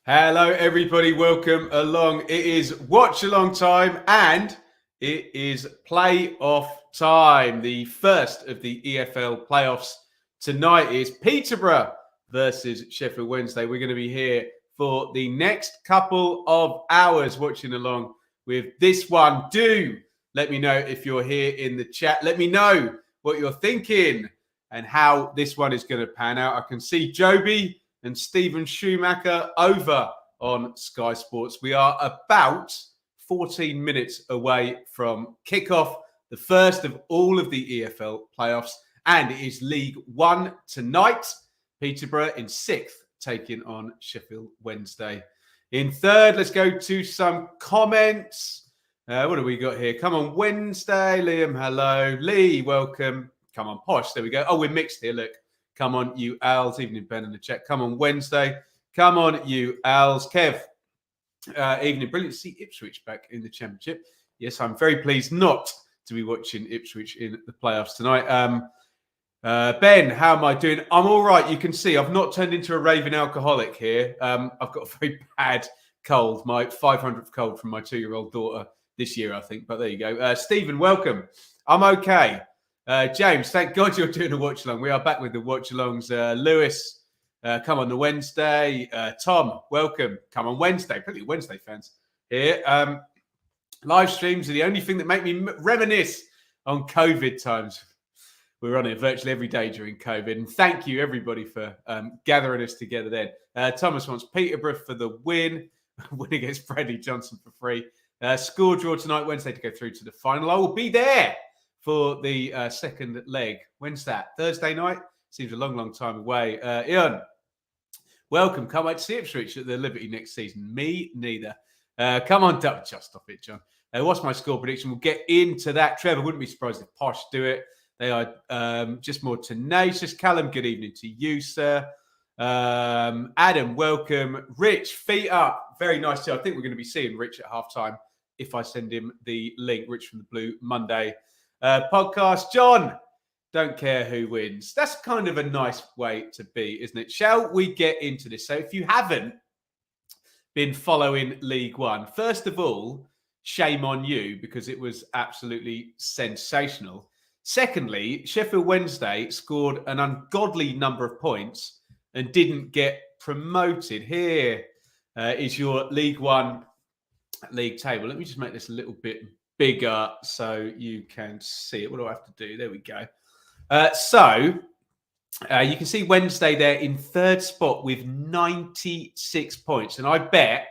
Hello, everybody. Welcome along. It is watch along time and it is playoff time. The first of the EFL playoffs tonight is Peterborough versus Sheffield Wednesday. We're going to be here for the next couple of hours watching along with this one. Do let me know if you're here in the chat. Let me know what you're thinking and how this one is going to pan out. I can see Joby and Stephen Schumacher over on Sky Sports. We are about 14 minutes away from kickoff, the first of all of the EFL playoffs, and it is League One tonight. Peterborough in sixth, taking on Sheffield Wednesday in third. Let's go to some comments. What have we got here? Come on, Wednesday. Liam, hello. Lee, welcome. Come on, Posh. There we go. Oh, we're mixed here. Look. Come on, you Als. Evening, Ben in the chat. Come on, Wednesday. Come on, you Als. Kev. Evening. Brilliant to see Ipswich back in the Championship. Yes, I'm very pleased not to be watching Ipswich in the playoffs tonight. Ben, how am I doing? I'm all right. You can see I've not turned into a raving alcoholic here. I've got a very bad cold, my 500th cold from my 2-year-old daughter this year, I think. But there you go. Stephen, welcome. I'm okay. James, thank God you're doing a watch along. We are back with the watch alongs. Lewis, come on the Wednesday. Tom, welcome. Come on Wednesday. Plenty of Wednesday fans here. Live streams are the only thing that make me reminisce on COVID times. We're on it virtually every day during COVID. And thank you, everybody, for gathering us together then. Thomas wants Peterborough for the win. Win against Bradley Johnson for free. Score draw tonight, Wednesday, to go through to the final. I will be there for the second leg. When's that? Thursday night? Seems a long, long time away. Ian, welcome. Can't wait to see Ipswich at the Liberty next season. Me neither. Come on, just stop it, John. What's my score prediction? We'll get into that. Trevor, wouldn't be surprised if Posh do it. They are just more tenacious. Callum, good evening to you, sir. Adam, welcome. Rich, feet up. Very nice. I think we're going to be seeing Rich at halftime if I send him the link. Rich from the Blue Monday podcast. John, don't care who wins. That's kind of a nice way to be, isn't it? Shall we get into this? So if you haven't been following League One, first of all, shame on you because it was absolutely sensational. Secondly, Sheffield Wednesday scored an ungodly number of points and didn't get promoted. Here is your League One league table. Let me just make this a little bit bigger so you can see it. What do I have to do? There we go. So you can see Wednesday there in third spot with 96 points. And I bet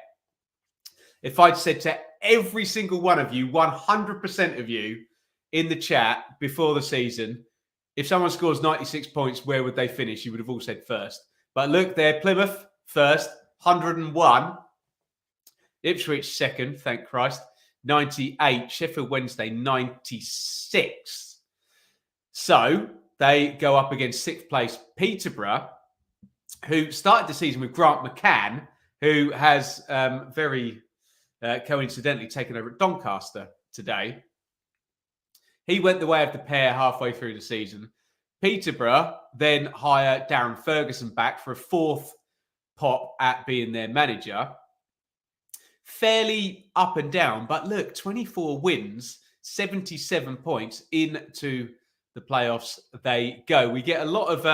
if I'd said to every single one of you, 100% of you in the chat before the season, if someone scores 96 points, where would they finish? You would have all said first. But look there, Plymouth first, 101. Ipswich second, thank Christ. 98, Sheffield Wednesday 96. So they go up against sixth place Peterborough, who started the season with Grant McCann, who has very coincidentally taken over at Doncaster today. He went the way of the pair halfway through the season. Peterborough then hire Darren Ferguson back for a fourth pop at being their manager. Fairly up and down, but look, 24 wins, 77 points into the playoffs they go. We get a lot of,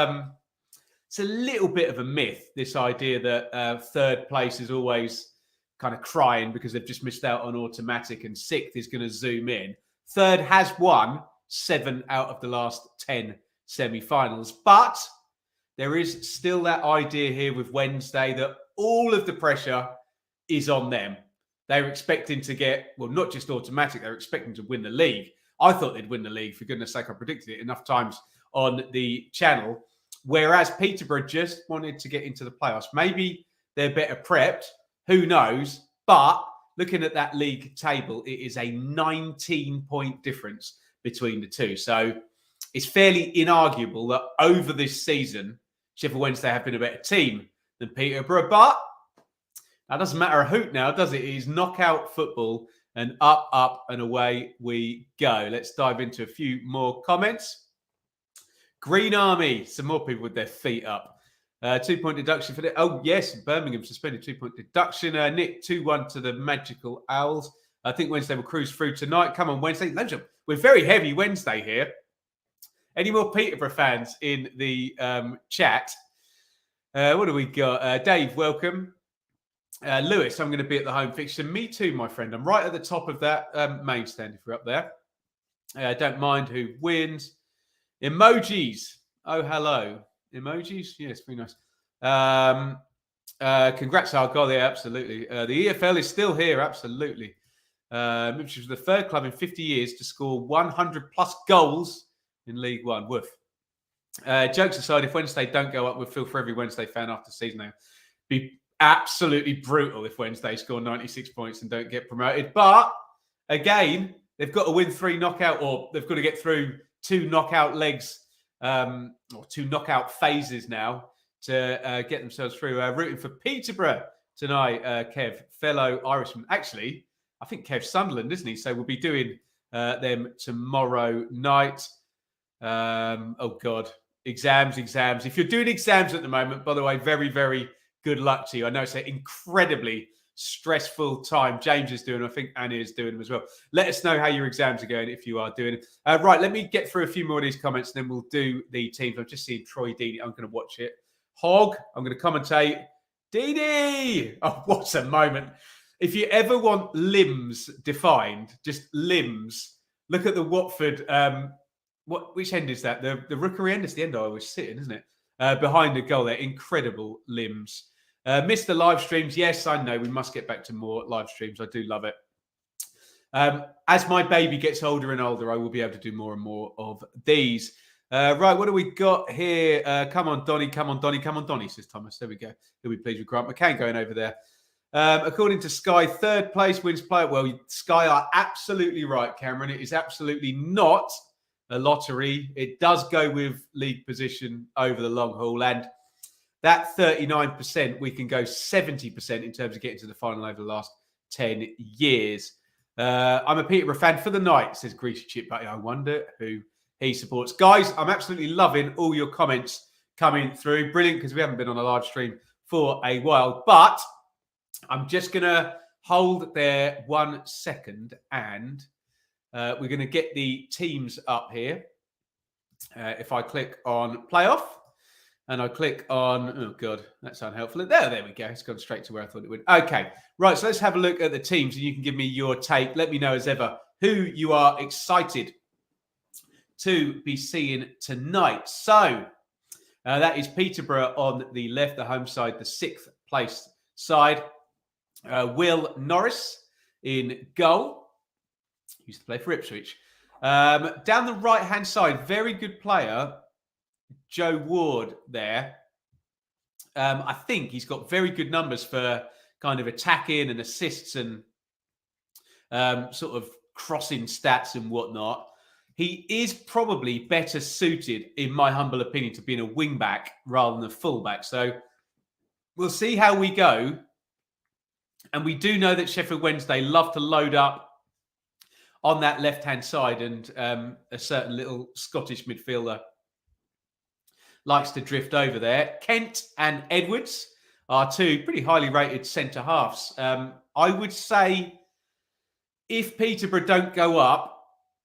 it's a little bit of a myth, this idea that third place is always kind of crying because they've just missed out on automatic and sixth is going to zoom in. Third has won 7 out of the last 10 semi-finals, but there is still that idea here with Wednesday that all of the pressure is on them. They're expecting to get, well, not just automatic, they're expecting to win the league. I thought they'd win the league, for goodness sake. I predicted it enough times on the channel. Whereas Peterborough just wanted to get into the playoffs. Maybe they're better prepped. Who knows? But looking at that league table, it is a 19-point difference between the two. So it's fairly inarguable that over this season, Sheffield Wednesday have been a better team than Peterborough. But that doesn't matter a hoot now, does it? It is knockout football, and up, and away we go. Let's dive into a few more comments. Green Army, some more people with their feet up. 2-point deduction for the... Oh, yes, Birmingham suspended. 2-point deduction. Nick, 2-1 to the Magical Owls. I think Wednesday will cruise through tonight. Come on, Wednesday. We're very heavy Wednesday here. Any more Peterborough fans in the chat? What do we got? Dave, welcome. Lewis, I'm going to be at the home fixture. Me too, my friend. I'm right at the top of that main stand if you're up there. Don't mind who wins. Emojis. Oh, hello. Emojis? Yes, very nice. Congrats, Argyle. Yeah, absolutely. The EFL is still here. Absolutely. Which was the third club in 50 years to score 100 plus goals in League One. Woof. Jokes aside, if Wednesday don't go up, we'll feel for every Wednesday fan after the season now. Be absolutely brutal if Wednesday score 96 points and don't get promoted. But again, they've got to win 3 knockout, or they've got to get through 2 knockout legs, or 2 knockout phases now to get themselves through. Rooting for Peterborough tonight, Kev, fellow Irishman. Actually, I think Kev's Sunderland, isn't he? So we'll be doing them tomorrow night. Oh, God. Exams. If you're doing exams at the moment, by the way, very, very good luck to you. I know it's an incredibly stressful time. James is doing, I think Annie is doing them as well. Let us know how your exams are going if you are doing it. Right, let me get through a few more of these comments and then we'll do the teams. I'm just seeing Troy Deeney. I'm going to watch it. Hog, I'm going to commentate. Deeney! Oh, what a moment. If you ever want limbs defined, just limbs, look at the Watford... which end is that? The Rookery end is the end I was sitting, isn't it? Behind the goal there. Incredible limbs. Missed the live streams. Yes, I know. We must get back to more live streams. I do love it. As my baby gets older and older, I will be able to do more and more of these. Right, what do we got here? Come on, Donny. Come on, Donny, says Thomas. There we go. He'll be pleased with Grant McCann going over there. According to Sky, 3rd place wins player. Well, Sky are absolutely right, Cameron. It is absolutely not a lottery. It does go with league position over the long haul, and that 39%, we can go 70% in terms of getting to the final over the last 10 years. I'm a Peterborough fan for the night, says Greasy Chip Buddy. I wonder who he supports. Guys, I'm absolutely loving all your comments coming through. Brilliant, because we haven't been on a live stream for a while, but I'm just going to hold there 1 second, and we're going to get the teams up here. If I click on playoff and I click on, oh God, that's unhelpful. There we go. It's gone straight to where I thought it would. Okay, right. So let's have a look at the teams and you can give me your take. Let me know as ever who you are excited to be seeing tonight. So that is Peterborough on the left, the home side, the 6th place side. Will Norris in goal. Used to play for Ipswich. Down the right-hand side, very good player, Joe Ward there. I think he's got very good numbers for kind of attacking and assists and sort of crossing stats and whatnot. He is probably better suited, in my humble opinion, to being a wing-back rather than a full-back. So we'll see how we go. And we do know that Sheffield Wednesday love to load up on that left-hand side, and a certain little Scottish midfielder likes to drift over there. Kent and Edwards are 2 pretty highly rated centre-halves. I would say if Peterborough don't go up,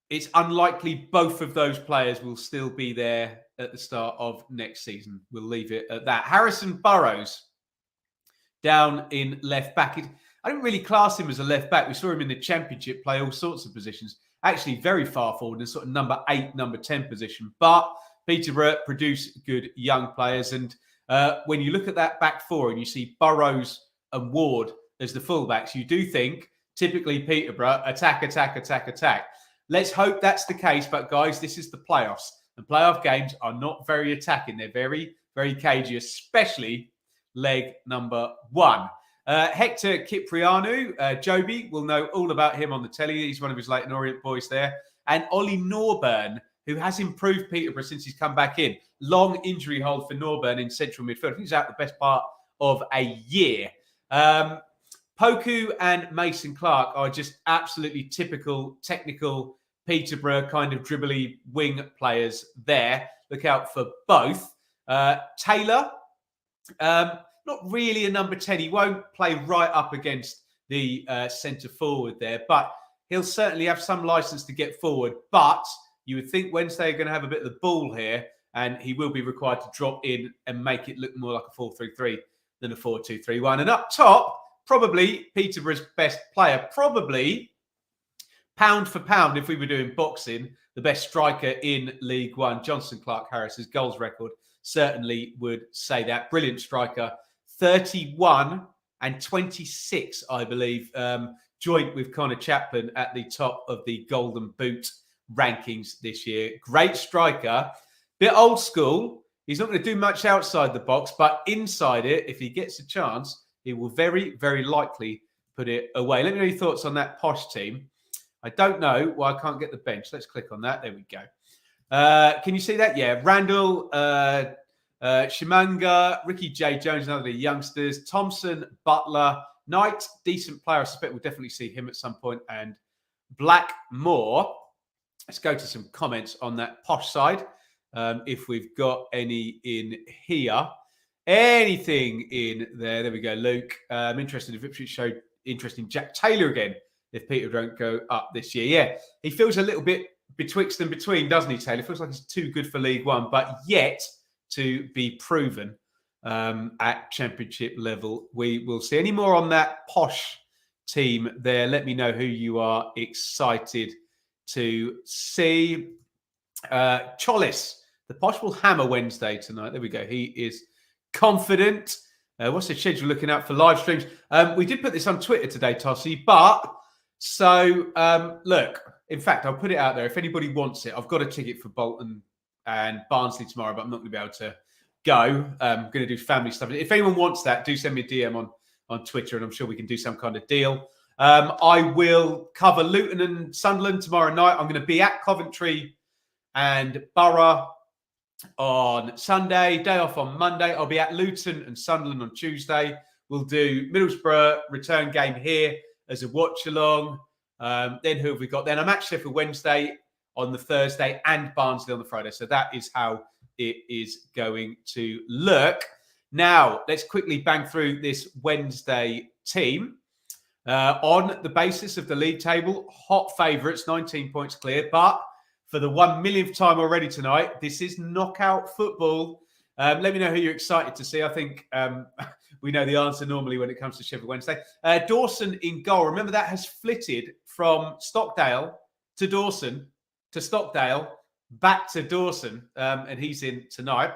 it's unlikely both of those players will still be there at the start of next season. We'll leave it at that. Harrison Burrows down in left-back. I didn't really class him as a left back. We saw him in the Championship play all sorts of positions. Actually, very far forward in sort of number 8, number 10 position. But Peterborough produce good young players. And when you look at that back 4 and you see Burrows and Ward as the fullbacks, you do think typically Peterborough attack. Let's hope that's the case. But guys, this is the playoffs. And playoff games are not very attacking. They're very, very cagey, especially leg number 1. Hector Kiprianou, Joby, will know all about him on the telly. He's one of his Leyton Orient boys there. And Ollie Norburn, who has improved Peterborough since he's come back in. Long injury hold for Norburn in central midfield. I think he's out the best part of a year. Poku and Mason Clark are just absolutely typical, technical Peterborough kind of dribbly wing players there. Look out for both. Taylor Not really a number 10. He won't play right up against the centre forward there, but he'll certainly have some license to get forward. But you would think Wednesday are going to have a bit of the ball here, and he will be required to drop in and make it look more like a 4-3-3 than a 4-2-3-1. And up top, probably Peterborough's best player, probably pound for pound, if we were doing boxing, the best striker in League One, Jonson Clarke-Harris's goals record certainly would say that. Brilliant striker, 31 and 26, I believe, joint with Connor Chapman at the top of the Golden Boot rankings this year. Great striker, bit old school. He's not going to do much outside the box, but inside it, if he gets a chance, he will very, very likely put it away. Let me know your thoughts on that Posh team. I don't know why I can't get the bench. Let's click on that. There we go. Can you see that? Yeah. Randall, Shimanga, Ricky J. Jones, another of the youngsters. Thompson, Butler, Knight, decent player. I suspect we'll definitely see him at some point. And Blackmore. Let's go to some comments on that Posh side. If we've got any in here. Anything in there. There we go, Luke. I'm interested if Ipswich showed interest in Jack Taylor again if Peter don't go up this year. Yeah, he feels a little bit betwixt and between, doesn't he, Taylor? Feels like he's too good for League One, but yet to be proven at Championship level. We will see. Any more on that Posh team there? Let me know who you are excited to see. Chollis, the Posh will hammer Wednesday tonight. There we go. He is confident. What's the schedule looking at for live streams? We did put this on Twitter today, Tossie, but look, in fact, I'll put it out there. If anybody wants it, I've got a ticket for Bolton and Barnsley tomorrow, but I'm not going to be able to go. I'm going to do family stuff. If anyone wants that, do send me a DM on Twitter, and I'm sure we can do some kind of deal. I will cover Luton and Sunderland tomorrow night. I'm going to be at Coventry and Borough on Sunday, day off on Monday. I'll be at Luton and Sunderland on Tuesday. We'll do Middlesbrough return game here as a watch along. Then who have we got? Then I'm at Sheffield Wednesday on the Thursday and Barnsley on the Friday. So that is how it is going to look. Now, let's quickly bang through this Wednesday team. On the basis of the league table, hot favourites, 19 points clear. But for the 1 millionth time already tonight, this is knockout football. Let me know who you're excited to see. I think we know the answer normally when it comes to Sheffield Wednesday. Dawson in goal. Remember, that has flitted from Stockdale to Dawson to Stockdale, back to Dawson, and he's in tonight.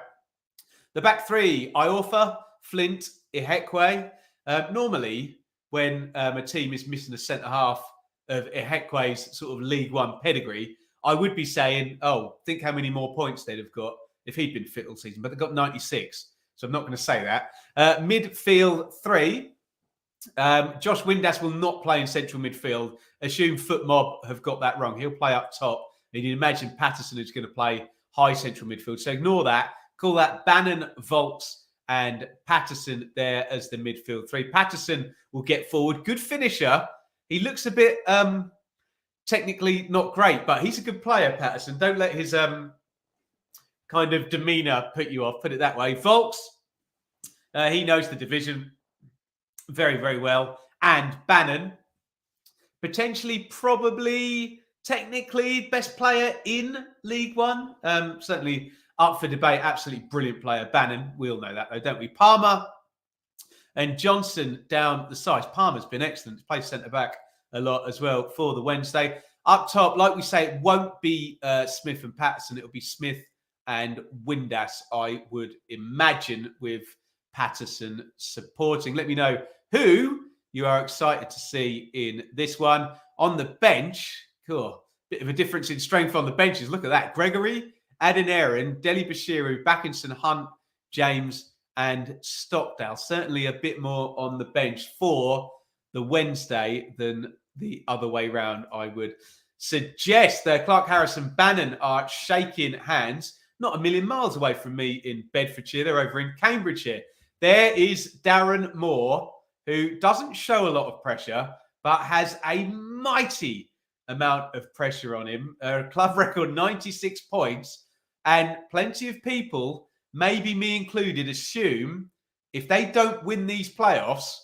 The back three, Iorfa, Flint, Ihekwe. Normally, when a team is missing a centre-half of Ihekwe's sort of League One pedigree, I would be saying, oh, think how many more points they'd have got if he'd been fit all season, but they've got 96. So I'm not going to say that. Midfield three, Josh Windass will not play in central midfield. Assume Foot Mob have got that wrong. He'll play up top. And you'd imagine Patterson is going to play high central midfield. So ignore that. Call that Bannon, Volks, and Patterson there as the midfield three. Patterson will get forward. Good finisher. He looks a bit technically not great, but he's a good player, Patterson. Don't let his kind of demeanour put you off, put it that way. Volks, he knows the division very, very well. And Bannon, potentially, probably, technically, best player in League One. Certainly up for debate. Absolutely brilliant player, Bannon. We all know that, though, don't we? Palmer and Johnson down the sides. Palmer's been excellent. He's played centre-back a lot as well for the Wednesday. Up top, like we say, it won't be Smith and Patterson. It'll be Smith and Windass, I would imagine, with Patterson supporting. Let me know who you are excited to see in this one. On the bench, cool. Bit of a difference in strength on the benches. Look at that. Gregory, Adeniran, Deli Bashiru, Backinson, Hunt, James, and Stockdale. Certainly a bit more on the bench for the Wednesday than the other way round, I would suggest. Clark Harris and Bannon are shaking hands. Not a million miles away from me in Bedfordshire. They're over in Cambridgeshire. There is Darren Moore, who doesn't show a lot of pressure, but has a mighty amount of pressure on him. Club record 96 points. And plenty of people, maybe me included, assume if they don't win these playoffs,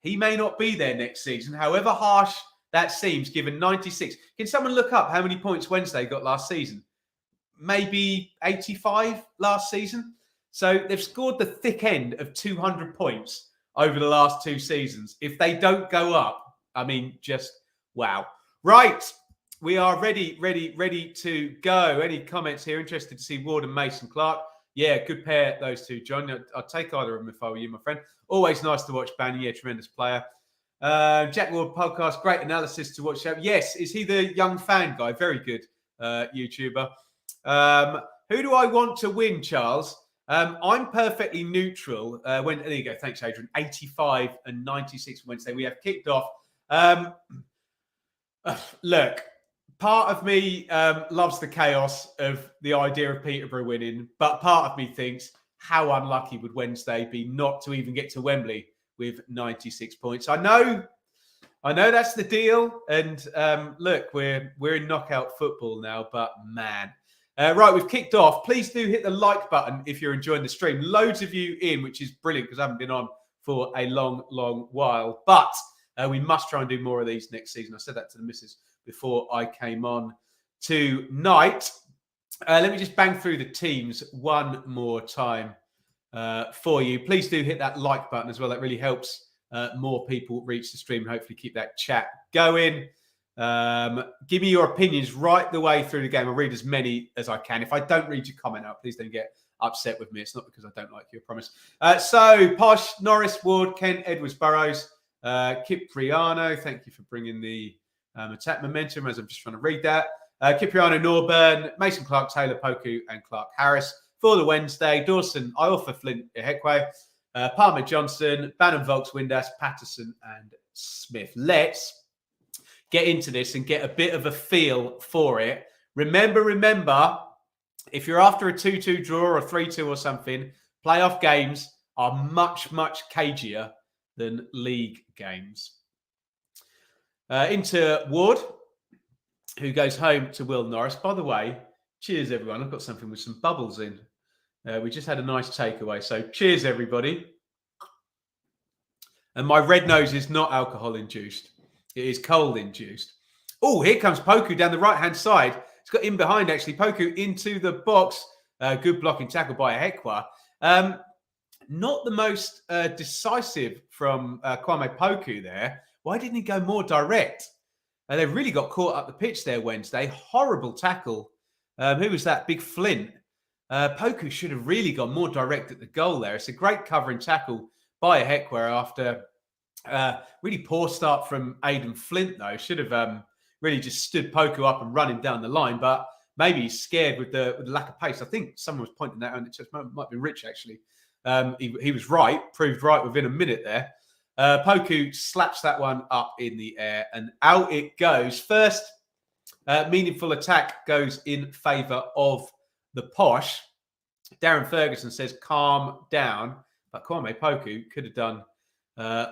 he may not be there next season. However harsh that seems, given 96. Can someone look up how many points Wednesday got last season? Maybe 85 last season. So they've scored the thick end of 200 points over the last 2 seasons. If they don't go up, I mean, just wow. Right. We are ready to go. Any comments here? Interested to see Ward and Mason Clark. Yeah, good pair, those two, John. I'd take either of them if I were you, my friend. Always nice to watch Banny. Yeah, tremendous player. Jack Ward podcast, great analysis to watch. Yes, is he the young fan guy? Very good YouTuber. Who do I want to win, Charles? I'm perfectly neutral. There you go. Thanks, Adrian. 85 and 96 Wednesday. We have kicked off. Look, part of me loves the chaos of the idea of Peterborough winning, but part of me thinks, how unlucky would Wednesday be not to even get to Wembley with 96 points? I know that's the deal. And look, we're in knockout football now, but man. Right, we've kicked off. Please do hit the like button if you're enjoying the stream. Loads of you in, which is brilliant because I haven't been on for a long, long while. But we must try and do more of these next season. I said that to the missus before I came on tonight. Let me just bang through the teams one more time for you. Please do hit that like button as well. That really helps more people reach the stream and hopefully keep that chat going. Give me your opinions right the way through the game. I'll read as many as I can. If I don't read your comment out, please don't get upset with me. It's not because I don't like you, I promise. So, Posh, Norris, Ward, Kent, Edwards, Burrows, Cipriano. Thank you for bringing the attack momentum as I'm just trying to read that. Cipriano, Norburn, Mason Clark, Taylor, Poku, and Clark Harris. For the Wednesday, Dawson, Iorfa, Flint, Ehekwe, Palmer, Johnson, Bannon, Volks, Windass, Patterson, and Smith. Let's get into this and get a bit of a feel for it. Remember, if you're after a 2-2 draw or a 3-2 or something, playoff games are much, much cagier than league games. Into Ward, who goes home to Will Norris. By the way, cheers, everyone. I've got something with some bubbles in. We just had a nice takeaway. So cheers, everybody. And my red nose is not alcohol-induced. It is cold-induced. Oh, here comes Poku down the right-hand side. It's got in behind, actually. Poku into the box. Good blocking tackle by Ehekwe. Not the most decisive from Kwame Poku there. Why didn't he go more direct? They really got caught up the pitch there Wednesday. Horrible tackle. Who was that? Big Flint. Poku should have really gone more direct at the goal there. It's a great covering tackle by Ehekwe after really poor start from Aidan Flint, though. Should have really just stood Poku up and run him down the line, but maybe he's scared with the lack of pace. I think someone was pointing that out, and it just might be Rich, actually. He was right, proved right within a minute there. Poku slaps that one up in the air, and out it goes. First meaningful attack goes in favour of the Posh. Darren Ferguson says, calm down. But Kwame Poku could have done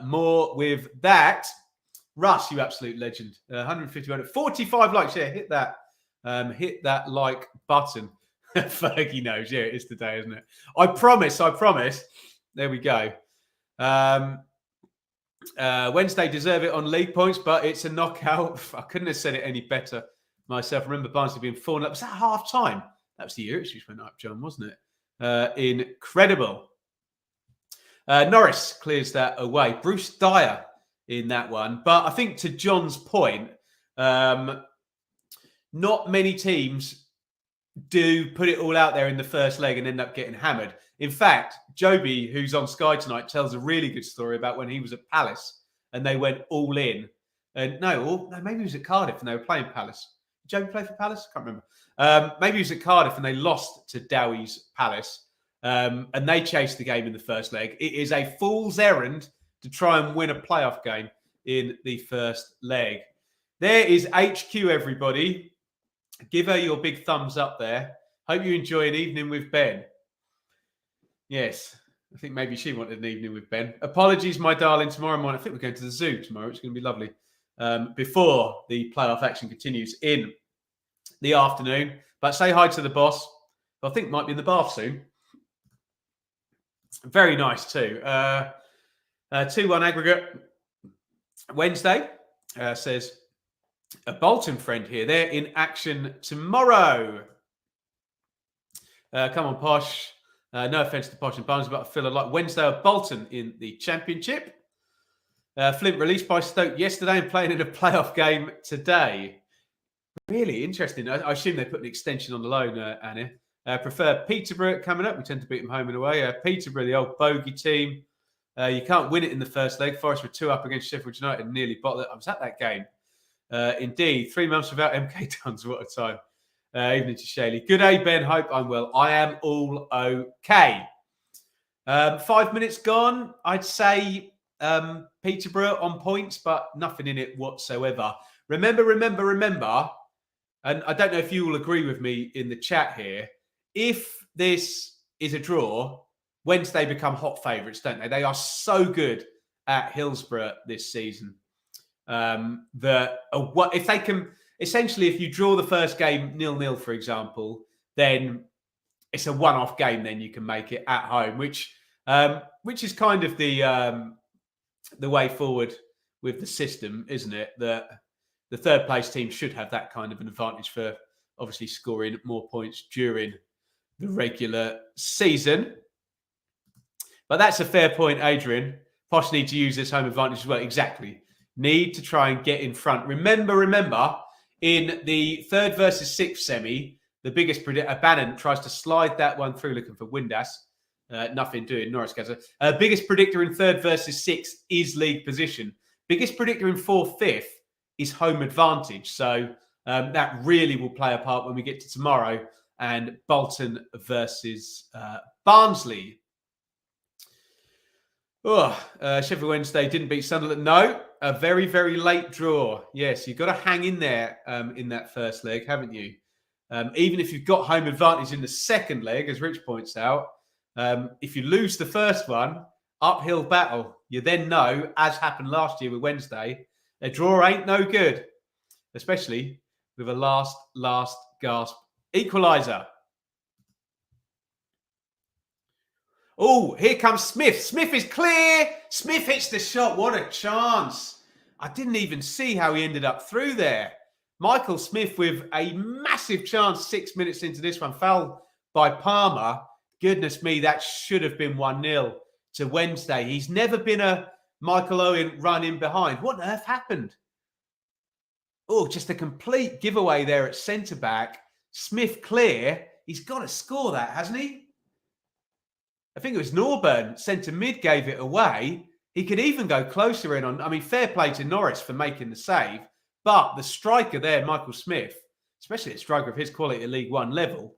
more with that. Russ, you absolute legend. 150, 45 likes. Yeah, hit that like button. Fergie knows. Yeah, it is today, isn't it? I promise. There we go. Wednesday deserve it on league points, but it's a knockout. I couldn't have said it any better myself. I remember Barnsley being 4-0. Was that half time? That was the year it just went up, John, wasn't it? Incredible. Norris clears that away. Bruce Dyer in that one. But I think to John's point, not many teams do put it all out there in the first leg and end up getting hammered. In fact, Joby, who's on Sky tonight, tells a really good story about when he was at Palace and they went all in. And no, maybe he was at Cardiff and they were playing Palace. Did Joby play for Palace? I can't remember. Maybe he was at Cardiff and they lost to Dowie's Palace. And they chased the game in the first leg. It is a fool's errand to try and win a playoff game in the first leg. There is HQ, everybody. Give her your big thumbs up there. Hope you enjoy an evening with Ben. Yes, I think maybe she wanted an evening with Ben. Apologies, my darling. Tomorrow morning, I think we're going to the zoo tomorrow. It's going to be lovely. Before the playoff action continues in the afternoon. But say hi to the boss. I think might be in the bath soon. Very nice too. 2-1 aggregate. Wednesday says, a Bolton friend here. They're in action tomorrow. Come on, Posh. No offence to Posh and Barnes, but I feel like Wednesday or Bolton in the Championship. Flint released by Stoke yesterday and playing in a playoff game today. Really interesting. I assume they put an extension on the loan, Anna. Prefer Peterborough coming up. We tend to beat them home and away. Peterborough, the old bogey team. You can't win it in the first leg. Forest were 2 up against Sheffield United and nearly bottled it. I was at that game. Indeed, 3 months without MK Dons. What a time. Evening to Shaley. Good day, Ben. Hope I'm well. I am all okay. 5 minutes gone. I'd say Peterborough on points, but nothing in it whatsoever. Remember, and I don't know if you will agree with me in the chat here, if this is a draw, Wednesday become hot favourites, don't they? They are so good at Hillsborough this season. If they can, essentially, if you draw the first game 0-0, for example, then it's a one-off game. Then you can make it at home, which is kind of the way forward with the system, isn't it? That the third place team should have that kind of an advantage for obviously scoring more points during the regular season. But that's a fair point, Adrian. Posh need to use this home advantage as well. Exactly. Need to try and get in front. Remember, in the 3rd versus 6th semi, the biggest predictor, Bannon tries to slide that one through looking for Windass. Nothing doing. Norris gets it. Biggest predictor in 3rd versus 6th is league position. Biggest predictor in 4th, 5th is home advantage. So that really will play a part when we get to tomorrow and Bolton versus Barnsley. Sheffield Wednesday didn't beat Sunderland. No, a very, very late draw. Yes, you've got to hang in there in that first leg, haven't you? Even if you've got home advantage in the second leg, as Rich points out, if you lose the first one, uphill battle. You then know, as happened last year with Wednesday, a draw ain't no good, especially with a last gasp equaliser. Oh, here comes Smith. Smith is clear. Smith hits the shot. What a chance. I didn't even see how he ended up through there. Michael Smith with a massive chance 6 minutes into this one. Foul by Palmer. Goodness me, that should have been 1-0 to Wednesday. He's never been a Michael Owen run in behind. What on earth happened? Oh, just a complete giveaway there at centre-back. Smith clear. He's got to score that, hasn't he? I think it was Norburn, centre mid, gave it away. He could even go closer in on. I mean, fair play to Norris for making the save. But the striker there, Michael Smith, especially a striker of his quality at League One level,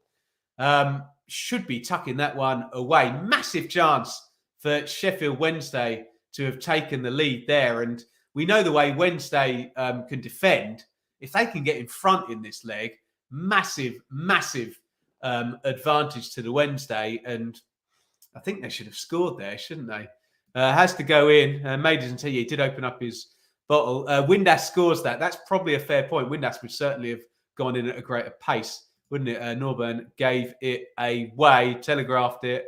should be tucking that one away. Massive chance for Sheffield Wednesday to have taken the lead there. And we know the way Wednesday can defend. If they can get in front in this leg, massive advantage to the Wednesday. And I think they should have scored there, shouldn't they? Has to go in. Maidens until he did open up his bottle. Windass scores that. That's probably a fair point. Windass would certainly have gone in at a greater pace, wouldn't it? Norburn gave it away, telegraphed it.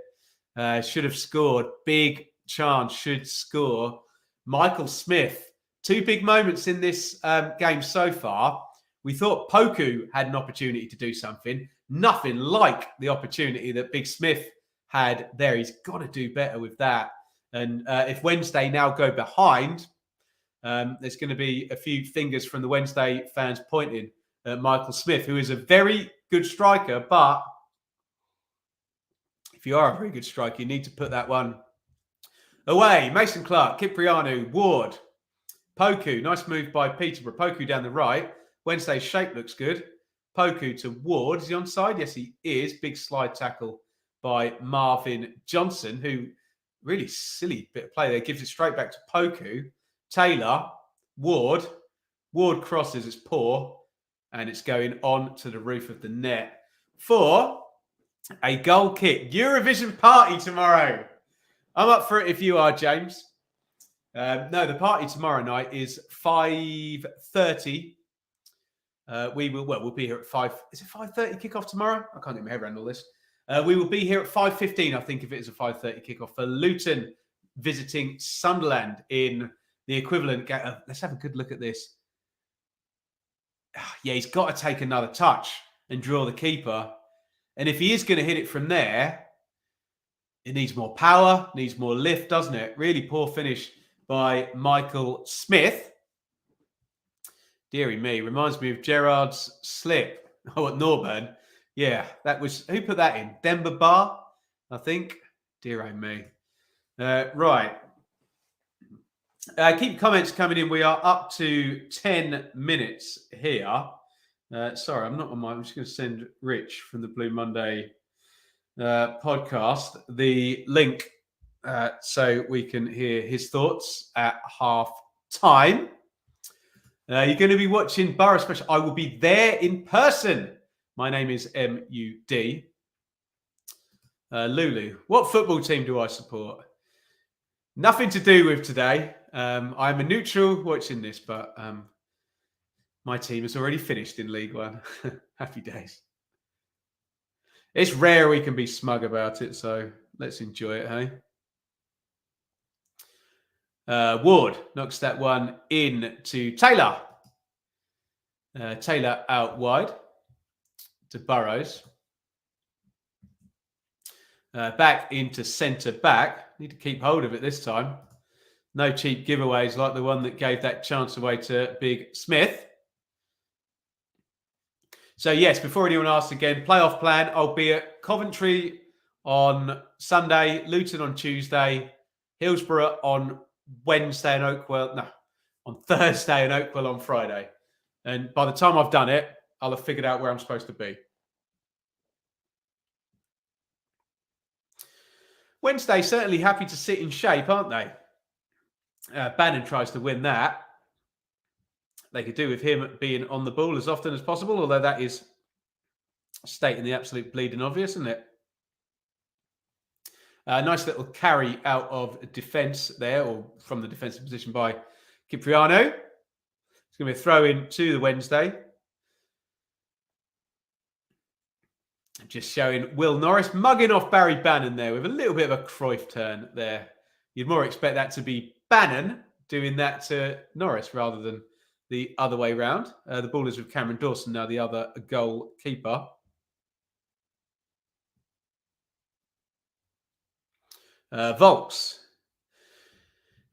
Should have scored. Big chance, should score. Michael Smith. 2 big moments in this game so far. We thought Poku had an opportunity to do something. Nothing like the opportunity that Big Smith had there. He's got to do better with that. And if Wednesday now go behind, there's going to be a few fingers from the Wednesday fans pointing at Michael Smith, who is a very good striker. But if you are a very good striker, you need to put that one away. Mason Clark, Kiprianu, Ward, Poku. Nice move by Peterborough. Poku down the right. Wednesday's shape looks good. Poku to Ward. Is he onside? Yes, he is. Big slide tackle by Marvin Johnson, who really silly bit of play there. Gives it straight back to Poku. Taylor, Ward. Ward crosses, it's poor. And it's going on to the roof of the net for a goal kick. Eurovision party tomorrow. I'm up for it if you are, James. No, the party tomorrow night is 5:30. We'll be here at 5. Is it 5:30 kickoff tomorrow? I can't get my head around all this. We will be here at 5:15, I think, if it is a 5:30 kickoff for Luton visiting Sunderland in the equivalent. Let's have a good look at this. Yeah, he's got to take another touch and draw the keeper. And if he is going to hit it from there, it needs more power, needs more lift, doesn't it? Really poor finish by Michael Smith. Deary me, reminds me of Gerrard's slip. Oh, at Norburn. Yeah, that was, who put that in? Denver Bar, I think. Dear me. Right. Keep comments coming in. We are up to 10 minutes here. Sorry, I'm not on my, I'm just going to send Rich from the Blue Monday podcast the link so we can hear his thoughts at half time. You're going to be watching Borough Special. I will be there in person. My name is MUD. Lulu, what football team do I support? Nothing to do with today. I'm a neutral watching this, but my team has already finished in League One. Happy days. It's rare we can be smug about it, so let's enjoy it, hey? Ward knocks that one in to Taylor. Taylor out wide to Burrows. Back into centre back. Need to keep hold of it this time. No cheap giveaways like the one that gave that chance away to Big Smith. So, yes, before anyone asks again, playoff plan, I'll be at Coventry on Sunday, Luton on Tuesday, Hillsborough on Wednesday and Oakwell. No, on Thursday and Oakwell on Friday. And by the time I've done it, I'll have figured out where I'm supposed to be. Wednesday, certainly happy to sit in shape, aren't they? Bannon tries to win that. They could do with him being on the ball as often as possible, although that is stating the absolute bleeding obvious, isn't it? Nice little carry out of defence there, or from the defensive position by Cipriano. It's going to be a throw in to the Wednesday. Just showing Will Norris mugging off Barry Bannon there with a little bit of a Cruyff turn there. You'd more expect that to be Bannon doing that to Norris rather than the other way round. The ball is with Cameron Dawson now, the other goalkeeper. Volks.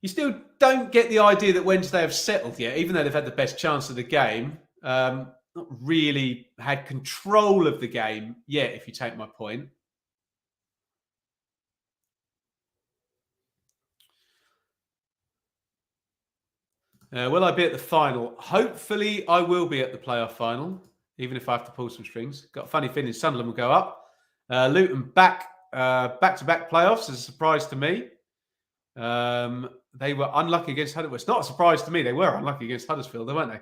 You still don't get the idea that Wednesday have settled yet, even though they've had the best chance of the game. Not really had control of the game yet, if you take my point. Will I be at the final? Hopefully, I will be at the playoff final, even if I have to pull some strings. Got a funny feeling Sunderland will go up. Luton back-to-back playoffs is a surprise to me. They were unlucky against Huddersfield. It's not a surprise to me. They were unlucky against Huddersfield, weren't they?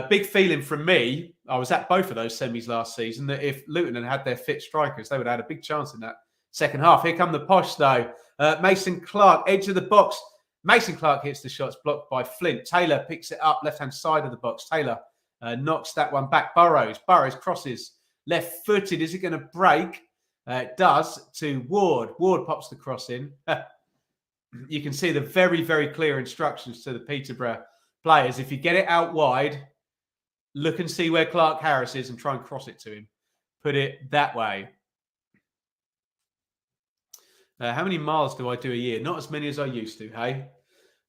Big feeling from me, I was at both of those semis last season, that if Luton had their fit strikers, they would have had a big chance in that second half. Here come the Posh, though. Mason Clark, edge of the box. Mason Clark hits the shots, blocked by Flint. Taylor picks it up, left-hand side of the box. Taylor knocks that one back. Burrows crosses, left-footed. Is it going to break? It does, to Ward. Ward pops the cross in. You can see the very, very clear instructions to the Peterborough players. If you get it out wide, look and see where Clark Harris is and try and cross it to him. Put it that way. How many miles do I do a year? Not as many as I used to, hey?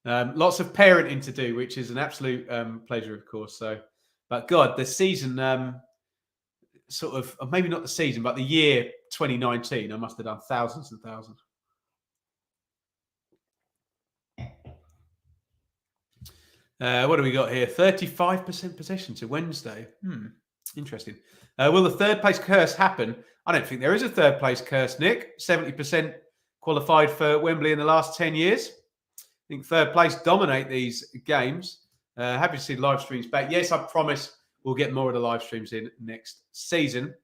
Lots of parenting to do, which is an absolute pleasure, of course. So, but God, the season, sort of, maybe not the season, but the year 2019, I must have done thousands and thousands. What do we got here? 35% possession to Wednesday. Interesting. Will the third place curse happen? I don't think there is a third place curse, Nick. 70% qualified for Wembley in the last 10 years. I think third place dominate these games. Happy to see live streams back. Yes, I promise we'll get more of the live streams in next season.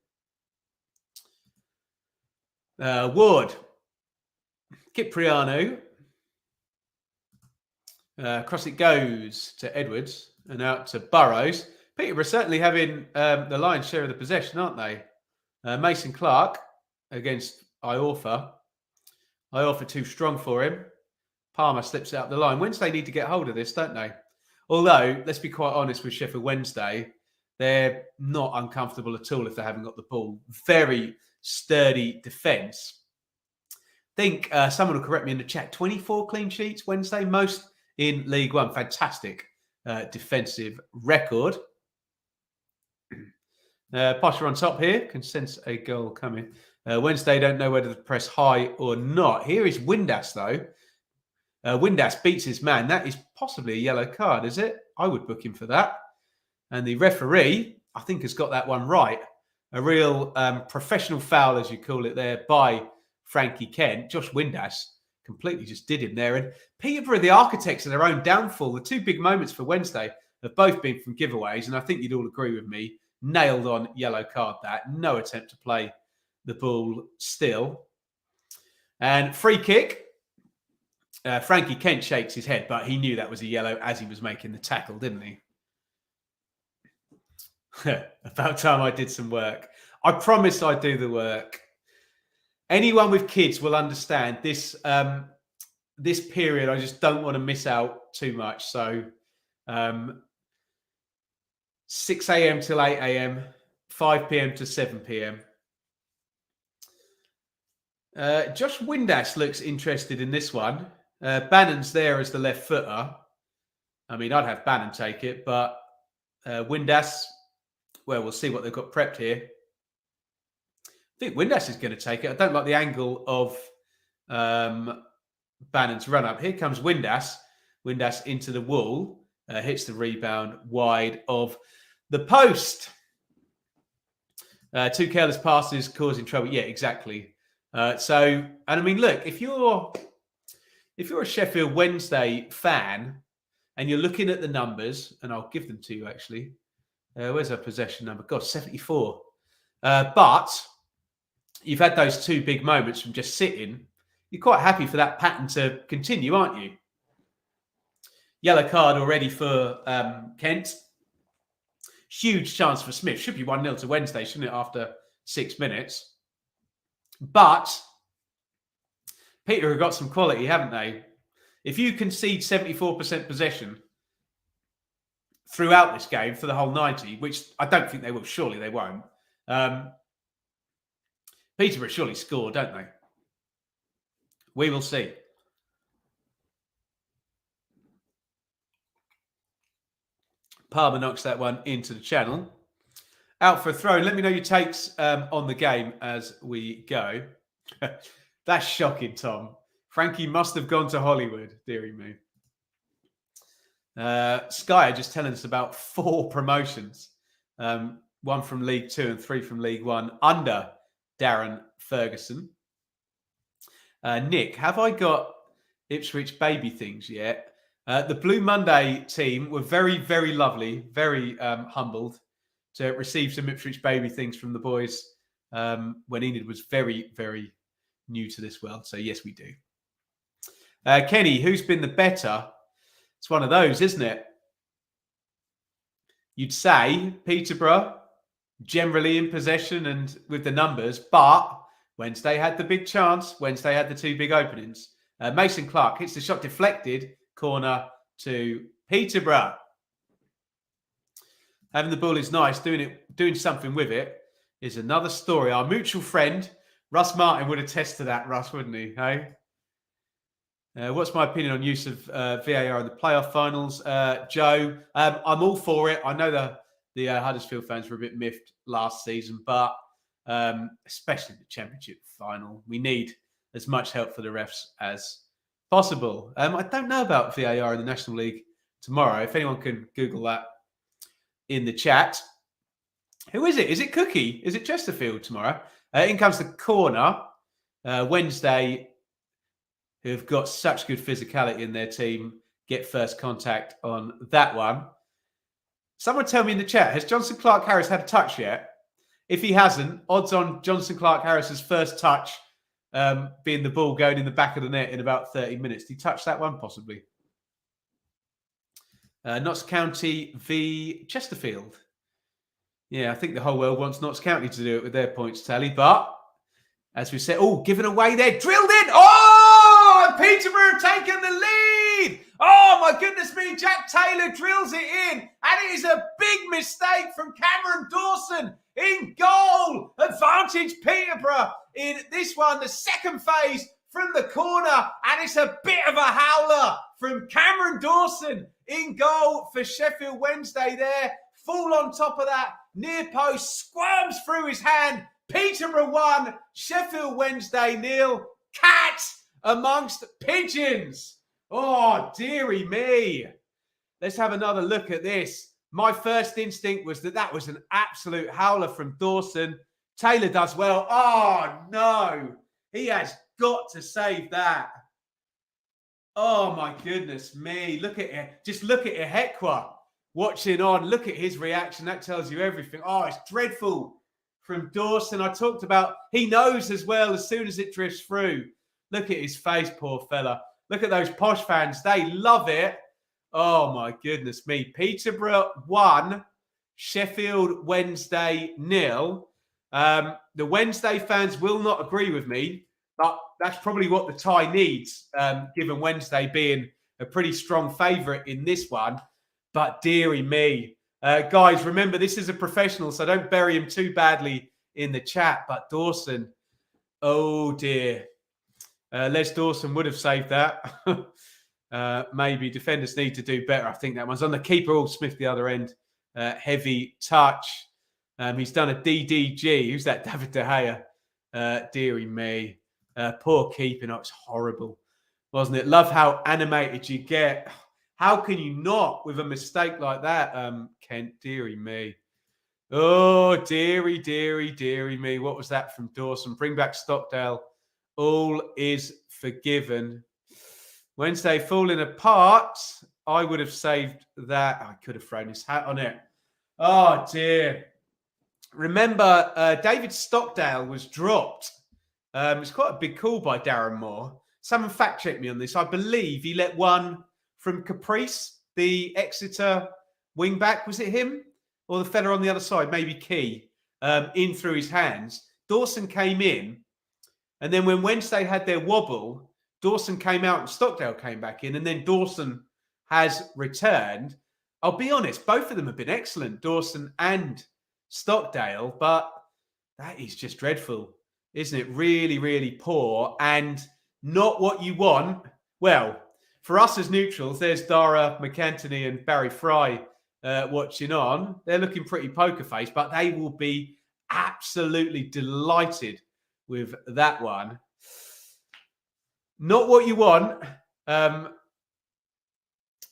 Ward. Cipriano. Across it goes to Edwards and out to Burrows. Peterborough certainly having the lion's share of the possession, aren't they? Mason Clark against Iorfa. Iorfa too strong for him. Palmer slips out the line. Wednesday need to get hold of this, don't they? Although, let's be quite honest with Sheffield Wednesday, they're not uncomfortable at all if they haven't got the ball. Very sturdy defence. I think someone will correct me in the chat. 24 clean sheets Wednesday, most in League One. Fantastic defensive record. Posh on top here. Can sense a goal coming. Wednesday don't know whether to press high or not. Here is Windass, though. Windass beats his man. That is possibly a yellow card, is it? I would book him for that. And the referee, I think, has got that one right. A real professional foul, as you call it there, by Frankie Kent. Josh Windass completely just did him there. And Peterborough, the architects of their own downfall. The two big moments for Wednesday have both been from giveaways. And I think you'd all agree with me. Nailed on yellow card that. No attempt to play the ball still. And free kick. Frankie Kent shakes his head, but he knew that was a yellow as he was making the tackle, didn't he? About time I did some work. I promise I do the work. Anyone with kids will understand this. This period, I just don't want to miss out too much. So 6 a.m. till 8 a.m., 5 p.m. to 7 p.m. Josh Windass looks interested in this one. Bannon's there as the left footer. I mean, I'd have Bannon take it, but Windass, well, we'll see what they've got prepped here. I think Windass is going to take it. I don't like the angle of Bannon's run up. Here comes Windass. Windass into the wall. Hits the rebound wide of the post. Two careless passes causing trouble. Yeah, exactly. And I mean, look, if you're a Sheffield Wednesday fan and you're looking at the numbers, and I'll give them to you actually. Where's our possession number? God, 74. But you've had those two big moments from just sitting. You're quite happy for that pattern to continue, aren't you? Yellow card already for Kent. Huge chance for Smith. Should be 1-0 to Wednesday, shouldn't it, after 6 minutes? But Peter have got some quality, haven't they? If you concede 74% possession throughout this game for the whole 90, which I don't think they will, surely they won't. Peterborough surely score, don't they? We will see. Palmer knocks that one into the channel. Out for a throw. Let me know your takes on the game as we go. That's shocking, Tom. Frankie must have gone to Hollywood, dearie me. Sky are just telling us about 4 promotions. 1 from League 2 and 3 from League 1 under Darren Ferguson. Nick, have I got Ipswich baby things yet? The Blue Monday team were very, very lovely, very humbled to receive some Ipswich baby things from the boys when Enid was very, very new to this world. So, yes, we do. Kenny, who's been the better? It's one of those, isn't it? You'd say Peterborough, generally in possession and with the numbers, but Wednesday had the big chance. Wednesday had the 2 big openings. Mason Clark hits the shot deflected. Corner to Peterborough. Having the ball is nice. Doing something with it is another story. Our mutual friend, Russ Martin, would attest to that, Russ, wouldn't he? Hey? What's my opinion on use of VAR in the playoff finals? Joe, I'm all for it. I know the Huddersfield fans were a bit miffed last season, but especially the championship final, we need as much help for the refs as possible. I don't know about VAR in the National League tomorrow. If anyone can Google that in the chat. Who is it? Is it Cookie? Is it Chesterfield tomorrow? In comes the corner. Wednesday, who have got such good physicality in their team, get first contact on that one. Someone tell me in the chat, has Jonson Clark-Harris had a touch yet? If he hasn't, odds on Jonson Clark-Harris's first touch being the ball going in the back of the net in about 30 minutes. Did he touch that one? Possibly. Notts County v Chesterfield. Yeah, I think the whole world wants Notts County to do it with their points tally, but As we said, oh, given away there, drilled in. Oh, and Peterborough have taken the lead. Oh, my goodness me. Jack Taylor drills it in. And it is a big mistake from Cameron Dawson in goal. Advantage Peterborough in this one, the second phase from the corner. And it's a bit of a howler from Cameron Dawson in goal for Sheffield Wednesday there. Full on top of that. Near post, squirms through his hand. Peterborough 1, Sheffield Wednesday 0. Cat amongst pigeons. Oh, dearie me. Let's have another look at this. My first instinct was that was an absolute howler from Dawson. Taylor does well. Oh, no. He has got to save that. Oh, my goodness me. Look at it. Just look at Ihekwa watching on. Look at his reaction. That tells you everything. Oh, it's dreadful from Dawson. I talked about, he knows as well as soon as it drifts through. Look at his face, poor fella. Look at those Posh fans. They love it. Oh, my goodness me. Peterborough 1, Sheffield Wednesday 0. The Wednesday fans will not agree with me, but that's probably what the tie needs, given Wednesday being a pretty strong favourite in this one. But dearie me. Guys, remember, this is a professional, so don't bury him too badly in the chat. But Dawson, oh dear. Les Dawson would have saved that. Maybe defenders need to do better. I think that one's on the keeper. All Smith the other end. Heavy touch. He's done a DDG. Who's that? David De Gea. Dearie me. Poor keeping. Oh, it's horrible, wasn't it? Love how animated you get. How can you not with a mistake like that, Kent? Dearie me. Oh, dearie me. What was that from Dawson? Bring back Stockdale. All is forgiven. Wednesday falling apart. I would have saved that. I could have thrown his hat on it. Oh, dear. Remember, David Stockdale was dropped. It was quite a big call by Darren Moore. Someone fact-check me on this. I believe he let one from Caprice, the Exeter wing-back. Was it him? Or the fella on the other side, maybe Key, in through his hands. Dawson came in. And then when Wednesday had their wobble, Dawson came out and Stockdale came back in. And then Dawson has returned. I'll be honest, both of them have been excellent, Dawson and Stockdale. But that is just dreadful, isn't it? Really, really poor. And not what you want. Well, for us as neutrals, there's Dara McAntony and Barry Fry watching on. They're looking pretty poker face, but they will be absolutely delighted with that one. Not what you want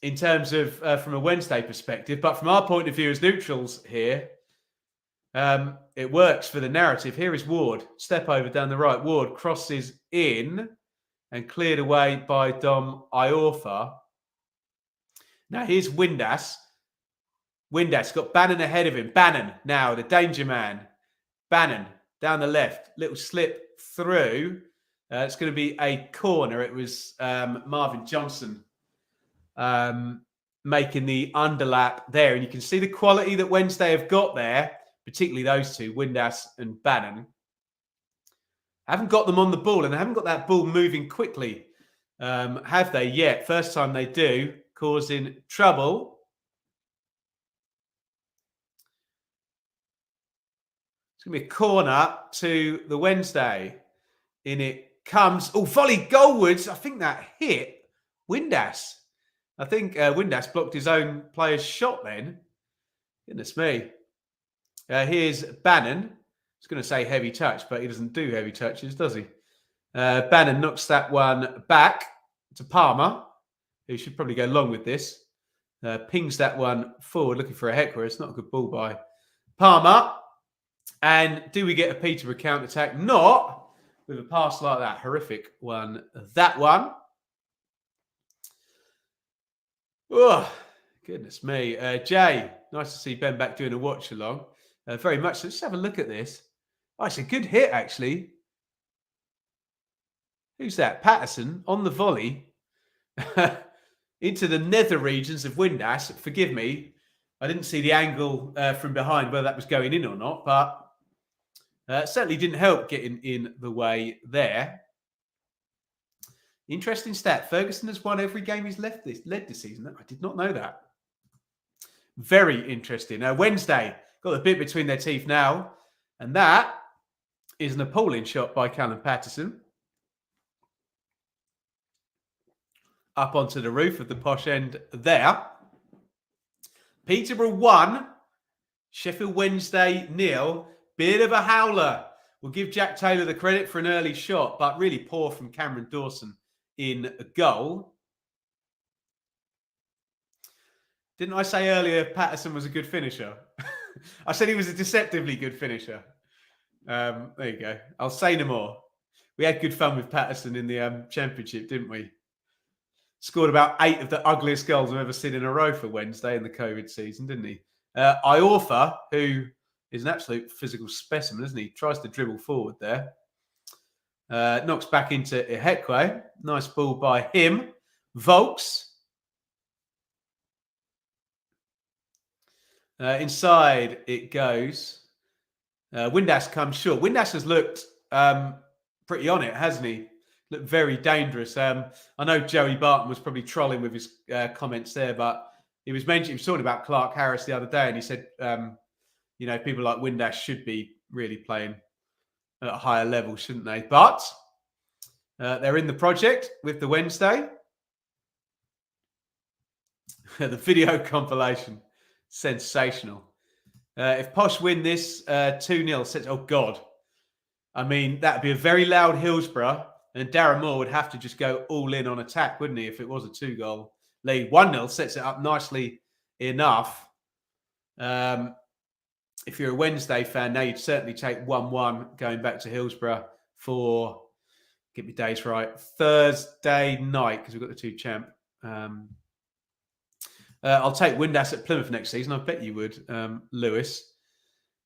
in terms of from a Wednesday perspective, but from our point of view as neutrals here, it works for the narrative. Here is Ward. Step over down the right. Ward crosses in and cleared away by Dom Iorfa. Now here's Windass. Windass got Bannon ahead of him. Bannon now, the danger man. Bannon down the left. Little slip through. It's going to be a corner. It was Marvin Johnson making the underlap there. And you can see the quality that Wednesday have got there, particularly those two, Windass and Bannon. Haven't got them on the ball, and they haven't got that ball moving quickly, have they yet? First time they do, causing trouble. It's going to be a corner to the Wednesday. In it comes, oh, volley goalwards. I think that hit Windass. I think Windass blocked his own player's shot then. Goodness me. Here's Bannon. I was going to say heavy touch, but he doesn't do heavy touches, does he? Bannon knocks that one back to Palmer, who should probably go long with this. Pings that one forward, looking for a Ihekwa. It's not a good ball by Palmer. And do we get a Peterborough counter-attack? Not with a pass like that. Horrific one. That one. Oh, goodness me. Jay, nice to see Ben back doing a watch-along. Very much so. Let's have a look at this. Oh, it's a good hit, actually. Who's that? Patterson on the volley into the nether regions of Windass. Forgive me. I didn't see the angle from behind, whether that was going in or not, but Certainly didn't help getting in the way there. Interesting stat. Ferguson has won every game he's led this season. I did not know that. Very interesting. Wednesday got the bit between their teeth now. And that is an appalling shot by Callum Patterson. Up onto the roof of the Posh end there. Peterborough 1. Sheffield Wednesday 0. Bit of a howler. We'll give Jack Taylor the credit for an early shot, but really poor from Cameron Dawson in a goal. Didn't I say earlier Patterson was a good finisher? I said he was a deceptively good finisher. There you go. I'll say no more. We had good fun with Patterson in the Championship, didn't we? Scored about 8 of the ugliest goals I've ever seen in a row for Wednesday in the COVID season, didn't he? Iorfa, who is an absolute physical specimen, isn't he? Tries to dribble forward there. Knocks back into Ihekwe. Nice ball by him. Volks. Inside it goes. Windass comes short. Windass has looked pretty on it, hasn't he? Looked very dangerous. I know Joey Barton was probably trolling with his comments there, but he was talking about Clark Harris the other day, and he said, people like Windass should be really playing at a higher level, shouldn't they? But they're in the project with the Wednesday. The video compilation, sensational. If Posh win this 2-0, oh God. I mean, that'd be a very loud Hillsborough, and Darren Moore would have to just go all in on attack, wouldn't he, if it was a 2-goal lead. 1-0 sets it up nicely enough. If you're a Wednesday fan, now you'd certainly take 1-1 going back to Hillsborough for, get me days right, Thursday night, because we've got the 2 champ. I'll take Windass at Plymouth next season. I bet you would, Lewis.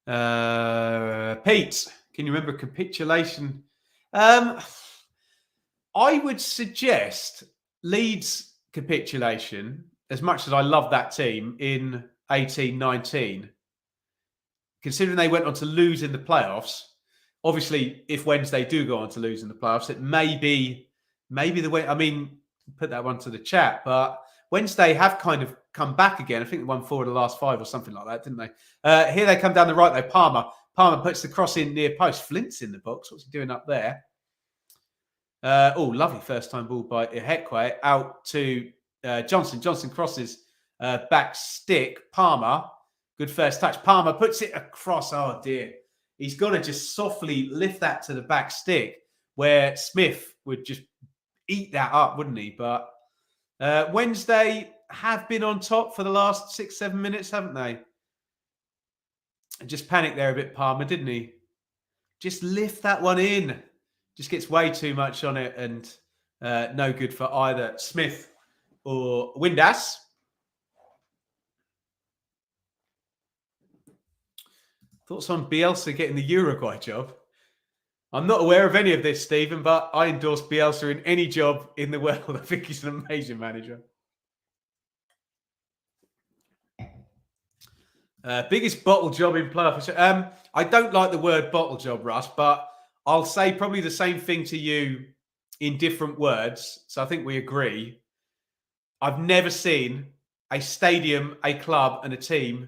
Pete, can you remember capitulation? I would suggest Leeds capitulation, as much as I love that team, in 18-19. Considering they went on to lose in the playoffs, obviously, if Wednesday do go on to lose in the playoffs, it may be the way. I mean, put that one to the chat, but Wednesday have kind of come back again. I think they won 4 of the last 5 or something like that, didn't they? Here they come down the right, though. Palmer puts the cross in near post. Flint's in the box. What's he doing up there? Lovely first-time ball by Ihekwe. Out to Johnson. Johnson crosses back stick. Palmer. Good first touch. Palmer puts it across. Oh, dear. He's got to just softly lift that to the back stick, where Smith would just eat that up, wouldn't he? But Wednesday have been on top for the last 6-7 minutes, haven't they? Just panicked there a bit, Palmer, didn't he? Just lift that one in. Just gets way too much on it, and no good for either Smith or Windass. Thoughts on Bielsa getting the Uruguay job? I'm not aware of any of this, Stephen, but I endorse Bielsa in any job in the world. I think he's an amazing manager. Biggest bottle job in playoff. I don't like the word bottle job, Russ, but I'll say probably the same thing to you in different words. So I think we agree. I've never seen a stadium, a club, and a team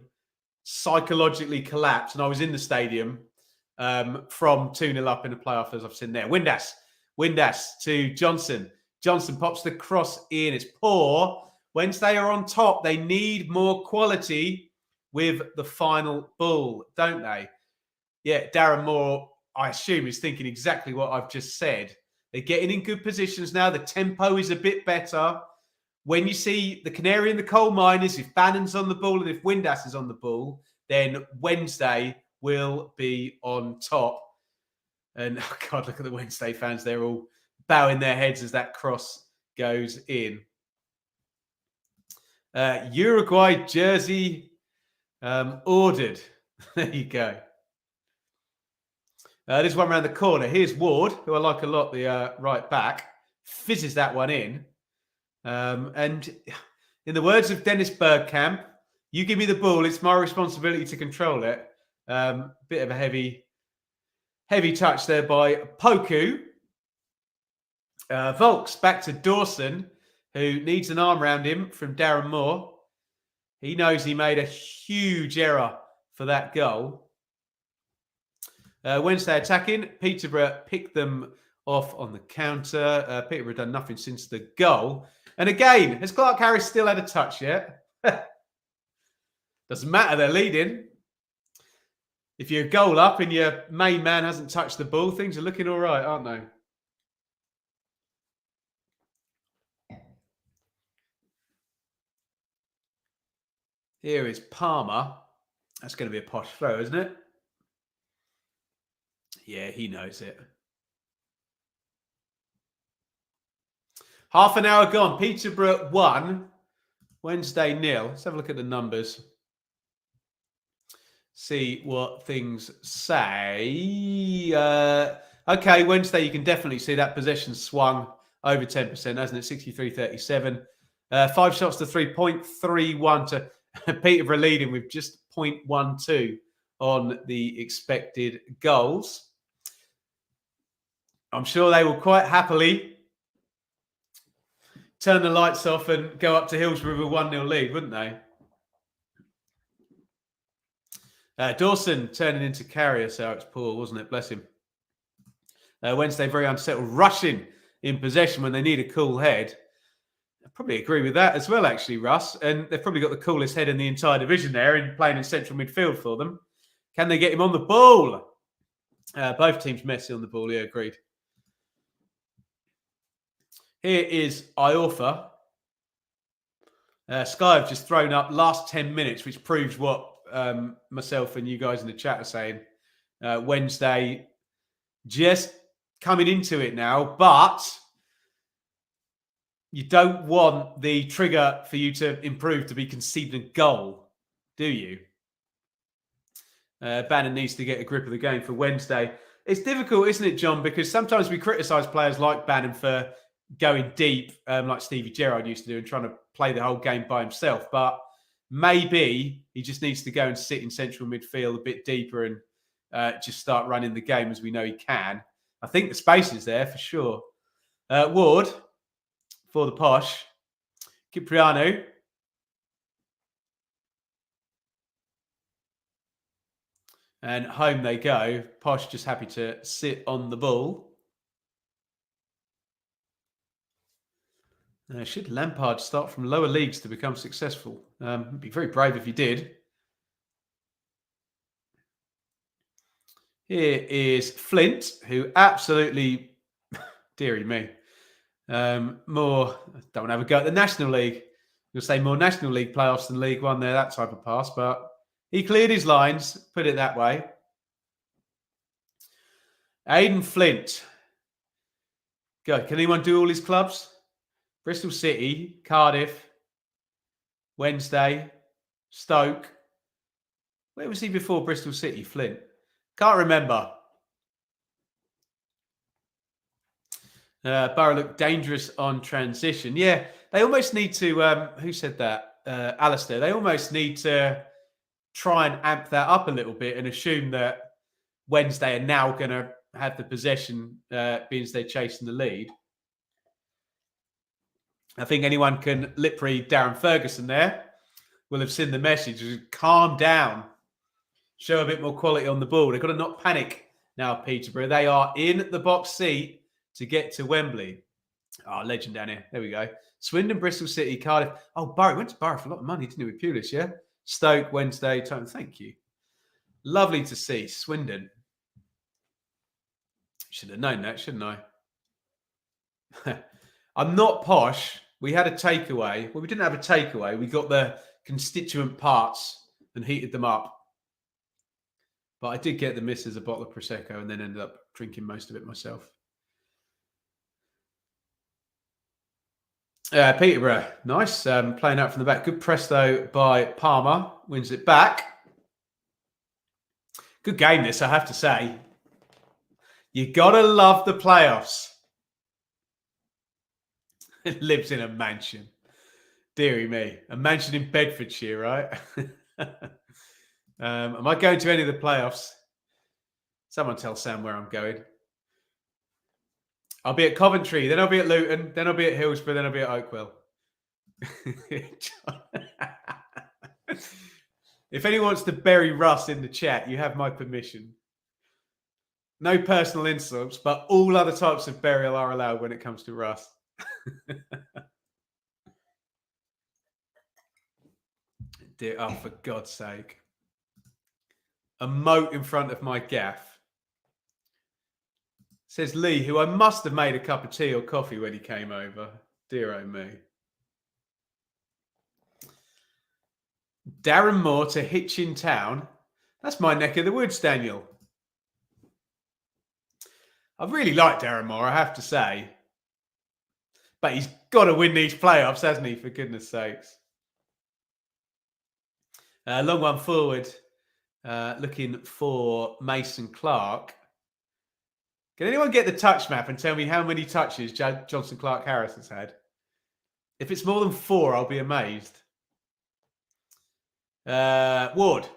psychologically collapse. And I was in the stadium from 2-0 up in the playoff, as I've seen there. Windass to Johnson. Johnson pops the cross in. It's poor. Wednesday are on top. They need more quality with the final ball, don't they? Yeah, Darren Moore, I assume, is thinking exactly what I've just said. They're getting in good positions now. The tempo is a bit better. When you see the canary in the coal mine is if Bannon's on the ball and if Windass is on the ball, then Wednesday will be on top. And, oh God, look at the Wednesday fans. They're all bowing their heads as that cross goes in. Uruguay jersey ordered. There you go. This one around the corner. Here's Ward, who I like a lot, the right back. Fizzes that one in. And in the words of Dennis Bergkamp, you give me the ball, it's my responsibility to control it. Bit of a heavy Heavy touch there by Poku. Volks back to Dawson, who needs an arm around him from Darren Moore. He knows he made a huge error for that goal. Wednesday attacking. Peterborough picked them off on the counter. Peterborough done nothing since the goal. And again, has Clark Harris still had a touch yet? Doesn't matter, they're leading. If you're a goal up and your main man hasn't touched the ball, things are looking all right, aren't they? Here is Palmer. That's going to be a Posh throw, isn't it? Yeah, he knows it. Half an hour gone. Peterborough 1, Wednesday 0. Let's have a look at the numbers. See what things say. Okay, Wednesday, you can definitely see that possession swung over 10%, hasn't it? 63-37. 5 shots to 3.31 to Peterborough leading with just 0.12 on the expected goals. I'm sure they will quite happily turn the lights off and go up to Hillsborough with a 1-0 lead, wouldn't they? Dawson turning into carrier, so it's poor, wasn't it? Bless him. Wednesday very unsettled, rushing in possession when they need a cool head. I probably agree with that as well, actually, Russ. And they've probably got the coolest head in the entire division there in playing in central midfield for them. Can they get him on the ball? Both teams messy on the ball, yeah, agreed. Here is Iorfa. Sky have just thrown up last 10 minutes, which proves what myself and you guys in the chat are saying. Wednesday just coming into it now, but you don't want the trigger for you to improve to be conceding a goal, do you? Bannon needs to get a grip of the game for Wednesday. It's difficult, isn't it, John? Because sometimes we criticise players like Bannon for going deep, like Stevie Gerrard used to do, and trying to play the whole game by himself. But maybe he just needs to go and sit in central midfield a bit deeper and just start running the game as we know he can. I think the space is there for sure. Ward for the Posh. Cipriano. And home they go. Posh just happy to sit on the ball. Should Lampard start from lower leagues to become successful? It'd be very brave if he did. Here is Flint, who absolutely, dearie me, more, I don't want to have a go at the National League. You'll say more National League playoffs than League One there, that type of pass, but he cleared his lines, put it that way. Aidan Flint. Good. Can anyone do all his clubs? Bristol City, Cardiff, Wednesday, Stoke. Where was he before Bristol City, Flint? Can't remember. Borough looked dangerous on transition. Yeah, they almost need to, who said that? Alistair. They almost need to try and amp that up a little bit and assume that Wednesday are now going to have the possession, being as they're chasing the lead. I think anyone can lip read Darren Ferguson there will have seen the message. Calm down. Show a bit more quality on the ball. They've got to not panic now, Peterborough. They are in the box seat to get to Wembley. Oh, legend down here. There we go. Swindon, Bristol City, Cardiff. Oh, Borough. Went to Borough for a lot of money, didn't he, with Pulis, yeah? Stoke, Wednesday, Tottenham. Thank you. Lovely to see. Swindon. Should have known that, shouldn't I? I'm not Posh. We had a takeaway. Well, we didn't have a takeaway. We got the constituent parts and heated them up. But I did get the missus a bottle of Prosecco and then ended up drinking most of it myself. Peterborough, nice. Playing out from the back. Good presto by Palmer. Wins it back. Good game this, I have to say. You got to love the playoffs. Lives in a mansion. Deary me. A mansion in Bedfordshire, right? Am I going to any of the playoffs? Someone tell Sam where I'm going. I'll be at Coventry, then I'll be at Luton, then I'll be at Hillsborough, then I'll be at Oakwell. If anyone wants to bury Russ in the chat, you have my permission. No personal insults, but all other types of burial are allowed when it comes to Russ. Oh, for God's sake. A moat in front of my gaff. Says Lee, who I must have made a cup of tea or coffee when he came over. Dear oh me. Darren Moore to Hitchin Town. That's my neck of the woods, Daniel. I really like Darren Moore, I have to say. But he's got to win these playoffs, hasn't he, for goodness sakes. Long one forward. Looking for Mason Clark. Can anyone get the touch map and tell me how many touches Johnson Clark Harris has had? If it's more than 4, I'll be amazed. Ward,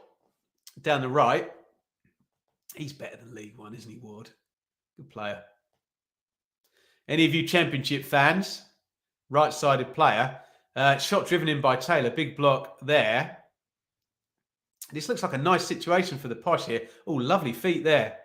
down the right. He's better than League One, isn't he, Ward? Good player. Any of you Championship fans? Right-sided player. Shot driven in by Taylor. Big block there. This looks like a nice situation for the Posh here. Oh, lovely feet there.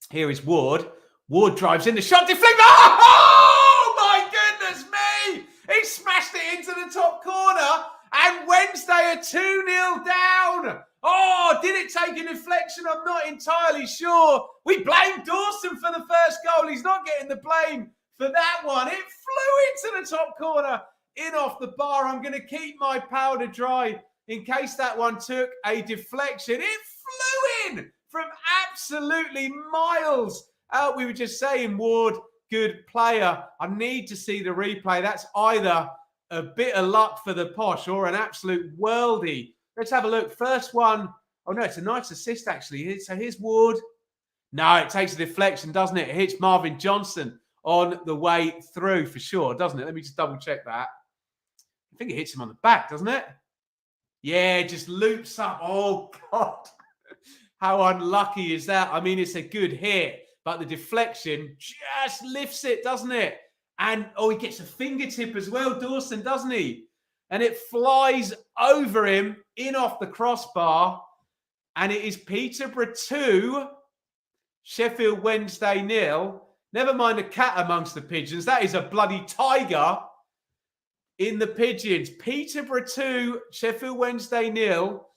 Here is Ward. Ward drives in. The shot deflected. Oh, my goodness me! He smashed it into the top corner. And Wednesday are 2-0 down. Oh, did it take a deflection? I'm not entirely sure. We blame Dawson for the first goal. He's not getting the blame for that one. It flew into the top corner, in off the bar. I'm going to keep my powder dry in case that one took a deflection. It flew in from absolutely miles out. We were just saying, Ward, good player. I need to see the replay. That's either a bit of luck for the Posh or an absolute worldie. Let's have a look. First one. Oh, no, it's a nice assist, actually. So here's Ward. No, it takes a deflection, doesn't it? It hits Marvin Johnson on the way through for sure, doesn't it? Let me just double check that. I think it hits him on the back, doesn't it? Yeah, it just loops up. Oh, God. How unlucky is that? I mean, it's a good hit, but the deflection just lifts it, doesn't it? And, oh, he gets a fingertip as well, Dawson, doesn't he? And it flies over him, in off the crossbar. And it is Peterborough 2, Sheffield Wednesday 0. Never mind a cat amongst the pigeons. That is a bloody tiger in the pigeons. Peterborough 2, Sheffield Wednesday 0.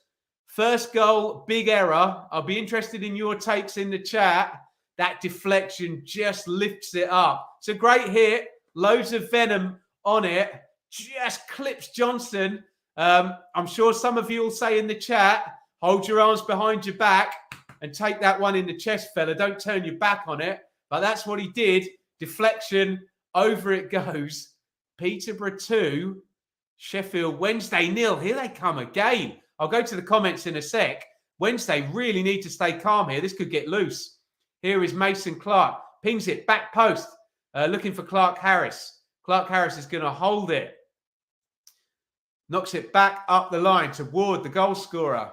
First goal, big error. I'll be interested in your takes in the chat. That deflection just lifts it up. It's a great hit. Loads of venom on it. Just clips Johnson. I'm sure some of you will say in the chat, hold your arms behind your back and take that one in the chest, fella. Don't turn your back on it. But that's what he did. Deflection, over it goes. Peterborough 2, Sheffield Wednesday 0. Here they come again. I'll go to the comments in a sec. Wednesday really need to stay calm here. This could get loose. Here is Mason Clark. Pings it, back post. Looking for Clark Harris. Clark Harris is going to hold it. Knocks it back up the line to Ward, the goal scorer.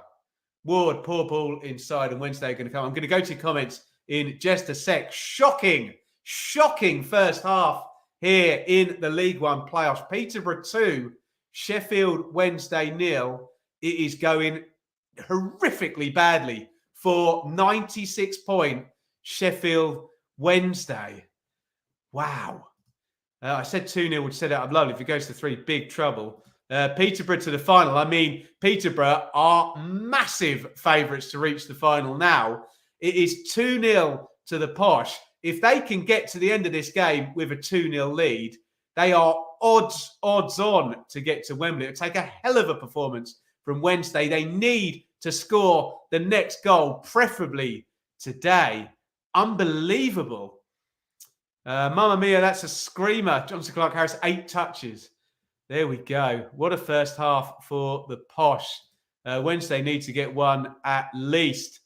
Ward, poor ball inside, and Wednesday are going to come. I'm going to go to comments in just a sec. Shocking first half here in the League One playoffs. Peterborough 2, Sheffield Wednesday 0. It is going horrifically badly for 96-point Sheffield Wednesday. Wow. I said 2-0 would set it up lovely. If it goes to 3, big trouble. Peterborough to the final. I mean, Peterborough are massive favourites to reach the final now. It is 2-0 to the Posh. If they can get to the end of this game with a 2-0 lead, they are odds on to get to Wembley. It would take a hell of a performance from Wednesday. They need to score the next goal, preferably today. Unbelievable. Mamma mia, that's a screamer. Johnson Clark Harris, 8 touches. There we go. What a first half for the Posh. Wednesday need to get one at least.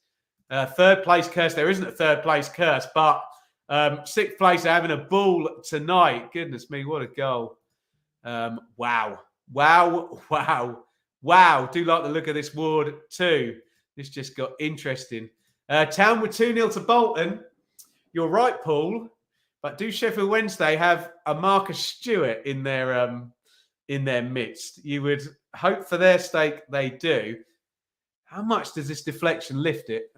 Third place curse. There isn't a third place curse, but 6th place are having a ball tonight. Goodness me, what a goal. Wow. Do like the look of this Ward too. This just got interesting. Town were 2-0 to Bolton. You're right, Paul. But do Sheffield Wednesday have a Marcus Stewart in their midst? You would hope for their sake they do. How much does this deflection lift it?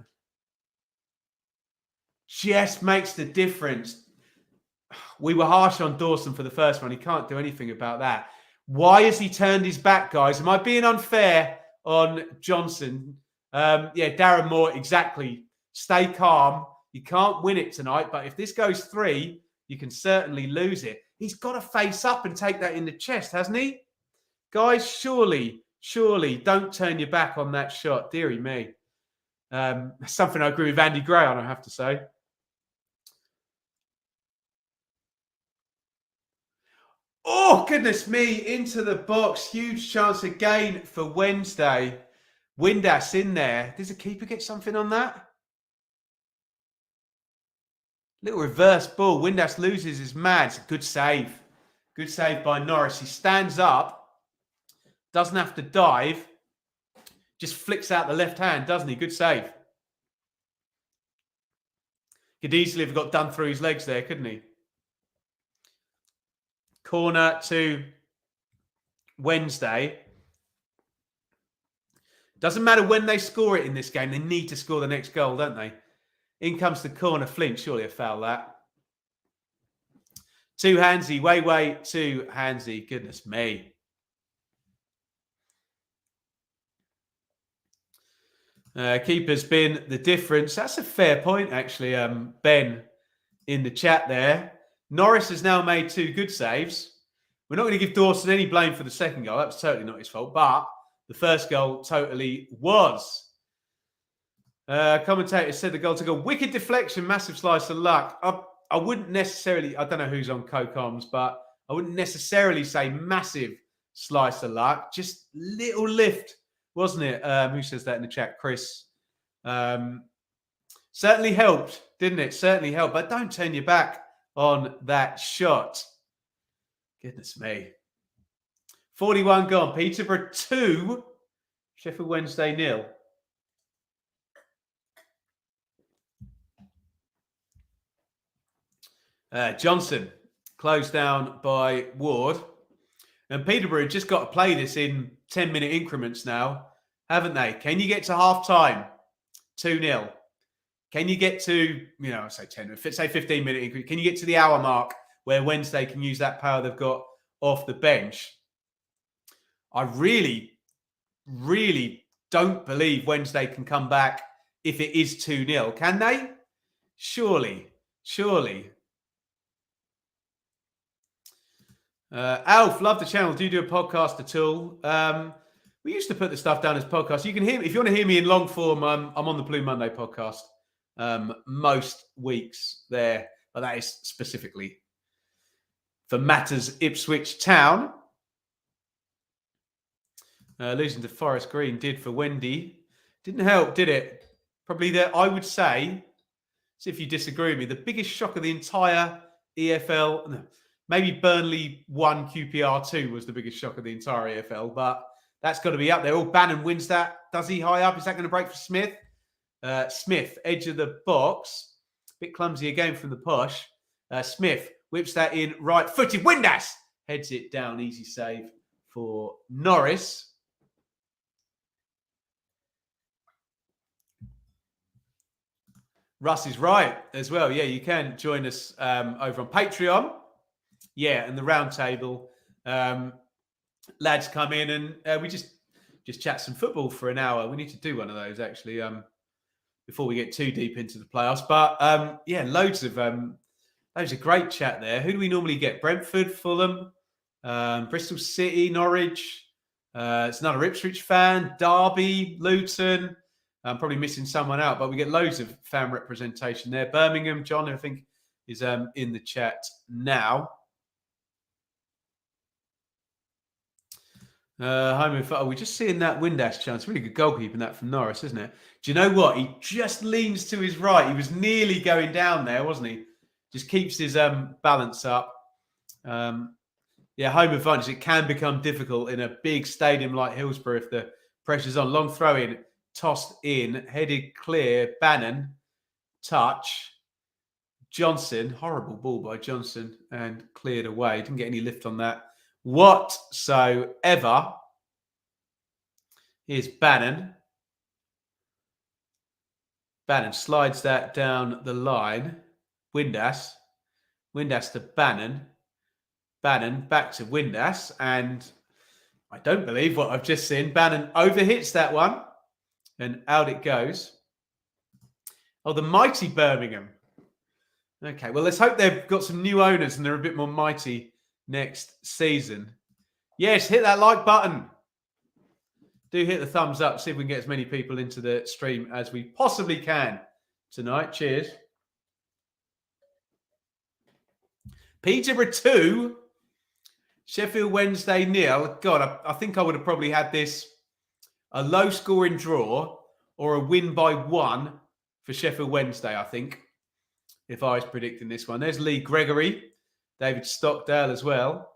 Just makes the difference. We were harsh on Dawson for the first one. He can't do anything about that. Why has he turned his back, guys? Am I being unfair on Johnson? Darren Moore, exactly. Stay calm. You can't win it tonight, but if this goes 3, you can certainly lose it. He's got to face up and take that in the chest, hasn't he? Guys, surely, don't turn your back on that shot. Dearie me. Something I agree with Andy Gray on, I have to say. Oh, goodness me, into the box. Huge chance again for Wednesday. Windass in there. Does the keeper get something on that? Little reverse ball. Windass loses his mad. It's a good save. Good save by Norris. He stands up. Doesn't have to dive. Just flicks out the left hand, doesn't he? Good save. Could easily have got done through his legs there, couldn't he? Corner to Wednesday. Doesn't matter when they score it in this game. They need to score the next goal, don't they? In comes the corner. Flint, surely a foul that. To Hansy. Way to Hansy. Goodness me. Keeper's been the difference. That's a fair point, actually, Ben, in the chat there. Norris has now made 2 good saves. We're not going to give Dawson any blame for the second goal. That was totally not his fault. But the first goal totally was. Commentator said the goal took a wicked deflection, massive slice of luck. I wouldn't necessarily, I don't know who's on co-coms, but I wouldn't necessarily say massive slice of luck. Just little lift, wasn't it? Who says that in the chat? Chris. Certainly helped, didn't it? Certainly helped. But don't turn your back on that shot. Goodness me. 41 gone. Peterborough 2. Sheffield Wednesday 0. Johnson closed down by Ward. And Peterborough just got to play this in 10-minute increments now, haven't they? Can you get to half-time? 2-0. Can you get to, say 10, say 15-minute increments? Can you get to the hour mark where Wednesday can use that power they've got off the bench? I really don't believe Wednesday can come back if it is 2-0. Can they? Surely. Alf, love the channel. Do you do a podcast at all? We used to put the stuff down as podcasts. You can hear me if you want to hear me in long form. I'm on the Blue Monday podcast most weeks there, but that is specifically for matters Ipswich Town. Losing to Forest Green did for Wendy. Didn't help, did it? Probably I would say, see if you disagree with me, the biggest shock of the entire EFL. No, maybe Burnley 1, QPR 2 was the biggest shock of the entire EFL, but that's got to be up there. Oh, Bannon wins that. Does he high up? Is that going to break for Smith? Smith, edge of the box. Bit clumsy again from the Posh. Smith whips that in right-footed. Windass heads it down. Easy save for Norris. Russ is right as well. Yeah, you can join us over on Patreon. Yeah, and the round table. Lads come in and we just chat some football for an hour. We need to do one of those actually before we get too deep into the playoffs. But loads of great chat there. Who do we normally get? Brentford, Fulham, Bristol City, Norwich. It's another Ipswich fan. Derby, Luton. I'm probably missing someone out, but we get loads of fan representation there. Birmingham, John, I think, is in the chat now. We're just seeing that Windass chance. Really good goalkeeping that from Norris, isn't it? Do you know what? He just leans to his right. He was nearly going down there, wasn't he? Just keeps his balance up. Home advantage. It can become difficult in a big stadium like Hillsborough if the pressure's on. Long throw in. tossed in, headed clear. Bannon, touch. Johnson, horrible ball by Johnson, and cleared away. Didn't get any lift on that whatsoever. Here's Bannon. Bannon slides that down the line. Windass to Bannon. Bannon back to Windass, and I don't believe what I've just seen. Bannon overhits that one, and out it goes. Oh, the mighty Birmingham. Okay, well, let's hope they've got some new owners and they're a bit more mighty next season. Yes, hit that like button. Do hit the thumbs up, see if we can get as many people into the stream as we possibly can tonight. Cheers. Peterborough 2, Sheffield Wednesday 0. God, I think I would have probably had this a low-scoring draw or a win by 1 for Sheffield Wednesday, I think, if I was predicting this one. There's Lee Gregory, David Stockdale as well.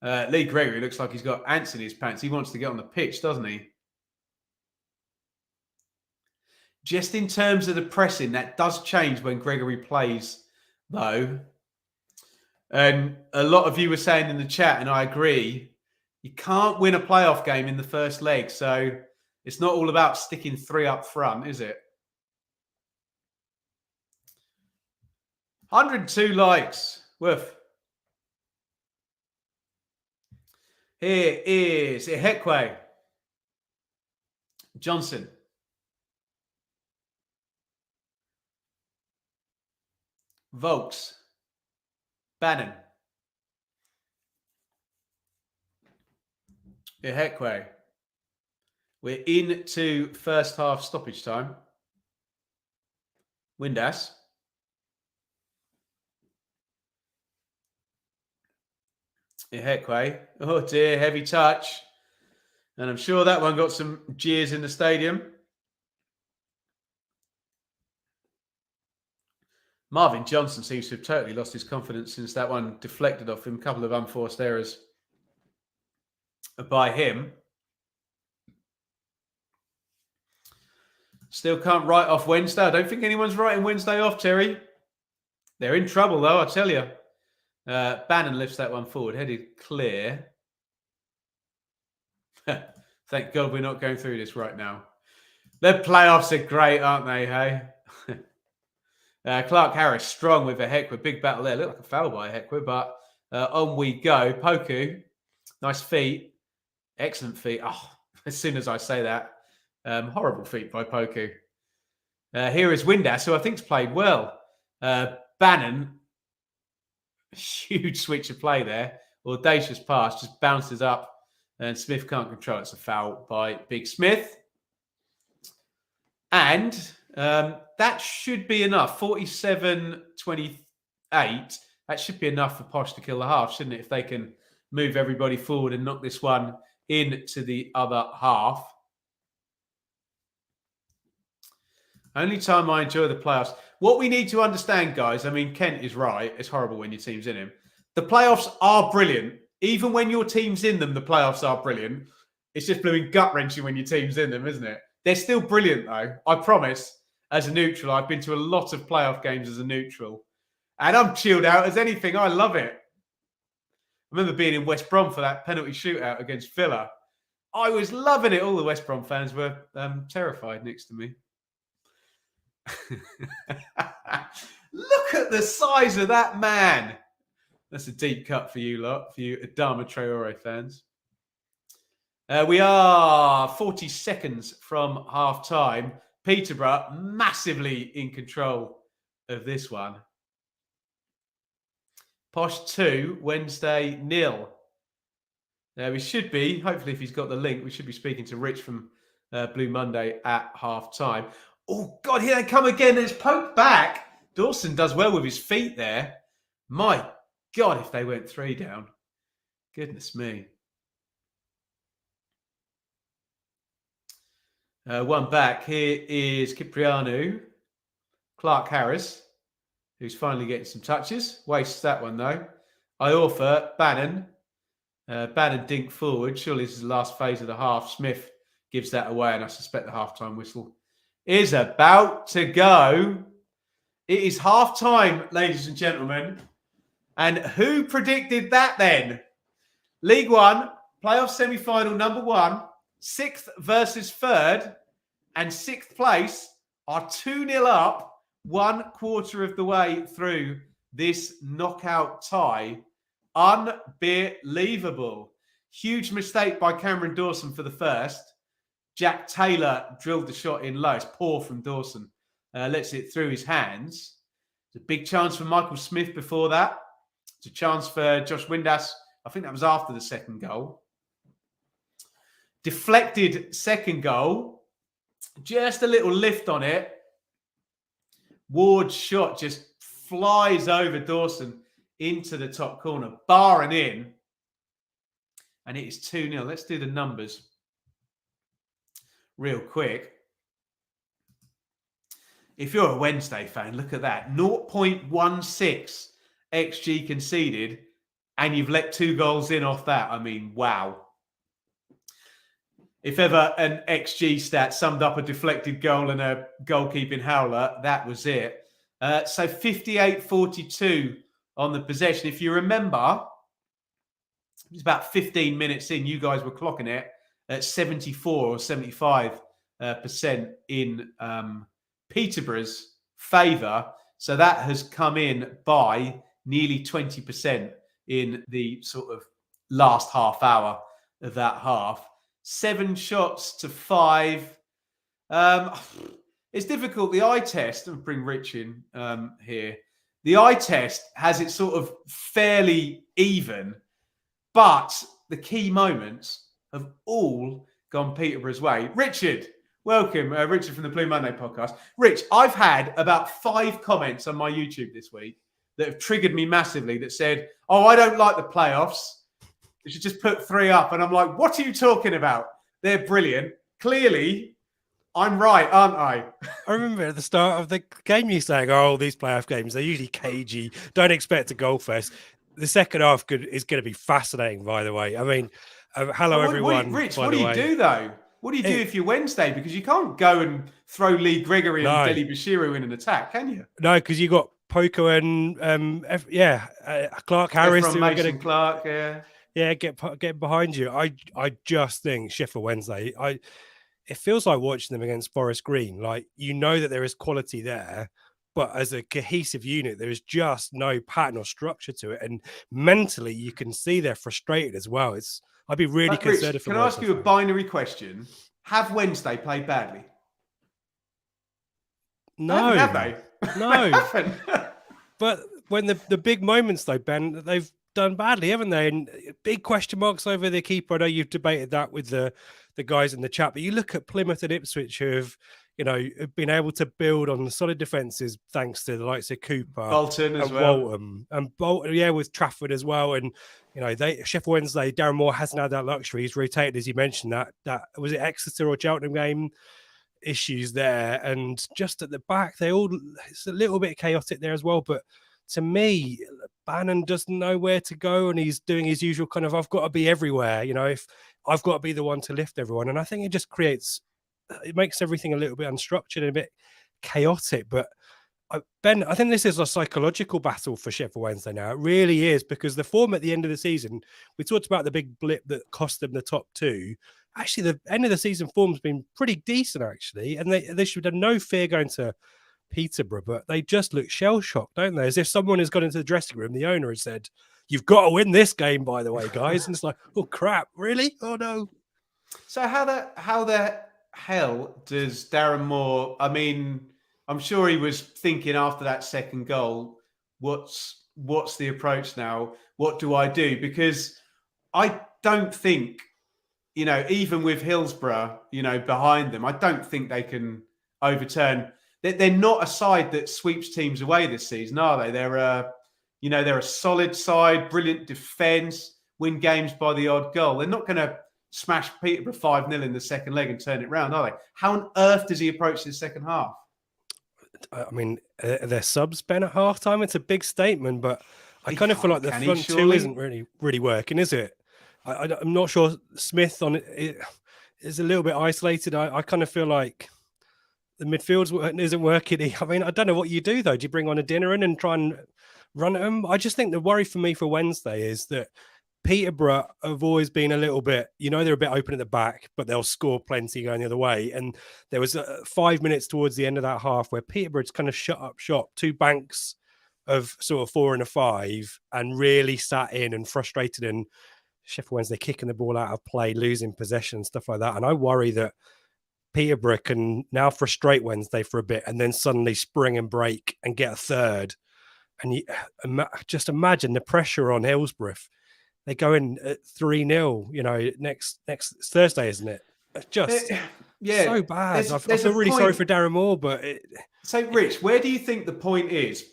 Lee Gregory looks like he's got ants in his pants. He wants to get on the pitch, doesn't he? Just in terms of the pressing, that does change when Gregory plays, though. And a lot of you were saying in the chat, and I agree, you can't win a playoff game in the first leg. So it's not all about sticking 3 up front, is it? 102 likes. Woof. Here is Ihekwe. Johnson. Volks. Bannon. Ihekwe. We're into first half stoppage time. Windass. Ihekwe. Oh dear, heavy touch. And I'm sure that one got some jeers in the stadium. Marvin Johnson seems to have totally lost his confidence since that one deflected off him. A couple of unforced errors by him. Still can't write off Wednesday. I don't think anyone's writing Wednesday off, Terry. They're in trouble, though, I tell you. Bannon lifts that one forward, headed clear. Thank God we're not going through this right now. The playoffs are great, aren't they, hey? Clark Harris, strong with Ihekwe. Big battle there. Looked like a foul by Ihekwe, but on we go. Poku, nice feet. Excellent feet. Oh, as soon as I say that, horrible feet by Poku. Here is Windass, who I think's played well. Bannon, huge switch of play there. Audacious pass, just bounces up, and Smith can't control it. It's a foul by Big Smith. And that should be enough. 47-28. That should be enough for Posh to kill the half, shouldn't it? If they can move everybody forward and knock this one into the other half. Only time I enjoy the playoffs. What we need to understand, guys, I mean, Kent is right. It's horrible when your team's in him. The playoffs are brilliant. Even when your team's in them, the playoffs are brilliant. It's just blooming gut-wrenching when your team's in them, isn't it? They're still brilliant, though. I promise. As a neutral, I've been to a lot of playoff games as a neutral. And I'm chilled out as anything. I love it. I remember being in West Brom for that penalty shootout against Villa. I was loving it. All the West Brom fans were terrified next to me. Look at the size of that man. That's a deep cut for you lot, for you Adama Traore fans. We are 40 seconds from half time. Peterborough massively in control of this one. Posh 2, Wednesday 0. We should be, hopefully if he's got the link, we should be speaking to Rich from Blue Monday at half time. Oh, God, here they come again. It's poked back. Dawson does well with his feet there. My God, if they went 3 down. Goodness me. One back. Here is Cipriano. Clark Harris, who's finally getting some touches. Wastes that one, though. Iorfa, Bannon. Bannon dink forward. Surely this is the last phase of the half. Smith gives that away. And I suspect the halftime whistle is about to go. It is halftime, ladies and gentlemen. And who predicted that then? League One, playoff semi-final number 1, 6th versus 3rd, and 6th place are 2-0 up, 1/4 of the way through this knockout tie. Unbelievable. Huge mistake by Cameron Dawson for the first. Jack Taylor drilled the shot in low. It's poor from Dawson. Lets it through his hands. It's a big chance for Michael Smith before that. It's a chance for Josh Windass. I think that was after the second goal. Deflected second goal. Just a little lift on it. Ward's shot just flies over Dawson into the top corner, barring in. And it is 2-0. Let's do the numbers real quick. If you're a Wednesday fan, look at that. 0.16 XG conceded, and you've let 2 goals in off that. I mean, wow. If ever an XG stat summed up a deflected goal and a goalkeeping howler, that was it. So 58-42 on the possession. If you remember, it was about 15 minutes in, you guys were clocking it at 74 or 75% in Peterborough's favour. So that has come in by nearly 20% in the sort of last half hour of that half. 7 shots to 5. It's difficult. The eye test, and bring Rich in here. The eye test has it sort of fairly even, but the key moments have all gone Peterborough's way. Richard, welcome. Richard from the Blue Monday podcast. Rich, I've had about 5 comments on my YouTube this week that have triggered me massively that said, oh, I don't like the playoffs. You should just put 3 up. And I'm like, what are you talking about? They're brilliant. Clearly, I'm right, aren't I? I remember at the start of the game you saying, oh, these playoff games, they're usually cagey. Don't expect a goal fest. The second half is going to be fascinating, by the way. I mean, hello, everyone. Rich, what do you do, though? What do you do if you're Wednesday? Because you can't go and throw Lee Gregory and Deli Bashiru in an attack, can you? No, because you got Poco and, Clark Harris. From Mason Clark, yeah. Yeah, get behind you. I just think Sheffield Wednesday, it feels like watching them against Forest Green. Like, you know that there is quality there, but as a cohesive unit, there is just no pattern or structure to it. And mentally, you can see they're frustrated as well. I'd be really concerned. Rich, can I ask you a binary question? Have Wednesday played badly? No. Have they? No. They haven't. But when the big moments, though, Ben, they've done badly, haven't they? And big question marks over the keeper. I know you've debated that with the guys in the chat, but you look at Plymouth and Ipswich, who have been able to build on the solid defences thanks to the likes of Cooper, Bolton as well, and Bolton, with Trafford as well. And Sheffield Wednesday, Darren Moore hasn't had that luxury. He's rotated, as you mentioned. That was it, Exeter or Cheltenham game issues there, and just at the back, it's a little bit chaotic there as well. But to me, Bannon doesn't know where to go, and he's doing his usual kind of, I've got to be everywhere. If I've got to be the one to lift everyone. And I think it makes everything a little bit unstructured and a bit chaotic. But Ben, I think this is a psychological battle for Sheffield Wednesday now. It really is, because the form at the end of the season, we talked about the big blip that cost them the top 2. Actually, the end of the season form's been pretty decent, actually. And they should have no fear going to Peterborough, but they just look shell-shocked, don't they? As if someone has gone into the dressing room, the owner has said, you've got to win this game, by the way, guys. And it's like, oh, crap, really? Oh, no. So how the hell does Darren Moore, I mean, I'm sure he was thinking after that second goal, what's the approach now? What do I do? Because I don't think, even with Hillsborough, behind them, I don't think they can overturn. They're not a side that sweeps teams away this season, are they? They're a solid side, brilliant defence, win games by the odd goal. They're not going to smash Peterborough 5-0 in the second leg and turn it round, are they? How on earth does he approach this second half? I mean, their subs, Ben, at halftime. It's a big statement, but I kind of feel like the front 2 isn't really working, is it? I'm not sure Smith on it. is a little bit isolated. I kind of feel like the midfield isn't working. I mean, I don't know what you do though. Do you bring on a dinner in and try and run at them? I just think the worry for me for Wednesday is that Peterborough have always been a little bit, they're a bit open at the back, but they'll score plenty going the other way. And there was 5 minutes towards the end of that half where Peterborough's kind of shut up shop, 2 banks of sort of 4 and a 5, and really sat in and frustrated, and Sheffield Wednesday kicking the ball out of play, losing possession, stuff like that. And I worry that Peterborough can now frustrate Wednesday for a bit and then suddenly spring and break and get a third. And just imagine the pressure on Hillsborough. They go in at 3-0, next Thursday, isn't it? Just so bad. I feel really sorry for Darren Moore, but... So, Rich, where do you think the point is?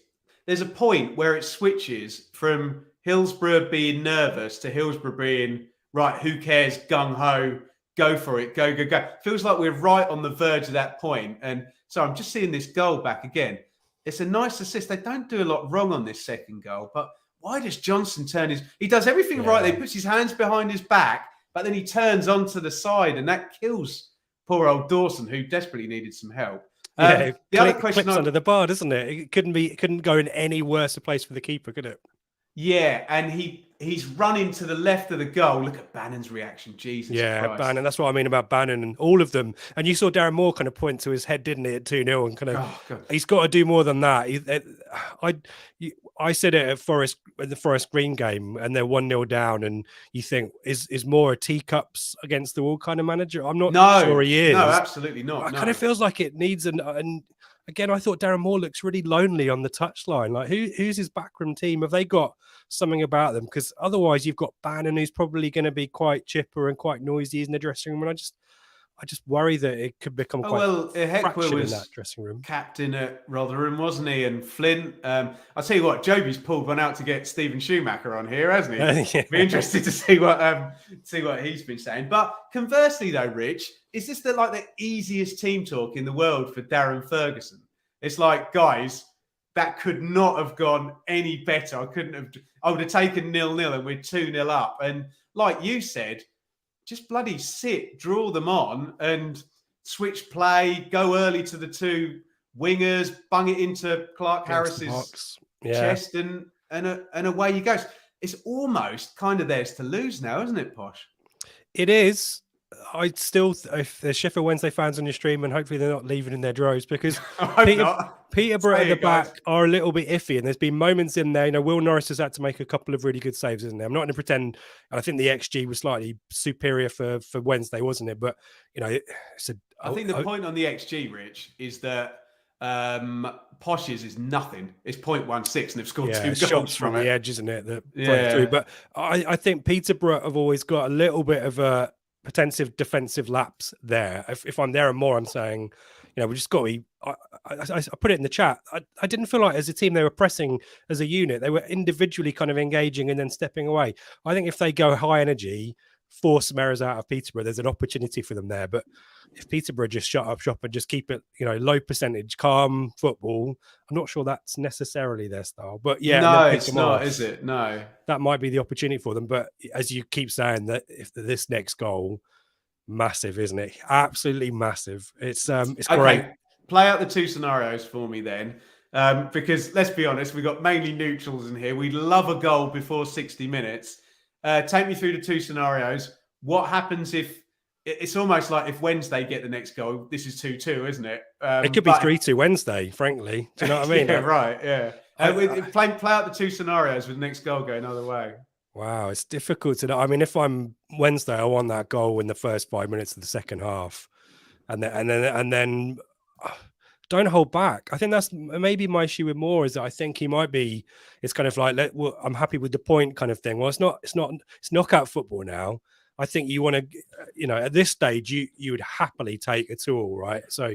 There's a point where it switches from Hillsborough being nervous to Hillsborough being, right, who cares, gung-ho, go for it, go. Feels like we're right on the verge of that point. And so I'm just seeing this goal back again. It's a nice assist. They don't do a lot wrong on this second goal, but why does Johnson he does everything right. He puts his hands behind his back, but then he turns onto the side, and that kills poor old Dawson, who desperately needed some help. The other question under the bar, doesn't it? It couldn't go in any worse a place for the keeper, could it? Yeah, and he's running to the left of the goal. Look at Bannon's reaction. Jesus Christ. Bannon. That's what I mean about Bannon and all of them. And you saw Darren Moore kind of point to his head, didn't he, at 2-0, and kind of he's got to do more than that. I said it at the Forest Green game, and they're 1-0 down, and you think is Moore a teacups against the wall kind of manager? I'm not sure he is. No, absolutely not. It kind of feels like it needs and again, I thought Darren Moore looks really lonely on the touchline. Like, who's his backroom team? Have they got something about them? Because otherwise, you've got Bannon, who's probably going to be quite chipper and quite noisy in the dressing room. And I just worry that it could become quite fractured in that dressing room. Captain at Rotherham, wasn't he? And Flint. I'll tell you what, Joby's pulled one out to get Stephen Schumacher on here, hasn't he? Be interested to see what he's been saying. But conversely, though, Rich, is this the easiest team talk in the world for Darren Ferguson? It's like, guys, that could not have gone any better. I would have taken 0-0 and we're 2-0 up. And like you said, just bloody sit, draw them on and switch play, go early to the 2 wingers, bung it into Clark Harris's chest and away you go. It's almost kind of theirs to lose now, isn't it, Posh? It is. I'd still, if there's Sheffield Wednesday fans on your stream, and hopefully they're not leaving in their droves, because Peterborough at the back are a little bit iffy, and there's been moments in there. Will Norris has had to make a couple of really good saves, isn't there? I'm not going to pretend. I think the XG was slightly superior for Wednesday, wasn't it? But I think the point on the XG, Rich, is that Posh's is nothing. It's 0.16, and they've scored 2 goals from the edge, isn't it? Through. But I think Peterborough have always got a little bit of a potential defensive lapse there. If I'm there and more, I'm saying, we just got to. I put it in the chat. I didn't feel like as a team they were pressing as a unit. They were individually kind of engaging and then stepping away. I think if they go high energy, force some errors out of Peterborough, there's an opportunity for them there. But if Peterborough just shut up shop and just keep it, low percentage, calm football, I'm not sure that's necessarily their style. But no, it's not, is it? No, that might be the opportunity for them. But as you keep saying, that if this next goal, massive, isn't it? Absolutely massive. It's great. Play out the 2 scenarios for me then, because let's be honest, we've got mainly neutrals in here. We'd love a goal before 60 minutes. Take me through the 2 scenarios. What happens if it's almost like if Wednesday get the next goal? This is 2-2, isn't it? It could be 3-2 Wednesday, frankly. Do you know what I mean? Yeah, right. Yeah. Play out the 2 scenarios with the next goal going either way. Wow, it's difficult to know. I mean, if I'm Wednesday, I want that goal in the first 5 minutes of the second half, and then don't hold back. I think that's maybe my issue with Moore, is that I think he might be. It's kind of like, I'm happy with the point kind of thing. Well, it's knockout football now. I think you want to, at this stage, you would happily take a 2-2, right? So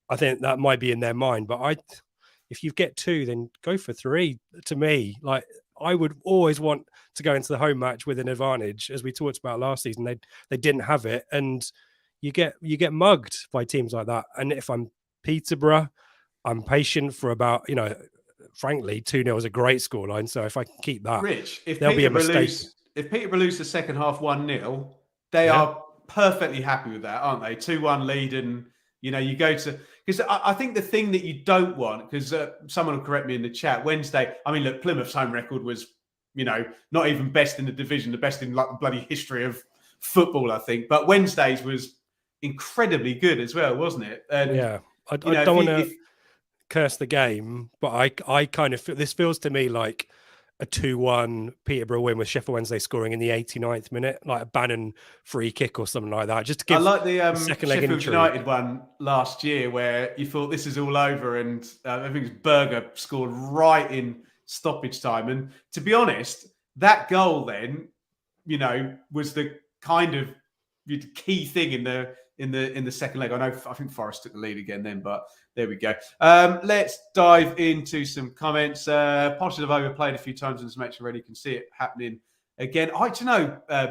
I think that might be in their mind. But if you get 2, then go for 3. To me, I would always want to go into the home match with an advantage, as we talked about last season. They didn't have it, and you get mugged by teams like that. And if I'm Peterborough, I'm patient for about, frankly, 2-0 is a great scoreline. So if I can keep that, Rich, if there'll be a mistake. If Peterborough lose the second half 1-0, they are perfectly happy with that, aren't they? 2-1 lead, and you go to, because I think the thing that you don't want, because someone will correct me in the chat, Wednesday. I mean, look, Plymouth's home record was, not even best in the division, the best in like the bloody history of football, I think. But Wednesday's was incredibly good as well, wasn't it? And yeah, I don't want to curse the game, but I kind of feel, this feels to me like a 2-1 Peterborough win with Sheffield Wednesday scoring in the 89th minute, like a Bannon free kick or something like that. Just to give, I like the second leg Sheffield intrigue. United one last year where you thought this is all over, and I think it's Berger scored right in stoppage time. And to be honest, that goal then, was the kind of key thing in the second leg. I think Forest took the lead again then, but there we go. Let's dive into some comments. Posh have overplayed a few times in this match already. You can see it happening again.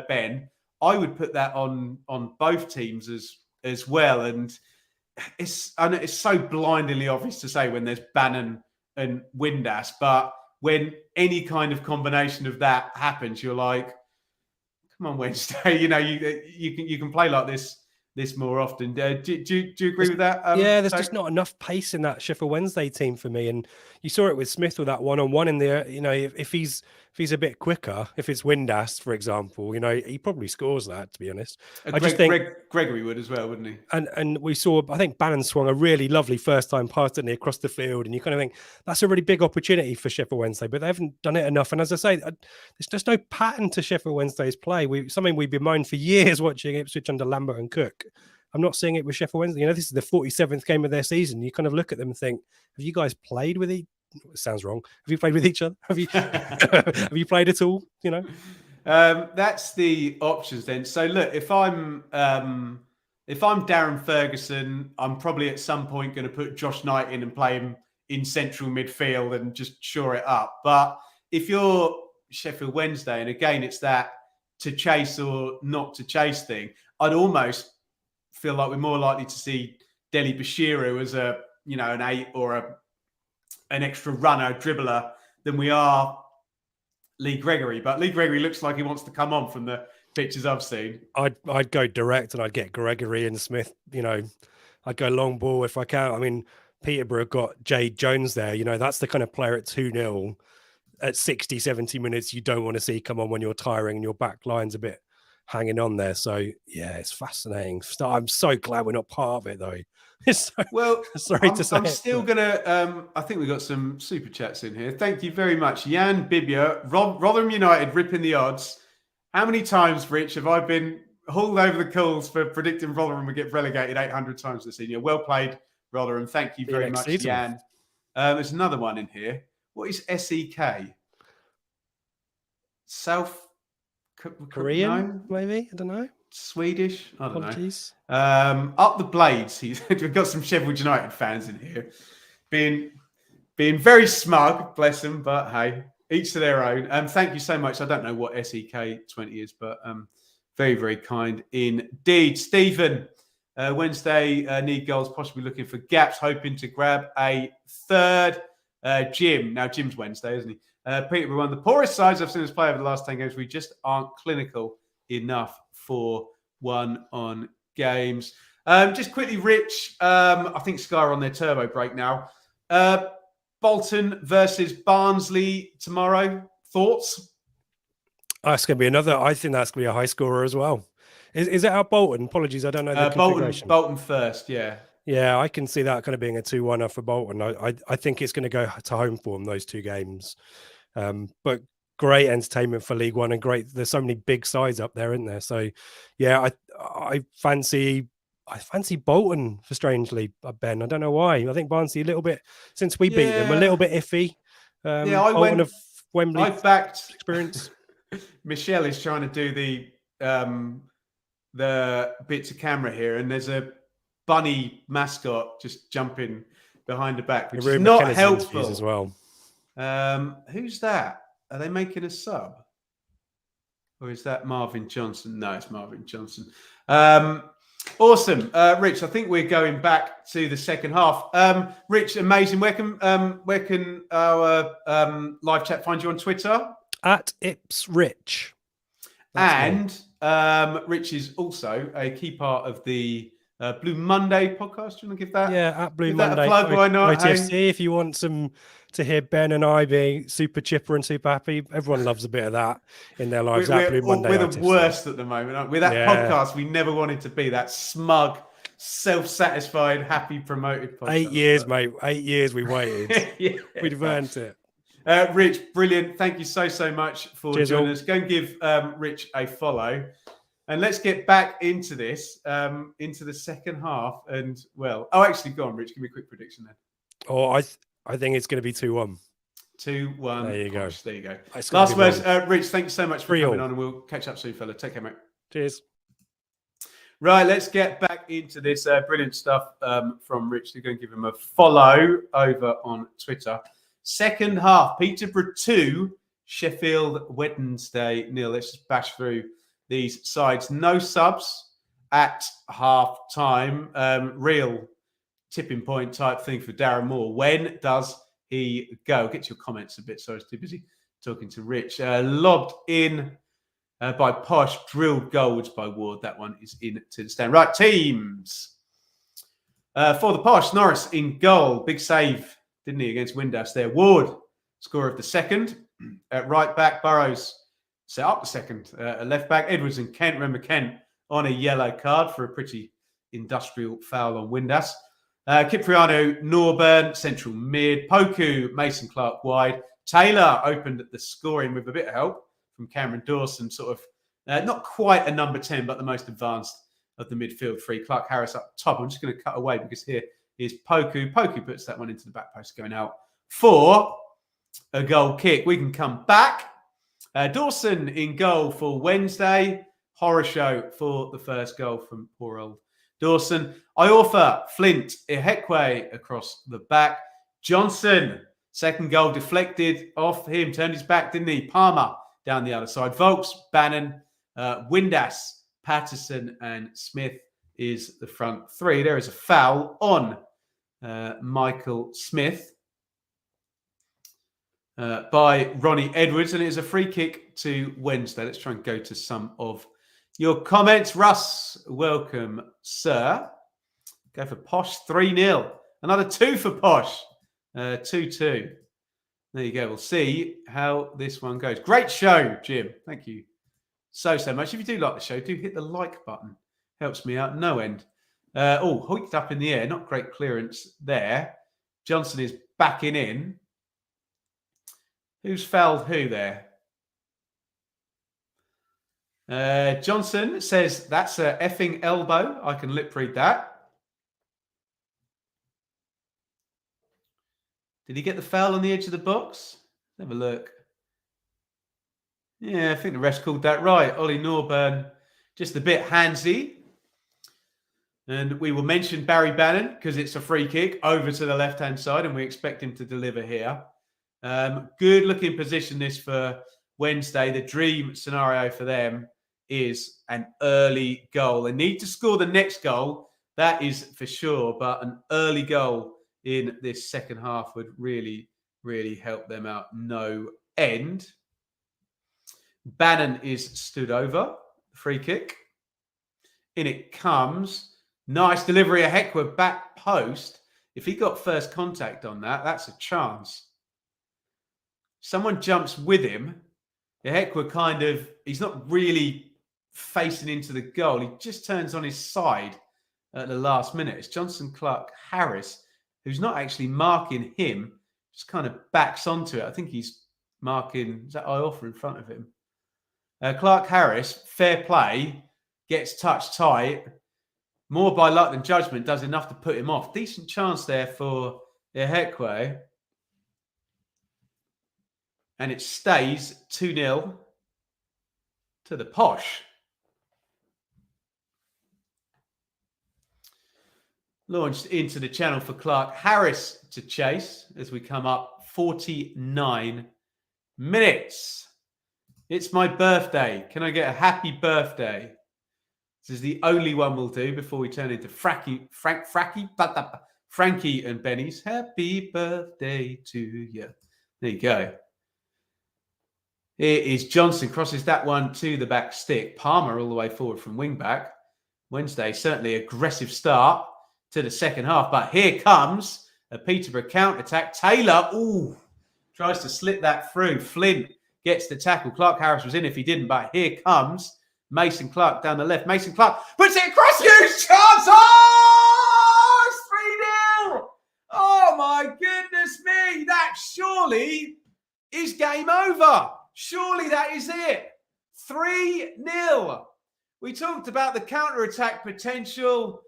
Ben, I would put that on both teams as well. And I know it's so blindingly obvious to say when there's Bannon and Windass, but when any kind of combination of that happens, you're like, come on, Wednesday. You can play like this more often. Do you agree with that? Yeah, there's just not enough pace in that Sheffield Wednesday team for me. And you saw it with Smith with that one-on-one in there. If he's a bit quicker, if it's Windass, for example, he probably scores that, to be honest. I just think Gregory would as well, wouldn't he? And we saw, I think Bannon swung a really lovely first time pass, didn't he, across the field, and you kind of think that's a really big opportunity for Sheffield Wednesday, but they haven't done it enough. And as I say, there's just no pattern to Sheffield Wednesday's play. Something we've bemoaned for years watching Ipswich under Lambert and Cook. I'm not seeing it with Sheffield Wednesday. This is the 47th game of their season. You kind of look at them and think, have you guys played with each? It sounds wrong. Have you played with each other? Have you have you played at all? That's the options then. So look, if I'm Darren Ferguson, I'm probably at some point going to put Josh Knight in and play him in central midfield and just shore it up. But if you're Sheffield Wednesday, and again, it's that to chase or not to chase thing, I'd almost feel like we're more likely to see Deli Bashiru as an 8 or an extra runner, dribbler, than we are Lee Gregory. But Lee Gregory looks like he wants to come on from the pictures I've seen. I'd go direct and I'd get Gregory and Smith. I'd go long ball if I can. I mean, Peterborough got Jade Jones there. That's the kind of player at 2-0 at 60, 70 minutes you don't want to see come on when you're tiring and your back line's a bit hanging on there. So yeah, it's fascinating. I'm so glad we're not part of it though. I'm still gonna I think we've got some super chats in here. Thank you very much, Jan Bibia. Rotherham United ripping the odds. How many times, Rich, have I been hauled over the coals for predicting Rotherham would get relegated 800 times this season? Well played, Rotherham. Thank you very much, Jan. There's another one in here. What is SEK? South Korean, maybe? I don't know. Swedish? I don't Apologies. know. Up the Blades. We've got some Sheffield United fans in here. Being very smug, bless them, but hey, each to their own. Thank you so much. I don't know what SEK20 is, but very, very kind indeed. Stephen, Wednesday need goals, possibly looking for gaps, hoping to grab a third. Jim. Now, Jim's Wednesday, isn't he? Peterborough, one of the poorest sides I've seen us play over the last 10 games. We just aren't clinical enough for one-on games. Just quickly, Rich, I think Sky are on their turbo break now. Bolton versus Barnsley tomorrow. Thoughts? That's going to be another. I think that's going to be a high scorer as well. Is it at Bolton? Apologies, I don't know the configuration. Bolton first, yeah. Yeah, I can see that kind of being a 2-1 for Bolton. I think it's going to go to home form, those two games. But great entertainment for League One and great. There's so many big sides up there, isn't there? So, yeah, I fancy Bolton for strangely, Ben. I don't know why. I think Barnsley a little bit, since we beat them, a little bit iffy. I went of Wembley. I've backed experience. Michelle is trying to do the bits of camera here, and there's a bunny mascot just jumping behind the back, which is not helpful as well. Who's that? Are they making a sub? Or is that Marvin Johnson? No, it's Marvin Johnson. Awesome. Rich, I think we're going back to the second half. Rich, amazing. Where can our live chat find you on Twitter? At Ipsrich. And Rich is also a key part of the Blue Monday podcast. Do you want to give that? At Blue give Monday. That a plug, why not? OTFC, if you want to hear Ben and I being super chipper and super happy, everyone loves a bit of that in their lives. Blue Monday. We're the OTFC. worst at the moment, aren't we? With that podcast, we never wanted to be that smug, self-satisfied, happy, promoted podcast. 8 years, mate. 8 years we waited. Yeah, we'd earned it. Rich, brilliant. Thank you so much for joining us. Go and give Rich a follow. And let's get back into this, into the second half. And, actually, go on, Rich. Give me a quick prediction then. I think it's going to be 2-1. 2-1. There you go. There you go. Last words. Rich, thank you so much for coming on, and we'll catch up soon, fella. Take care, mate. Cheers. Right, let's get back into this brilliant stuff from Rich. You're going to give him a follow over on Twitter. Second half, Peterborough 2, Sheffield Wednesday 0. Let's just bash through these sides. No subs at half time. Real tipping point type thing for Darren Moore. When does he go? Get your comments a bit. So I was too busy talking to Rich. Lobbed in by Posh, drilled goals by Ward. That one is into the stand. Right, teams. For the Posh, Norris in goal. Big save, didn't he, against Windass there. Ward, scorer of the second. At right back, Burrows set up the second. At left back, Edwards and Kent. Remember, Kent on a yellow card for a pretty industrial foul on Windass. Cipriano, Norburn, central mid. Poku, Mason Clark wide. Taylor opened the scoring with a bit of help from Cameron Dawson, sort of not quite a number 10, but the most advanced of the midfield three. Clark Harris up top. I'm just going to cut away because here is Poku. Poku puts that one into the back post, going out for a goal kick. We can come back. Dawson in goal for Wednesday. Horror show for the first goal from poor old Dawson. Iorfa, Flint, Ihekwe across the back. Johnson, second goal deflected off him. Turned his back, didn't he? Palmer down the other side. Volks, Bannon, Windass, Patterson and Smith is the front three. There is a foul on Michael Smith by Ronnie Edwards, and it is a free kick to Wednesday. Let's try and go to some of your comments. Russ, welcome, sir. Go for Posh, 3-0. Another 2 for Posh, 2-2. There you go. We'll see how this one goes. Great show, Jim. Thank you so much. If you do like the show, do hit the like button. Helps me out no end. Hoiked up in the air. Not great clearance there. Johnson is backing in. Who's fouled who there? Johnson says that's a effing elbow. I can lip read that. Did he get the foul on the edge of the box? Let's have a look. Yeah, I think the ref called that right. Ollie Norburn, just a bit handsy. And we will mention Barry Bannon because it's a free kick over to the left-hand side and we expect him to deliver here. Good looking position this for Wednesday. The dream scenario for them is an early goal. They need to score the next goal. That is for sure. But an early goal in this second half would really, really help them out. No end. Bannon is stood over. Free kick. In it comes. Nice delivery. A Hekwa back post. If he got first contact on that, that's a chance. Someone jumps with him. The Hekwa he's not really facing into the goal. He just turns on his side at the last minute. It's Johnson Clark Harris, who's not actually marking him, just kind of backs onto it. I think he's marking, is that Iorfa in front of him? Clark Harris, fair play, gets touched tight. More by luck than judgment, does enough to put him off. Decent chance there for Ihekwe. And it stays 2-0 to the Posh. Launched into the channel for Clark Harris to chase as we come up 49 minutes. It's my birthday. Can I get a happy birthday? This is the only one we'll do before we turn into Frankie and Benny's. Happy birthday to you. There you go. It is Johnson, crosses that one to the back stick. Palmer all the way forward from wing back. Wednesday, certainly aggressive start to the second half. But here comes a Peterborough counter-attack. Taylor, tries to slip that through. Flint gets the tackle. Clark Harris was in if he didn't. But here comes Mason Clark down the left. Mason Clark puts it across. Huge chance. Oh, it's 3-0. Oh, my goodness me. That surely is game over. Surely that is it. 3-0. We talked about the counter-attack potential.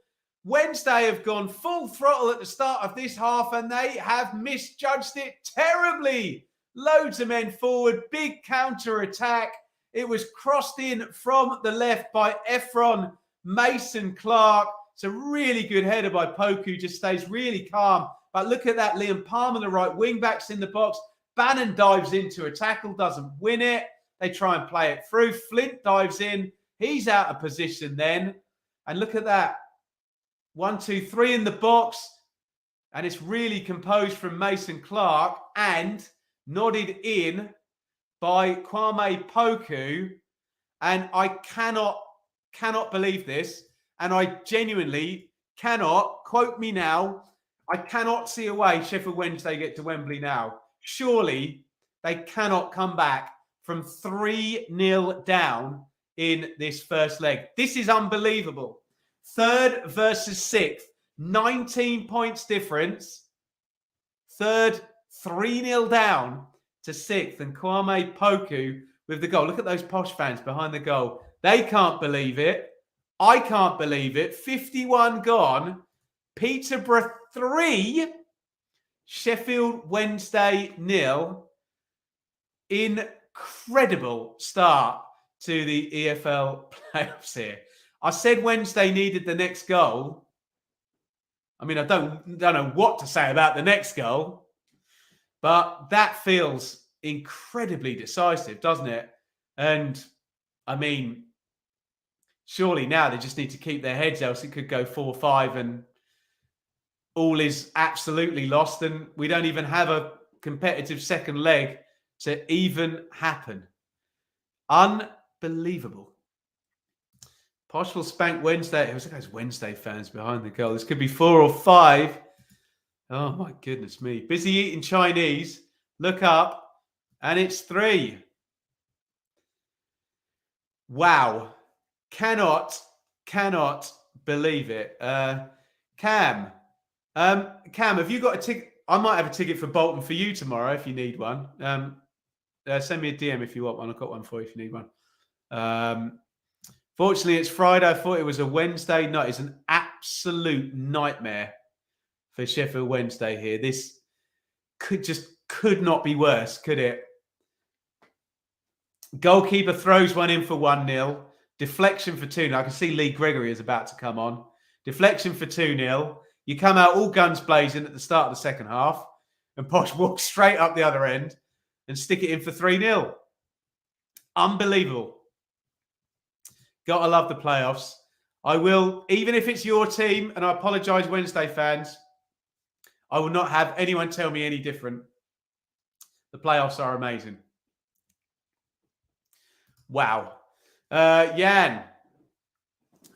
Wednesday have gone full throttle at the start of this half and they have misjudged it terribly. Loads of men forward, big counter-attack. It was crossed in from the left by Efron Mason Clark. It's a really good header by Poku, just stays really calm. But look at that, Liam Palmer, the right wing-back's in the box. Bannon dives into a tackle, doesn't win it. They try and play it through. Flint dives in. He's out of position then. And look at that. 1, 2, 3 in the box. And it's really composed from Mason Clark and nodded in by Kwame Poku. And I cannot believe this. And I genuinely cannot, quote me now, I cannot see a way Sheffield Wednesday get to Wembley now. Surely they cannot come back from 3-0 down in this first leg. This is unbelievable. Third versus sixth, 19 points difference. Third, 3-0 down to sixth. And Kwame Poku with the goal. Look at those Posh fans behind the goal. They can't believe it. I can't believe it. 51 gone. Peterborough 3. Sheffield Wednesday 0. Incredible start to the EFL playoffs here. I said Wednesday needed the next goal. I mean, I don't know what to say about the next goal, but that feels incredibly decisive, doesn't it? And I mean, surely now they just need to keep their heads, else it could go 4-5 and all is absolutely lost, and we don't even have a competitive second leg to even happen. Unbelievable. Posh will spank Wednesday. It was those Wednesday fans behind the goal. This could be 4 or 5. Oh, my goodness me. Busy eating Chinese. Look up, and it's 3. Wow. Cannot believe it. Cam, have you got a ticket? I might have a ticket for Bolton for you tomorrow if you need one. Send me a DM if you want one. I've got one for you if you need one. Fortunately, it's Friday. I thought it was a Wednesday. No, it's an absolute nightmare for Sheffield Wednesday here. This could not be worse, could it? Goalkeeper throws one in for 1-0. Deflection for 2-0. I can see Lee Gregory is about to come on. Deflection for 2-0. You come out all guns blazing at the start of the second half, and Posh walks straight up the other end and stick it in for 3-0. Unbelievable. Gotta love the playoffs. I will, even if it's your team, and I apologise, Wednesday fans, I will not have anyone tell me any different. The playoffs are amazing. Wow. Jan,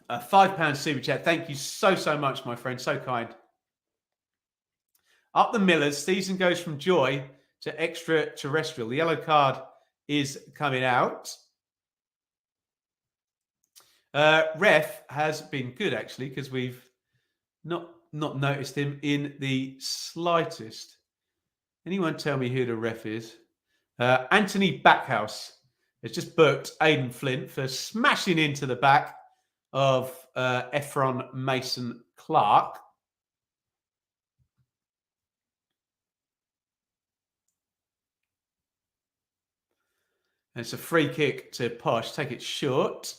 a £5 super chat. Thank you so much, my friend. So kind. Up the Millers. Season goes from joy to extraterrestrial. The yellow card is coming out. Ref has been good, actually, because we've not noticed him in the slightest. Anyone tell me who the ref is? Anthony Backhouse has just booked Aidan Flint for smashing into the back of Efron Mason Clark. And it's a free kick to Posh. Take it short.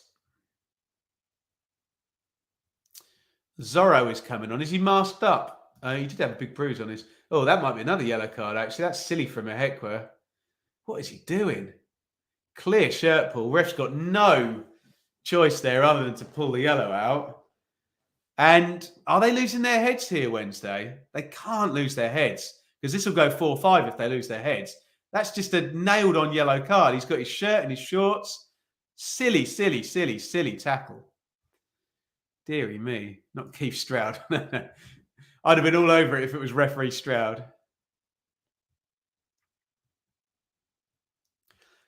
Zorro is coming on. Is he masked up? He did have a big bruise on his... Oh, that might be another yellow card, actually. That's silly from a Hekwer. What is he doing? Clear shirt pull. Ref's got no choice there other than to pull the yellow out. And are they losing their heads here Wednesday? They can't lose their heads because this will go 4-5 if they lose their heads. That's just a nailed-on yellow card. He's got his shirt and his shorts. Silly, silly, silly, silly tackle. Deary me, not Keith Stroud. I'd have been all over it if it was referee Stroud.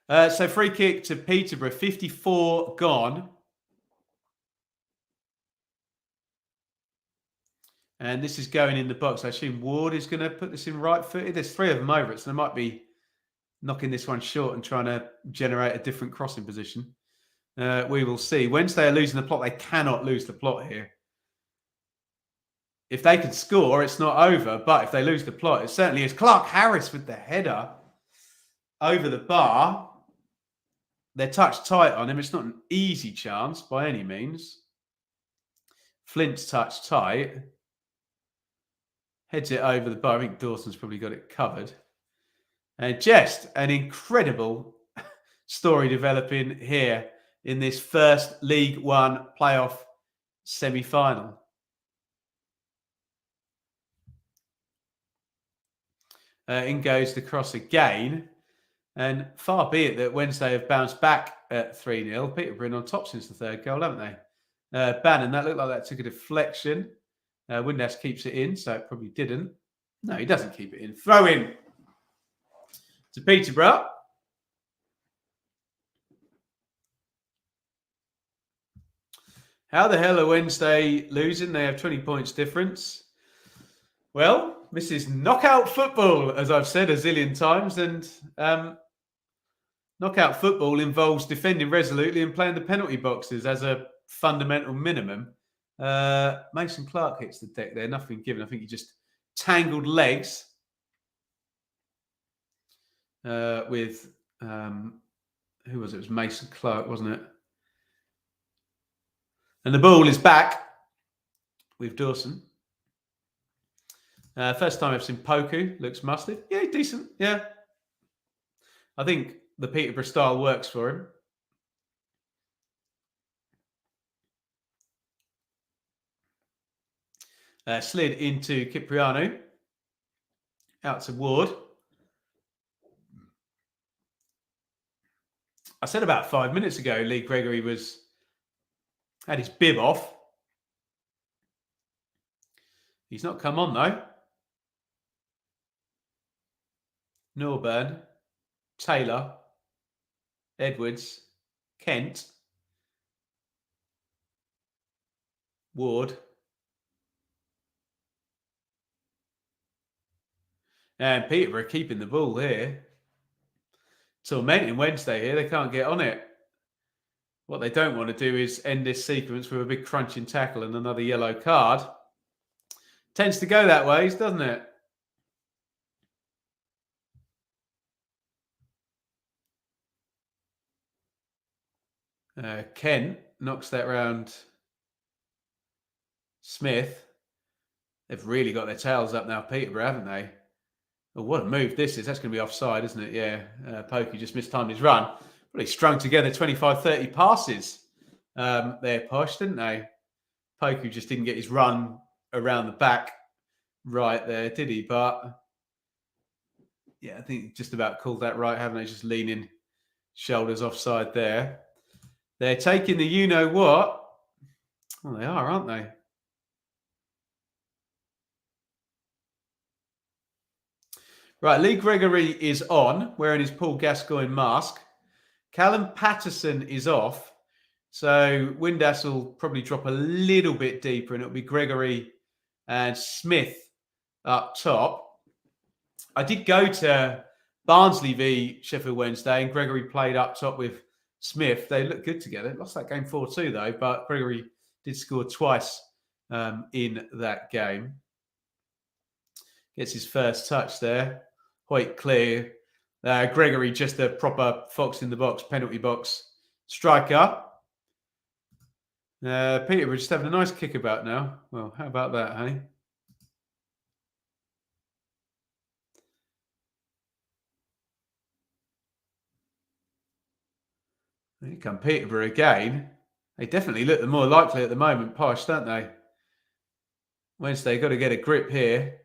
So free kick to Peterborough, 54 gone. And this is going in the box. I assume Ward is going to put this in right-footed. There's 3 of them over it, so they might be knocking this one short and trying to generate a different crossing position. We will see. Wednesday are losing the plot. They cannot lose the plot here. If they can score, it's not over. But if they lose the plot, it certainly is. Clark Harris with the header over the bar. They're touched tight on him. It's not an easy chance by any means. Flint's touched tight. Heads it over the bar. I think Dawson's probably got it covered. And just an incredible story developing here in this first League One playoff semi-final. In goes the cross again. And far be it that Wednesday have bounced back at 3-0. Peterborough been on top since the 3rd goal, haven't they? Bannon, that looked like that took a deflection. Windass keeps it in, so it probably didn't. No, he doesn't keep it in. Throw in to Peterborough. How the hell are Wednesday losing? They have 20 points difference. Well, this is knockout football, as I've said a zillion times. And knockout football involves defending resolutely and playing the penalty boxes as a fundamental minimum. Mason Clark hits the deck there. Nothing given. I think he just tangled legs with... who was it? It was Mason Clark, wasn't it? And the ball is back with Dawson. First time I've seen Poku. Looks mustard. Yeah, decent. Yeah. I think the Peterborough style works for him. Slid into Cipriano. Out to Ward. I said about 5 minutes ago, Lee Gregory had his bib off. He's not come on though. Norburn, Taylor, Edwards, Kent, Ward. And Peterborough keeping the ball here. Tormenting Wednesday here. They can't get on it. What they don't want to do is end this sequence with a big crunching tackle and another yellow card. Tends to go that way, doesn't it? Kent knocks that round. Smith. They've really got their tails up now, Peterborough, haven't they? Oh, what a move this is. That's going to be offside, isn't it? Yeah. Pokey just mistimed his run. Well, he strung together 25, 30 passes there, Posh, didn't they? Pokey just didn't get his run around the back right there, did he? But, yeah, I think just about called that right, haven't they? Just leaning shoulders offside there. They're taking the you-know-what. Well, they are, aren't they? Right, Lee Gregory is on, wearing his Paul Gascoigne mask. Callum Patterson is off. So Windass will probably drop a little bit deeper, and it'll be Gregory and Smith up top. I did go to Barnsley v Sheffield Wednesday, and Gregory played up top with Smith. They looked good together. Lost that game 4-2, though, but Gregory did score twice in that game. Gets his first touch there. Quite clear. Gregory, just a proper fox in the box, penalty box striker. Peterborough just having a nice kick about now. Well, how about that, hey? Here come Peterborough again. They definitely look the more likely at the moment, Posh, don't they? Wednesday got to get a grip here.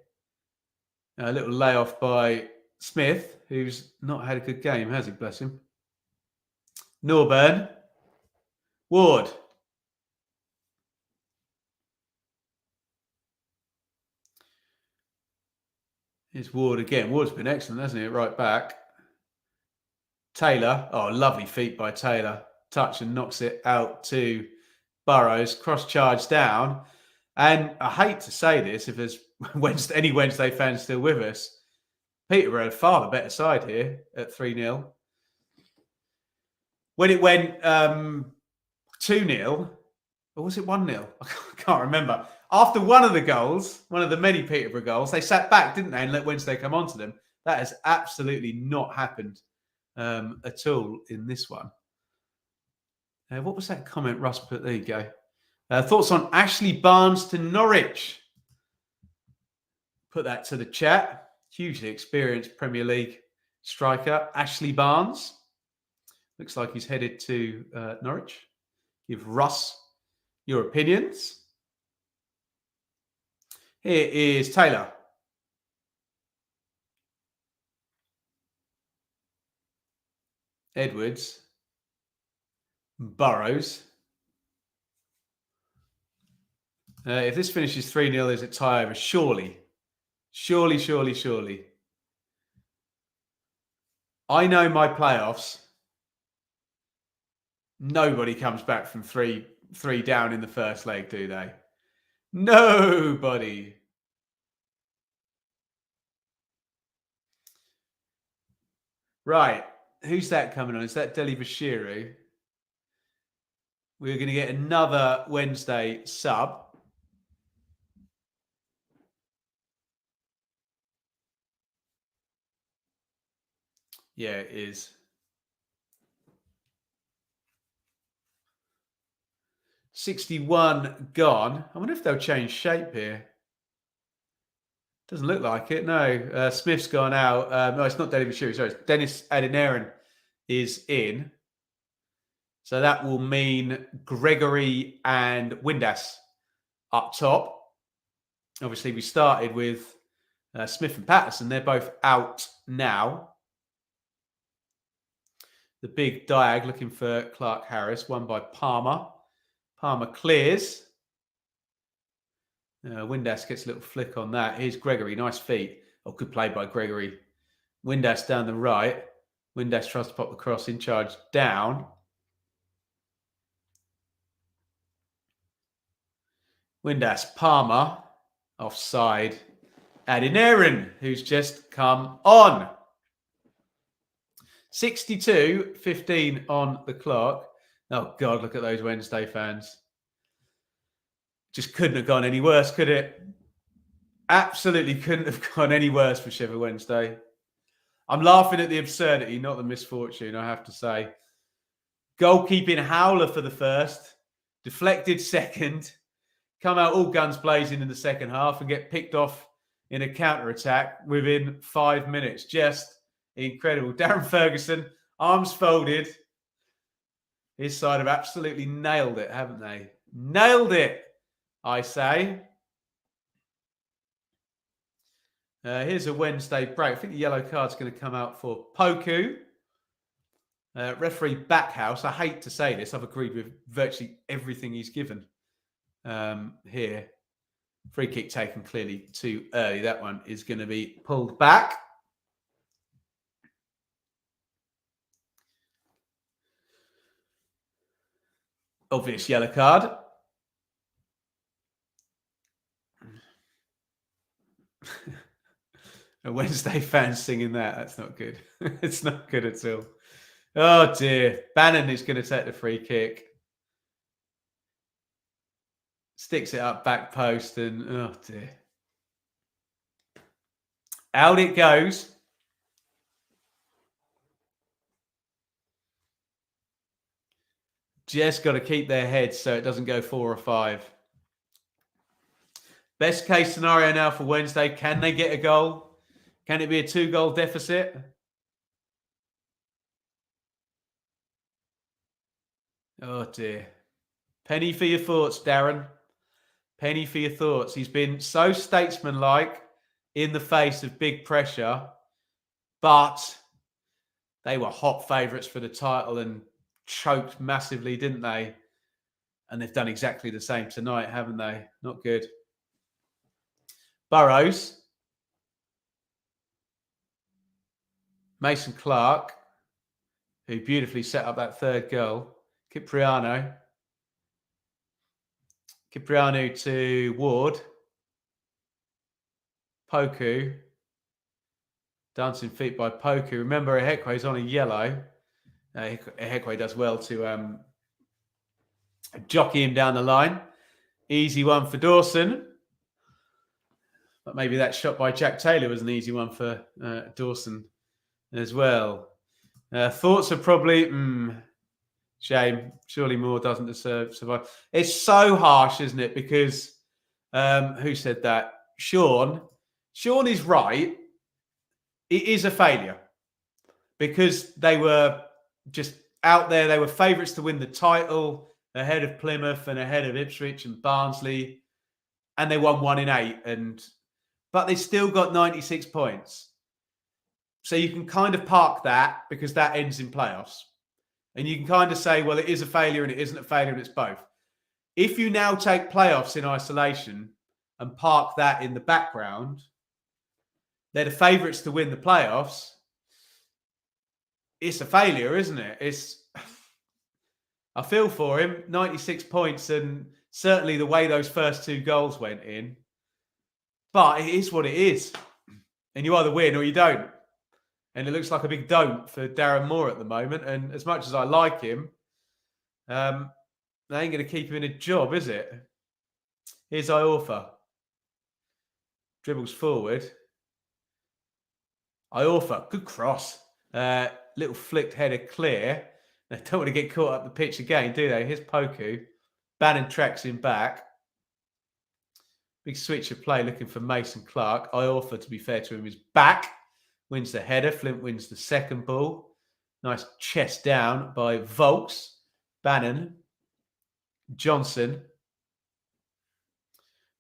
A little layoff by Smith, who's not had a good game, has he? Bless him. Norburn. Ward. Here's Ward again. Ward's been excellent, hasn't he? Right back. Taylor. Oh, lovely feet by Taylor. Touch and knocks it out to Burrows. Cross charge down. And I hate to say this, if there's any Wednesday fans still with us, Peterborough far the better side here at 3-0. When it went 2-0, or was it 1-0? I can't remember. After one of the goals, one of the many Peterborough goals, they sat back, didn't they, and let Wednesday come on to them. That has absolutely not happened at all in this one. What was that comment Russ put? There you go. Thoughts on Ashley Barnes to Norwich? Put that to the chat. Hugely experienced Premier League striker, Ashley Barnes. Looks like he's headed to Norwich. Give Russ your opinions. Here is Taylor. Edwards. Burrows. If this finishes 3-0, there's a tie over. Surely. I know my playoffs. Nobody comes back from three down in the first leg, do they? Nobody. Right. Who's that coming on? Is that Deli Bashiru? We're going to get another Wednesday sub. Yeah, it is. 61 gone. I wonder if they'll change shape here. Doesn't look like it. No. Smith's gone out. No, it's not Deli Bashiru. Sorry, it's Dennis Adeniran is in. So that will mean Gregory and Windass up top. Obviously, we started with Smith and Patterson. They're both out now. The big diag looking for Clark Harris, won by Palmer. Palmer clears. Windass gets a little flick on that. Here's Gregory. Nice feet. Oh, good play by Gregory. Windass down the right. Windass tries to pop the cross in charge down. Windass, Palmer, offside. Adeniran, who's just come on. 62-15 on the clock. Oh, God, look at those Wednesday fans. Just couldn't have gone any worse, could it? Absolutely couldn't have gone any worse for Sheffield Wednesday. I'm laughing at the absurdity, not the misfortune, I have to say. Goalkeeping howler for the first. Deflected second. Come out all guns blazing in the second half and get picked off in a counter-attack within 5 minutes. Just incredible. Darren Ferguson, arms folded. His side have absolutely nailed it, haven't they? Nailed it, I say. Here's a Wednesday break. I think the yellow card's going to come out for Poku. Referee Backhouse. I hate to say this. I've agreed with virtually everything he's given here. Free kick taken clearly too early. That one is going to be pulled back. Obvious yellow card. A Wednesday fan singing that. That's not good. It's not good at all. Oh, dear. Bannon is going to take the free kick. Sticks it up back post and, oh, dear. Out it goes. Just got to keep their heads so it doesn't go 4 or 5. Best case scenario now for Wednesday. Can they get a goal? Can it be a 2-goal deficit? Oh, dear. Penny for your thoughts, Darren. Penny for your thoughts. He's been so statesmanlike in the face of big pressure. But they were hot favourites for the title and choked massively, didn't they? And they've done exactly the same tonight, haven't they? Not good. Burrows. Mason Clark, who beautifully set up that third goal. Cipriano to Ward. Poku. Dancing feet by Poku. Remember, Ehekwe's on a yellow. Ehekwe does well to jockey him down the line. Easy one for Dawson. But maybe that shot by Jack Taylor was an easy one for Dawson as well. Thoughts are probably, shame. Surely Moore doesn't survive. It's so harsh, isn't it? Because who said that? Sean is right. It is a failure because they were just out there. They were favourites to win the title ahead of Plymouth and ahead of Ipswich and Barnsley, and they won 1 in 8. But they still got 96 points. So you can kind of park that because that ends in playoffs. And you can kind of say, well, it is a failure and it isn't a failure and it's both. If you now take playoffs in isolation and park that in the background, they're the favourites to win the playoffs. It's a failure, isn't it? I feel for him. 96 points, and certainly the way those first 2 goals went in. But it is what it is. And you either win or you don't. And it looks like a big don't for Darren Moore at the moment. And as much as I like him, they ain't going to keep him in a job, is it? Here's Iorfa. Dribbles forward. Iorfa, good cross. Little flicked header clear. They don't want to get caught up the pitch again, do they? Here's Poku. Bannon tracks him back. Big switch of play looking for Mason Clark. Iorfa, to be fair to him, is back. Wins the header. Flint wins the second ball. Nice chest down by Volks. Bannon. Johnson.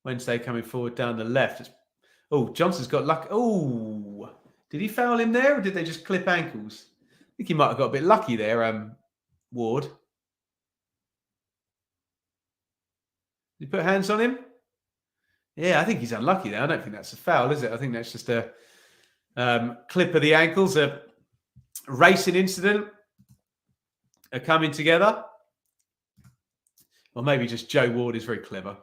Wednesday coming forward down the left. Johnson's got luck. Did he foul him there or did they just clip ankles? I think he might have got a bit lucky there, Ward. Did he put hands on him? Yeah, I think he's unlucky there. I don't think that's a foul, is it? I think that's just a clip of the ankles, a racing incident, are coming together. Or maybe just Joe Ward is very clever.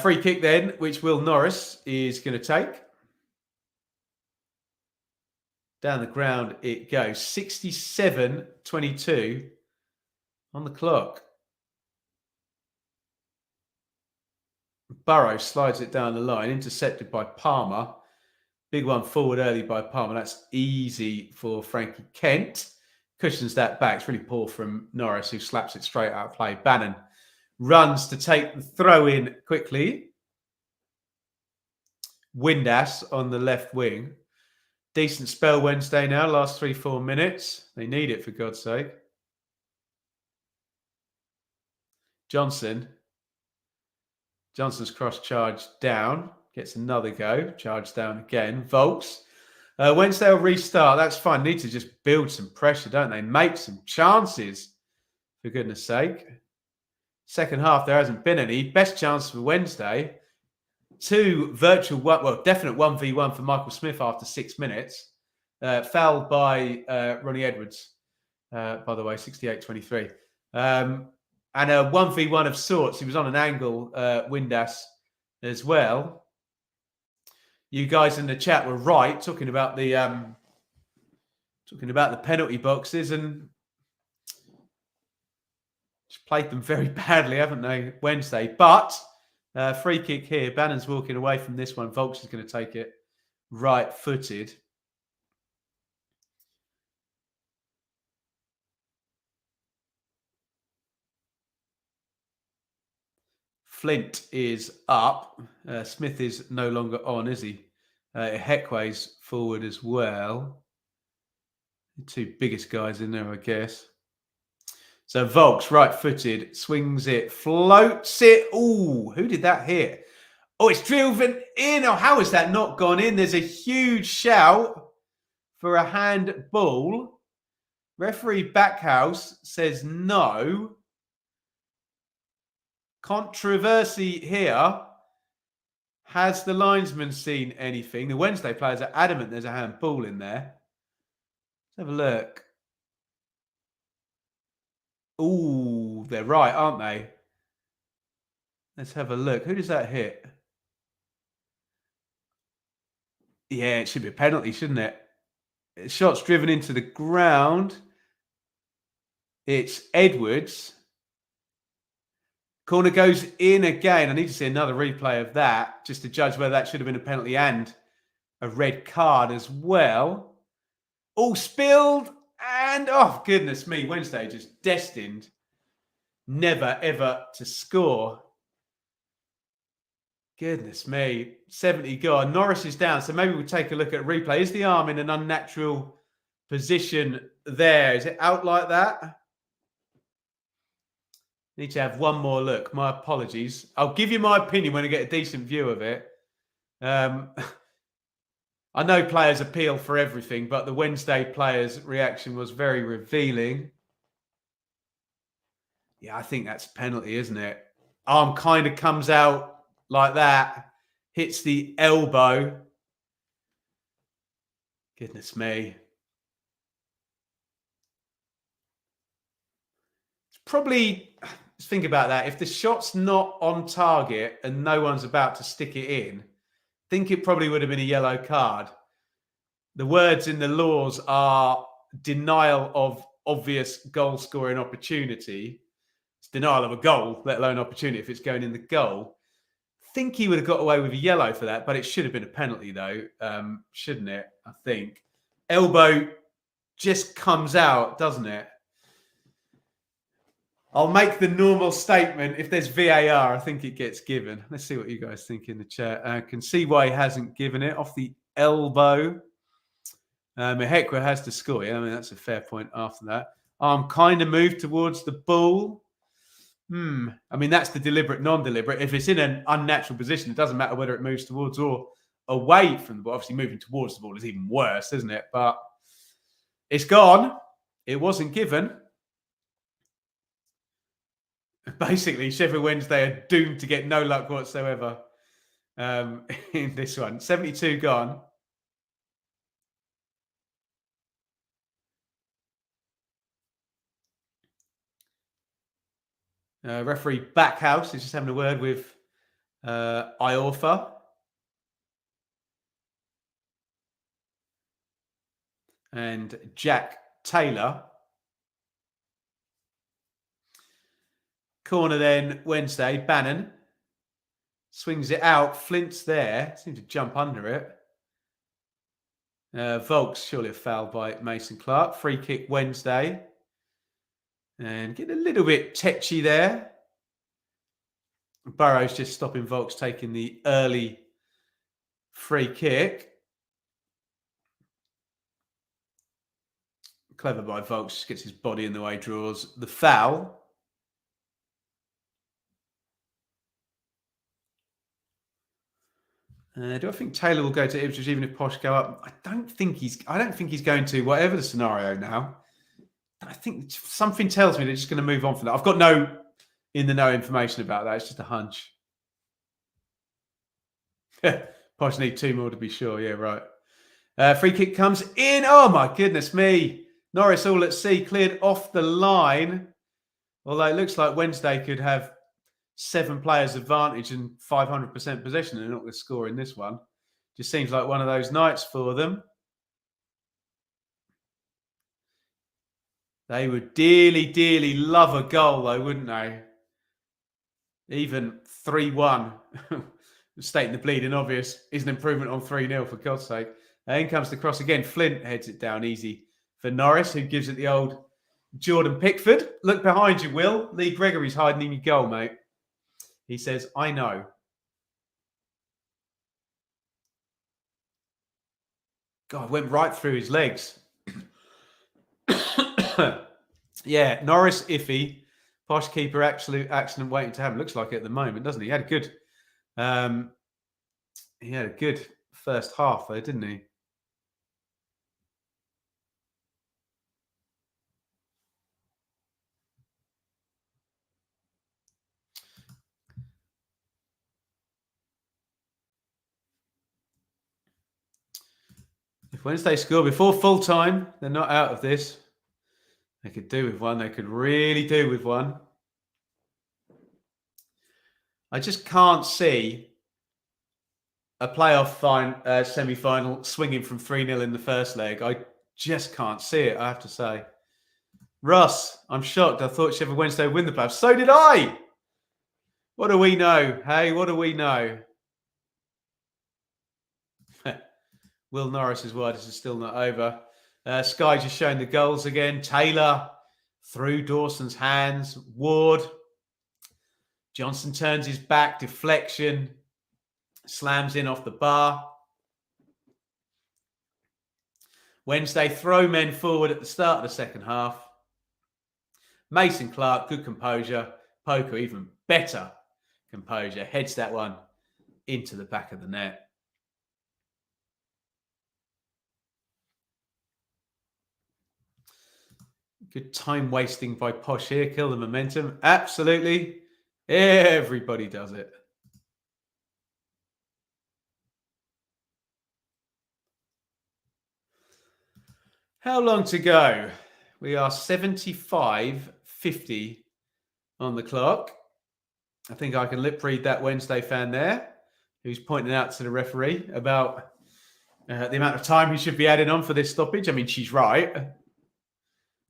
Free kick then, which Will Norris is going to take. Down the ground it goes. 67-22 on the clock. Burrow slides it down the line, intercepted by Palmer. Big one forward early by Palmer. That's easy for Frankie Kent. Cushions that back. It's really poor from Norris, who slaps it straight out of play. Bannon runs to take the throw in quickly. Windass on the left wing. Decent spell Wednesday now, last 3-4 minutes. They need it, for God's sake. Johnson's cross charge down. Gets another go. Charge down again. Volks. Wednesday will restart. That's fine. Need to just build some pressure, don't they? Make some chances, for goodness sake. Second half, there hasn't been any. Best chance for Wednesday. 2 virtual, definite 1v1 for Michael Smith after 6 minutes. Fouled by Ronnie Edwards, by the way, 68-23. And a 1v1 of sorts. He was on an angle, Windass, as well. You guys in the chat were right, talking about the penalty boxes, and just played them very badly, haven't they, Wednesday? But free kick here. Bannon's walking away from this one. Volks is going to take it right-footed. Flint is up. Smith is no longer on, is he? Heckway's forward as well. The 2 biggest guys in there, I guess. So Volks, right-footed, swings it, floats it. Ooh, who did that hit? Oh, it's driven in. Oh, how has that not gone in? There's a huge shout for a handball. Referee Backhouse says no. Controversy here. Has the linesman seen anything? The Wednesday players are adamant there's a handball in there. Let's have a look. Ooh, they're right, aren't they? Let's have a look. Who does that hit? Yeah, it should be a penalty, shouldn't it? Shot's driven into the ground. It's Edwards. Corner goes in again. I need to see another replay of that just to judge whether that should have been a penalty and a red card as well. All spilled. And, oh, goodness me, Wednesday just destined never, ever to score. Goodness me, 70 gone. Norris is down, so maybe we'll take a look at replay. Is the arm in an unnatural position there? Is it out like that? Need to have one more look. My apologies. I'll give you my opinion when I get a decent view of it. I know players appeal for everything, but the Wednesday players' reaction was very revealing. Yeah, I think that's a penalty, isn't it? Arm kind of comes out like that, hits the elbow. Goodness me. It's probably, let's think about that. If the shot's not on target and no one's about to stick it in, I think it probably would have been a yellow card. The words in the laws are denial of obvious goal scoring opportunity. It's denial of a goal, let alone opportunity if it's going in the goal. I think he would have got away with a yellow for that, but it should have been a penalty though, shouldn't it? I think. Elbow just comes out, doesn't it? I'll make the normal statement. If there's VAR, I think it gets given. Let's see what you guys think in the chat. I can see why he hasn't given it. Off the elbow. Mehekwa has to score. Yeah, I mean, that's a fair point after that. Arm kind of moved towards the ball. I mean, that's the deliberate, non-deliberate. If it's in an unnatural position, it doesn't matter whether it moves towards or away from the ball. Obviously, moving towards the ball is even worse, isn't it? But it's gone. It wasn't given. Basically, Sheffield Wednesday are doomed to get no luck whatsoever in this one. 72 gone. Referee Backhouse is just having a word with Iorfa. And Jack Taylor. Corner then, Wednesday. Bannon swings it out. Flint's there. Seems to jump under it. Volks, surely a foul by Mason Clark. Free kick, Wednesday. And getting a little bit tetchy there. Burrows just stopping Volks taking the early free kick. Clever by Volks. Gets his body in the way, draws the foul. Do I think Taylor will go to Ipswich even if Posh go up? I don't think he's going to, whatever the scenario now. I think something tells me they're just going to move on from that. I've got no information about that. It's just a hunch. Posh need 2 more to be sure. Yeah, right. Free kick comes in. Oh, my goodness me. Norris all at sea, cleared off the line. Although it looks like Wednesday could have 7 players advantage and 500% possession and not going to score in this one. Just seems like one of those nights for them. They would dearly, dearly love a goal though, wouldn't they? Even 3-1. Stating the bleeding obvious is an improvement on 3-0 for God's sake. In comes the cross again. Flint heads it down easy for Norris, who gives it the old Jordan Pickford. Look behind you, Will. Lee Gregory's hiding in your goal, mate. He says, I know. God, went right through his legs. Yeah, Norris iffy. Posh keeper, absolute accident waiting to happen. Looks like it at the moment, doesn't he? He had a good He had a good first half though, didn't he? If Wednesday score before full time, they're not out of this. They could do with one. They could really do with one. I just can't see a playoff semi-final swinging from 3-0 in the first leg. I just can't see it, I have to say. Russ, I'm shocked. I thought Sheffield Wednesday would win the playoffs. So did I. What do we know? Hey, what do we know? Will Norris is wide. This is still not over. Sky just showing the goals again. Taylor through Dawson's hands. Ward. Johnson turns his back. Deflection. Slams in off the bar. Wednesday throw men forward at the start of the second half. Mason Clark, good composure. Poker, even better composure. Heads that one into the back of the net. Good time wasting by Posh here. Kill the momentum. Absolutely. Everybody does it. How long to go? We are 75:50 on the clock. I think I can lip read that Wednesday fan there, who's pointing out to the referee about the amount of time he should be adding on for this stoppage. I mean, she's right.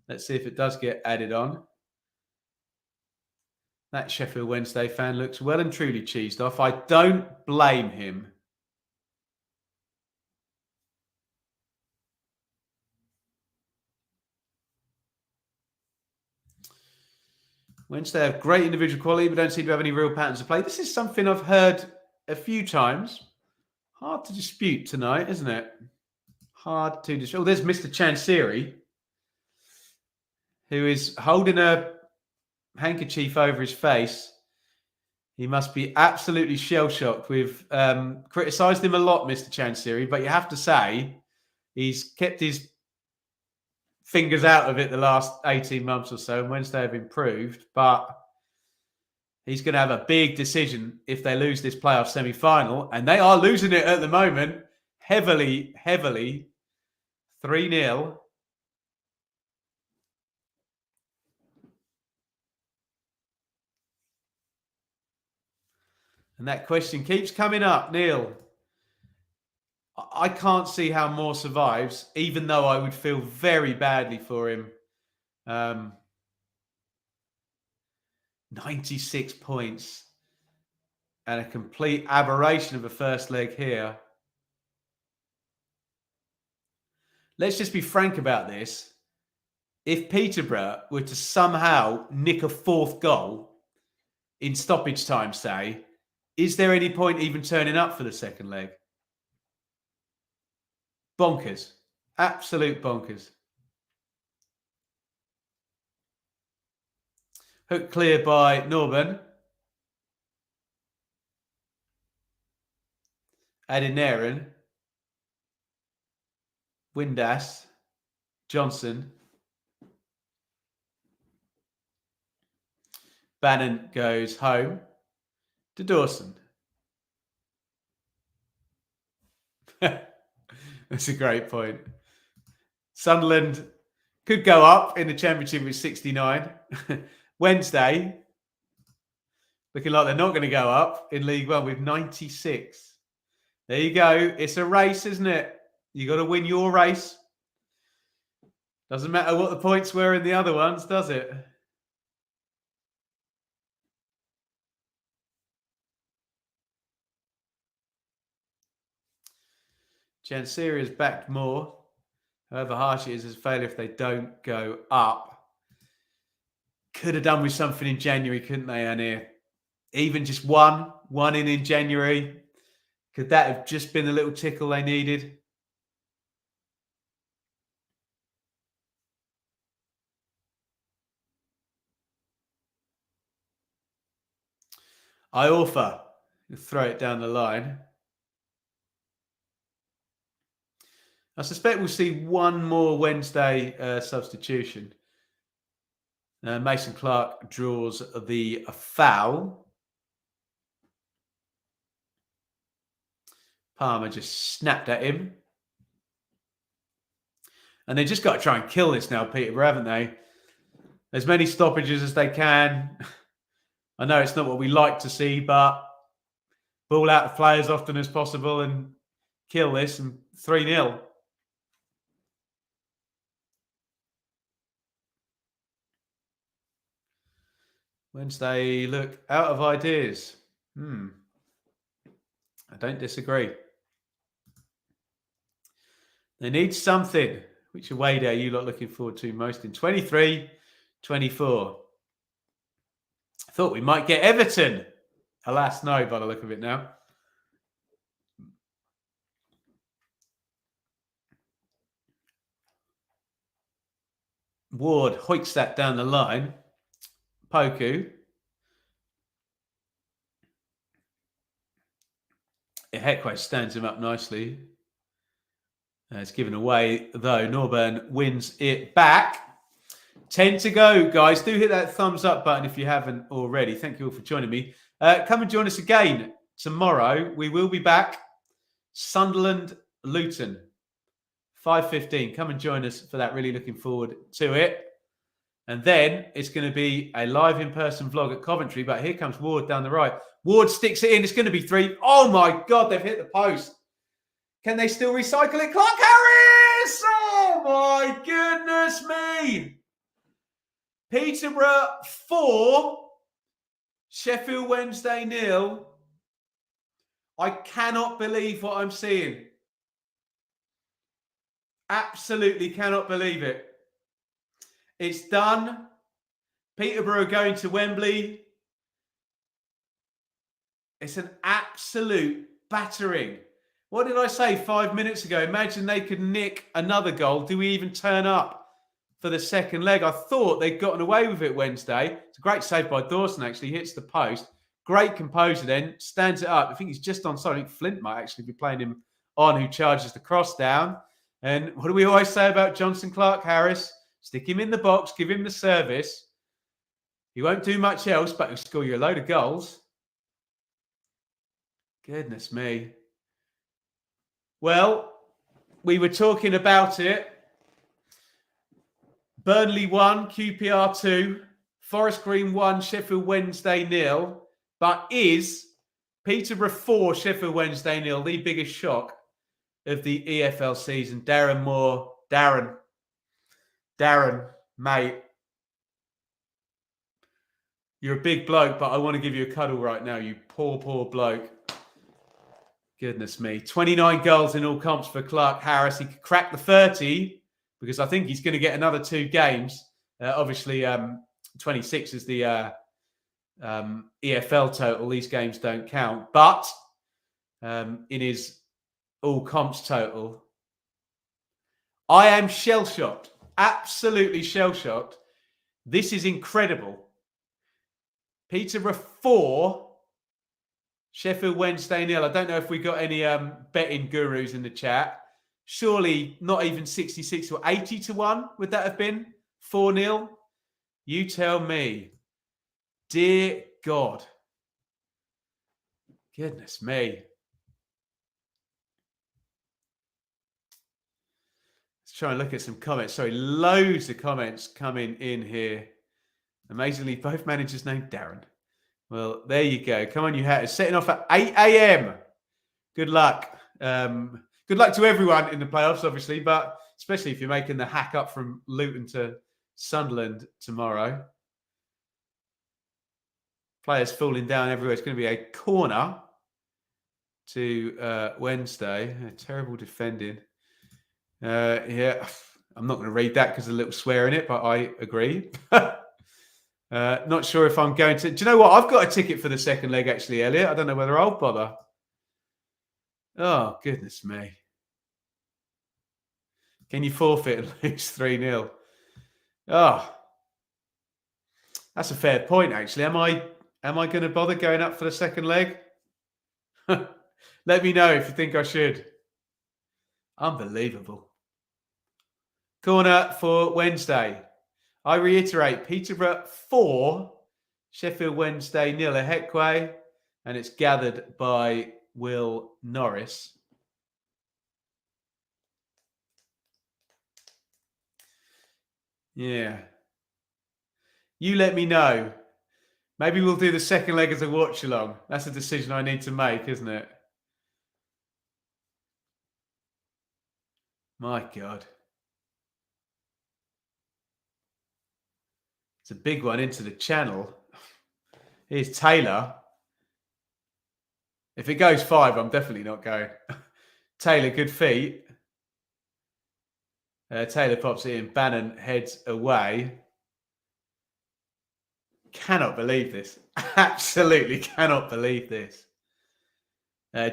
Let's see if it does get added on. That Sheffield Wednesday fan looks well and truly cheesed off. I don't blame him. Wednesday have great individual quality, but don't seem to have any real patterns of play. This is something I've heard a few times. Hard to dispute tonight, isn't it? Hard to dispute. Oh, there's Mr. Chansiri, who is holding a handkerchief over his face. He must be absolutely shell-shocked. We've criticised him a lot, Mr. Chansiri, but you have to say he's kept his fingers out of it the last 18 months or so, and Wednesday have improved, but he's going to have a big decision if they lose this playoff semi-final, and they are losing it at the moment, heavily, 3-0. And that question keeps coming up, Neil. I can't see how Moore survives, even though I would feel very badly for him. 96 points and a complete aberration of a first leg here. Let's just be frank about this. If Peterborough were to somehow nick a fourth goal in stoppage time, say, is there any point even turning up for the second leg? Bonkers. Absolute bonkers. Hook clear by Norban. Adinaran. Windass. Johnson. Bannon goes home to Dawson. That's a great point. Sunderland could go up in the Championship with 69. Wednesday, looking like they're not going to go up in League One with 96. There you go. It's a race, isn't it? You got to win your race. Doesn't matter what the points were in the other ones, does it? Chansiri has backed more. However harsh it is as a failure if they don't go up. Could have done with something in January, couldn't they, Anir? Even just one in January. Could that have just been the little tickle they needed? I offer. Throw it down the line. I suspect we'll see one more Wednesday substitution. Mason Clark draws the foul. Palmer just snapped at him. And they just got to try and kill this now, Peterborough, haven't they? As many stoppages as they can. I know it's not what we like to see, but ball out of play as often as possible and kill this, and 3-0. Wednesday look out of ideas. I don't disagree. They need something. Which away day are you lot looking forward to most in 23-24? I thought we might get Everton. Alas, no, by the look of it now. Ward hoiks that down the line. Poku. Hekwe stands him up nicely. It's given away, though. Norburn wins it back. 10 to go, guys. Do hit that thumbs up button if you haven't already. Thank you all for joining me. Come and join us again tomorrow. We will be back. Sunderland, Luton, 5:15. Come and join us for that. Really looking forward to it. And then it's going to be a live in-person vlog at Coventry. But here comes Ward down the right. Ward sticks it in. It's going to be 3. Oh, my God. They've hit the post. Can they still recycle it? Clark Harris! Oh, my goodness me. Peterborough 4. Sheffield Wednesday 0. I cannot believe what I'm seeing. Absolutely cannot believe it. It's done. Peterborough going to Wembley. It's an absolute battering. What did I say 5 minutes ago? Imagine they could nick another goal. Do we even turn up for the second leg? I thought they'd gotten away with it Wednesday. It's a great save by Dawson, actually. Hits the post. Great composure then. Stands it up. I think he's just on side. I think Flint might actually be playing him on, who charges the cross down. And what do we always say about Johnson Clark Harris? Stick him in the box. Give him the service. He won't do much else, but he'll score you a load of goals. Goodness me. Well, we were talking about it. Burnley 1, QPR 2, Forest Green 1, Sheffield Wednesday 0. But is Peterborough 4, Sheffield Wednesday 0 the biggest shock of the EFL season? Darren Moore, Darren, mate. You're a big bloke, but I want to give you a cuddle right now, you poor, poor bloke. Goodness me. 29 goals in all comps for Clark Harris. He could crack the 30 because I think he's going to get another 2 games. Obviously, 26 is the EFL total. These games don't count. But in his all comps total, I am shell-shocked. Absolutely shell-shocked. This is incredible. Peterborough 4, Sheffield Wednesday 0. I don't know if we got any betting gurus in the chat. Surely not even 66 or 80 to 1 would that have been? 4-0? You tell me. Dear God. Goodness me. Let's try and look at some comments. Sorry, loads of comments coming in here. Amazingly, both managers named Darren. Well, there you go. Come on, you hatters. Setting off at 8 a.m. Good luck. Good luck to everyone in the playoffs, obviously, but especially if you're making the hack up from Luton to Sunderland tomorrow. Players falling down everywhere. It's going to be a corner to Wednesday. Terrible defending. Yeah, I'm not going to read that because there's a little swear in it, but I agree. Not sure if I'm going to... Do you know what? I've got a ticket for the second leg, actually, Elliot. I don't know whether I'll bother. Oh, goodness me. Can you forfeit and lose 3-0? Oh, that's a fair point, actually. Am I going to bother going up for the second leg? Let me know if you think I should. Unbelievable. Corner for Wednesday. I reiterate, Peterborough 4, Sheffield Wednesday 0 at Heckway, and it's gathered by Will Norris. Yeah. You let me know. Maybe we'll do the second leg as a watch along. That's a decision I need to make, isn't it? My God. It's a big one into the channel. Here's Taylor. If it goes 5, I'm definitely not going. Taylor, good feet. Taylor pops it in. Bannon heads away. Cannot believe this. Absolutely cannot believe this.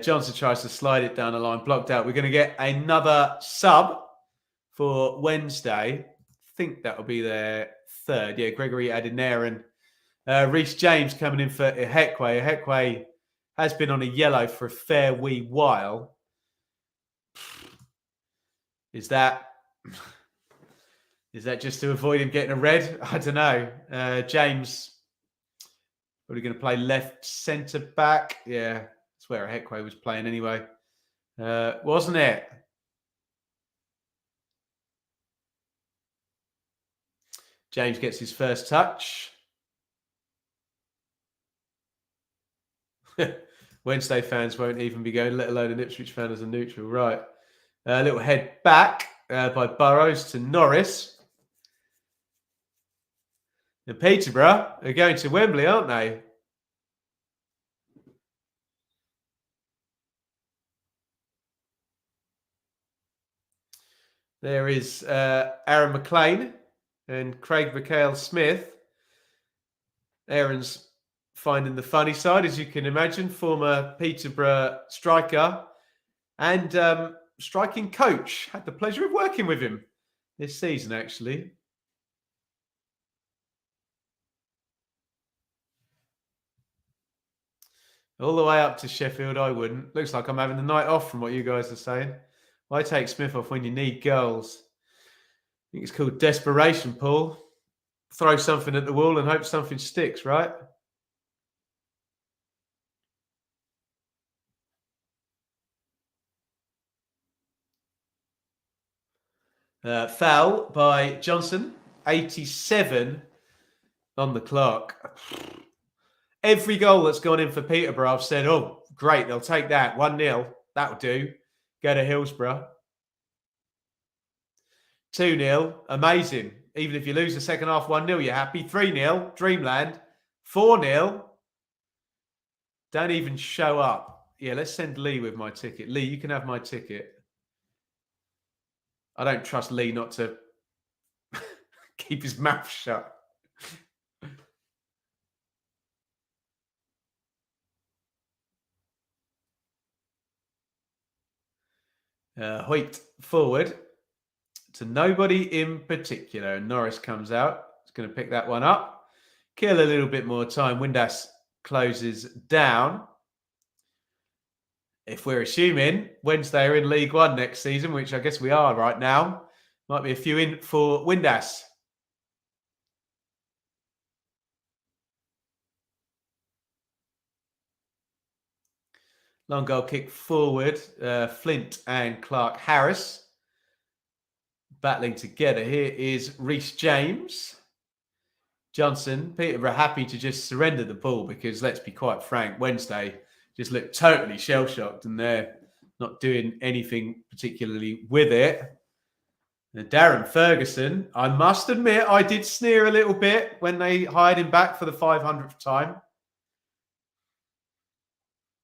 Johnson tries to slide it down the line. Blocked out. We're going to get another sub for Wednesday. I think that will be their third. Yeah, Gregory Adinaran. Reece James coming in for Heckway. Heckway has been on a yellow for a fair wee while. Is that just to avoid him getting a red? I don't know. James probably going to play left centre back. Yeah, that's where Heckway was playing anyway. Wasn't it? James gets his first touch. Wednesday fans won't even be going, let alone an Ipswich fan as a neutral. Right. A little head back by Burrows to Norris. And Peterborough are going to Wembley, aren't they? There is Aaron McLean and Craig McHale-Smith. Aaron's finding the funny side, as you can imagine, former Peterborough striker and striking coach. Had the pleasure of working with him this season, actually. All the way up to Sheffield, I wouldn't. Looks like I'm having the night off from what you guys are saying. Why take Smith off when you need goals? I think it's called desperation, Paul. Throw something at the wall and hope something sticks, right? Foul by Johnson. 87 on the clock. Every goal that's gone in for Peterborough, I've said, oh, great, they'll take that. 1-0. That'll do. Go to Hillsborough. 2-0. Amazing. Even if you lose the second half 1-0, you're happy. 3-0. Dreamland. 4-0. Don't even show up. Yeah, let's send Lee with my ticket. Lee, you can have my ticket. I don't trust Lee not to keep his mouth shut. Hoyt forward to nobody in particular. Norris comes out. He's going to pick that one up. Kill a little bit more time. Windass closes down. If we're assuming Wednesday are in League One next season, which I guess we are right now, might be a few in for Windass. Long goal kick forward. Flint and Clark Harris battling together. Here is Reece James. Johnson. Peterborough happy to just surrender the ball because, let's be quite frank, Wednesday just looked totally shell-shocked and they're not doing anything particularly with it. And Darren Ferguson, I must admit, I did sneer a little bit when they hired him back for the 500th time.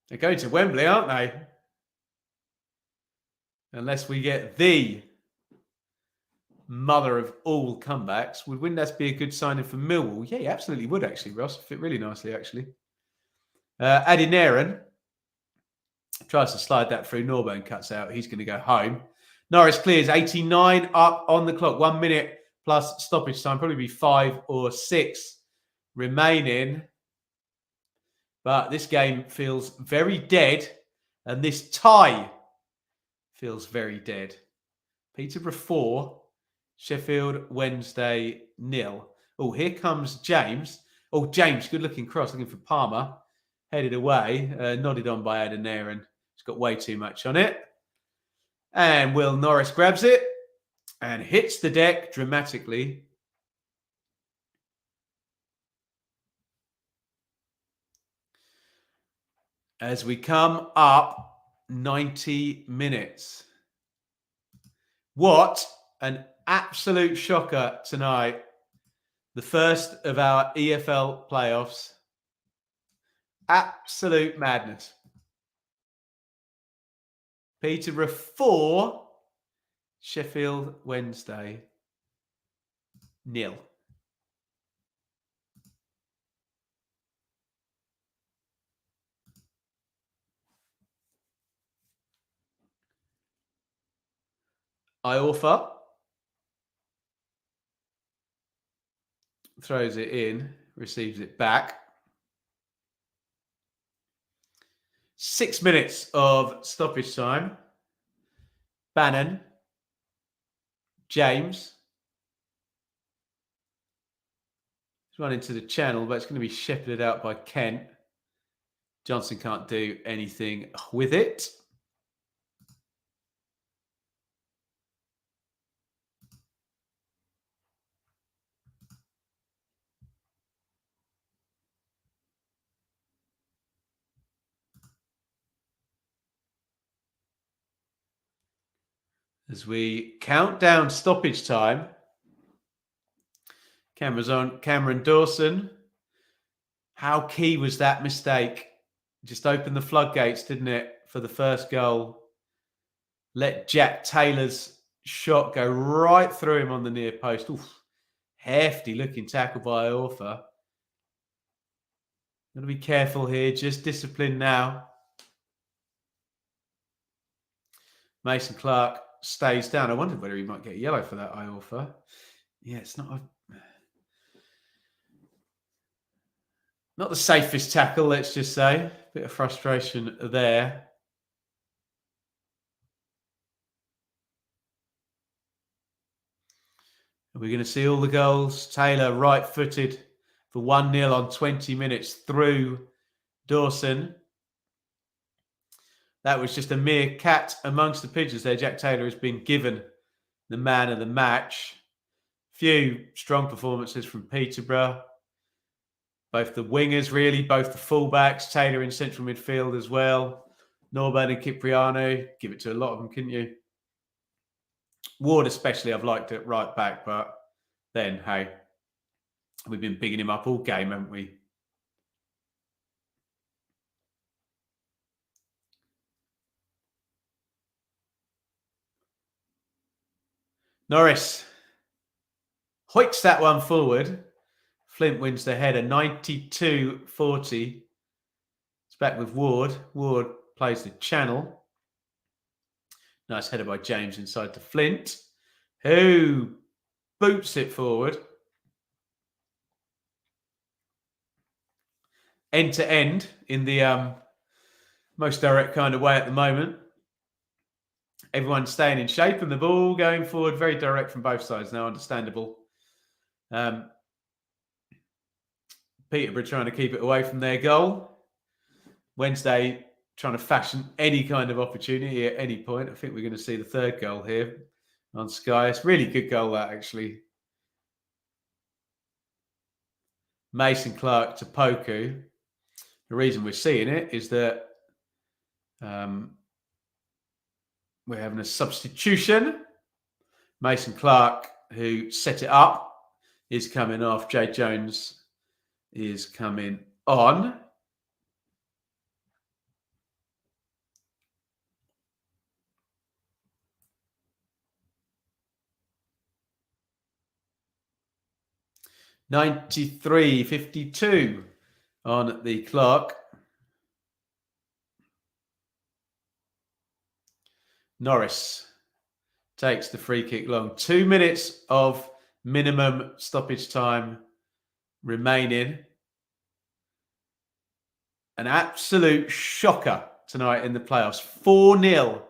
They're going to Wembley, aren't they? Unless we get the mother of all comebacks. Would Windass be a good signing for Millwall? Yeah, he absolutely would, actually, Ross. Fit really nicely, actually. Adinaran tries to slide that through. Norburn cuts out. He's going to go home. Norris clears. 89 up on the clock. 1 minute plus stoppage time. Probably be 5 or 6 remaining. But this game feels very dead. And this tie Feels very dead. Peterborough 4, Sheffield Wednesday 0. Oh, here comes James. Oh, James, good looking cross, looking for Palmer. Headed away, nodded on by Adam there, and it's got way too much on it. And Will Norris grabs it and hits the deck dramatically. As we come up 90 minutes. What an absolute shocker tonight. The first of our EFL playoffs. Absolute madness. Peterborough 4, Sheffield Wednesday 0. Iorfa throws it in, receives it back. 6 minutes of stoppage time. Bannon, James. It's run into the channel, but it's going to be shepherded out by Kent. Johnson can't do anything with it. As we count down stoppage time, camera's on Cameron Dawson. How key was that mistake? Just opened the floodgates, didn't it, for the first goal? Let Jack Taylor's shot go right through him on the near post. Oof, hefty looking tackle by Iorfa. Got to be careful here, just discipline now. Mason Clark stays down. I wondered whether he might get yellow for that, Iorfa. Yeah, it's not the safest tackle, let's just say. Bit of frustration there. We're going to see all the goals. Taylor right-footed for 1-0 on 20 minutes through Dawson. That was just a mere cat amongst the pigeons there. Jack Taylor has been given the man of the match. Few strong performances from Peterborough. Both the wingers, really, both the fullbacks. Taylor in central midfield as well. Norburn and Cipriano. Give it to a lot of them, couldn't you? Ward especially, I've liked it right back, but then, hey, we've been bigging him up all game, haven't we? Norris hoiks that one forward. Flint wins the header, 92-40. It's back with Ward. Ward plays the channel. Nice header by James inside to Flint, who boots it forward. End to end in the most direct kind of way at the moment. Everyone's staying in shape and the ball going forward, very direct from both sides now, understandable. Peterborough trying to keep it away from their goal. Wednesday trying to fashion any kind of opportunity at any point. I think we're going to see the third goal here on Sky. It's a really good goal, that, actually. Mason Clark to Poku. The reason we're seeing it is that we're having a substitution. Mason Clark, who set it up, is coming off. Jay Jones is coming on. (93:52) on the clock. Norris takes the free kick long. 2 minutes of minimum stoppage time remaining. An absolute shocker tonight in the playoffs. 4-0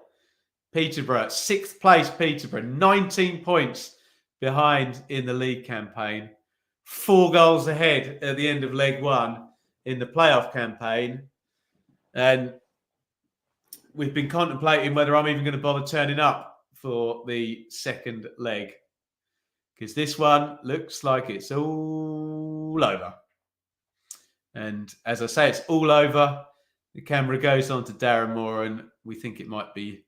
Peterborough, 6th place Peterborough, 19 points behind in the league campaign. 4 goals ahead at the end of leg 1 in the playoff campaign. And we've been contemplating whether I'm even going to bother turning up for the second leg, because this one looks like it's all over. And as I say, it's all over. The camera goes on to Darren Moore, and we think it might be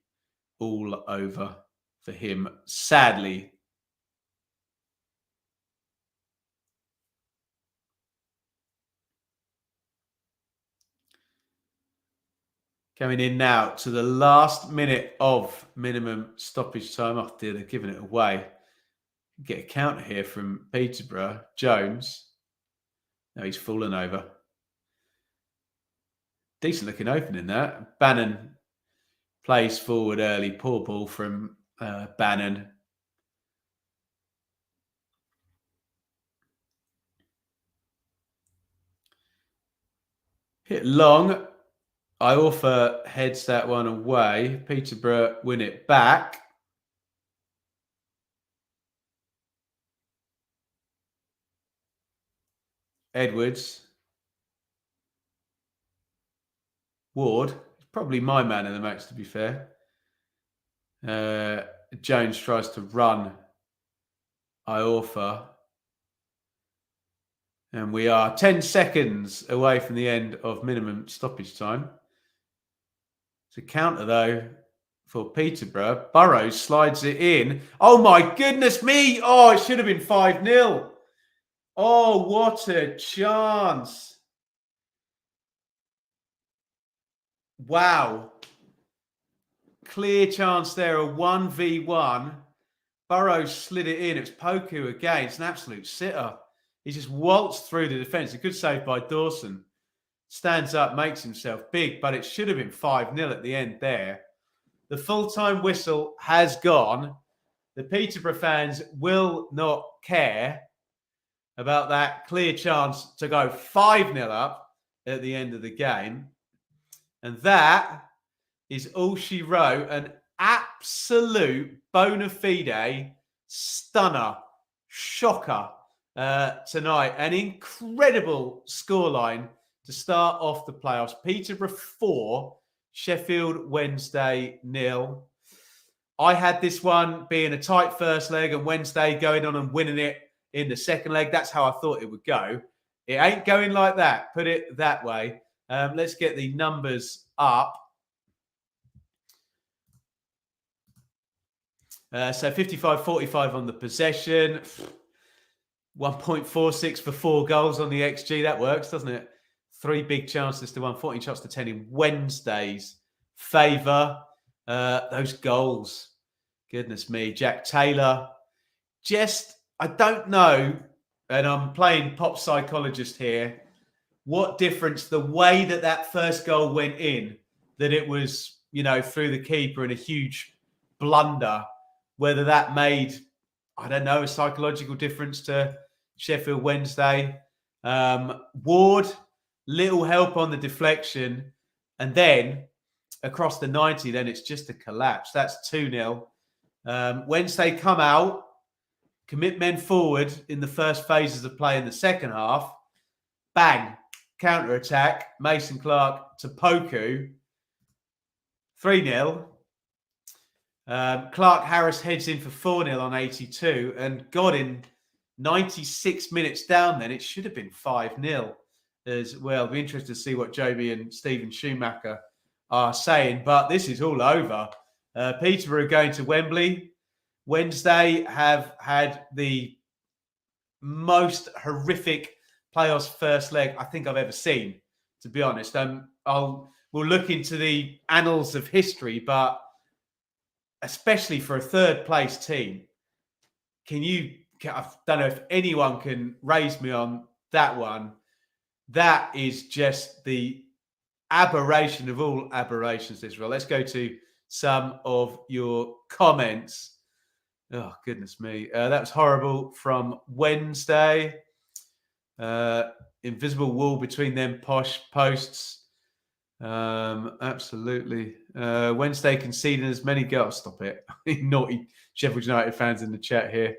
all over for him, sadly. Coming in now to the last minute of minimum stoppage time. Oh dear, they're giving it away. Get a counter here from Peterborough. Jones. No, he's fallen over. Decent looking opening there. Bannon plays forward early. Poor ball from Bannon. Hit long. Iorfa heads that one away. Peterborough win it back. Edwards. Ward. Probably my man in the match, to be fair. Jones tries to run Iorfa. And we are 10 seconds away from the end of minimum stoppage time. It's a counter, though, for Peterborough. Burrows slides it in. Oh, my goodness me. Oh, it should have been 5-0. Oh, what a chance. Wow. Clear chance there, a 1v1. Burrows slid it in. It was Poku again. It's an absolute sitter. He just waltzed through the defence. A good save by Dawson. Stands up, makes himself big, but it should have been 5-0 at the end there. The full-time whistle has gone. The Peterborough fans will not care about that clear chance to go 5-0 up at the end of the game. And that is all she wrote. An absolute bona fide stunner, shocker tonight. An incredible scoreline to start off the playoffs. Peterborough 4, Sheffield Wednesday 0. I had this one being a tight first leg and Wednesday going on and winning it in the second leg. That's how I thought it would go. It ain't going like that. Put it that way. Let's get the numbers up. So 55-45 on the possession. 1.46 for 4 goals on the XG. That works, doesn't it? 3 big chances to 1, 14 shots to 10 in Wednesday's favour. Those goals. Goodness me. Jack Taylor. Just, I don't know, and I'm playing pop psychologist here, what difference the way that that first goal went in, that it was, you know, through the keeper and a huge blunder, whether that made, I don't know, a psychological difference to Sheffield Wednesday. Ward, little help on the deflection. And then across the 90, then it's just a collapse. That's 2-0. Wednesday come out, commit men forward in the first phases of play in the second half. Bang, counter-attack. Mason Clark to Poku. 3-0. Clark Harris heads in for 4-0 on 82. And God, in 96 minutes down then, it should have been 5-0 as well. Be interested to see what Joby and Stephen Schumacher are saying. But this is all over. Peterborough going to Wembley. Wednesday have had the most horrific playoffs first leg I think I've ever seen, to be honest. We'll look into the annals of history, but especially for a third place team, I don't know if anyone can raise me on that one. That is just the aberration of all aberrations, Israel. Let's go to some of your comments. Oh, goodness me. That was horrible from Wednesday. Invisible wall between them posh posts. Absolutely. Wednesday conceding as many goals. Stop it. Naughty Sheffield United fans in the chat here.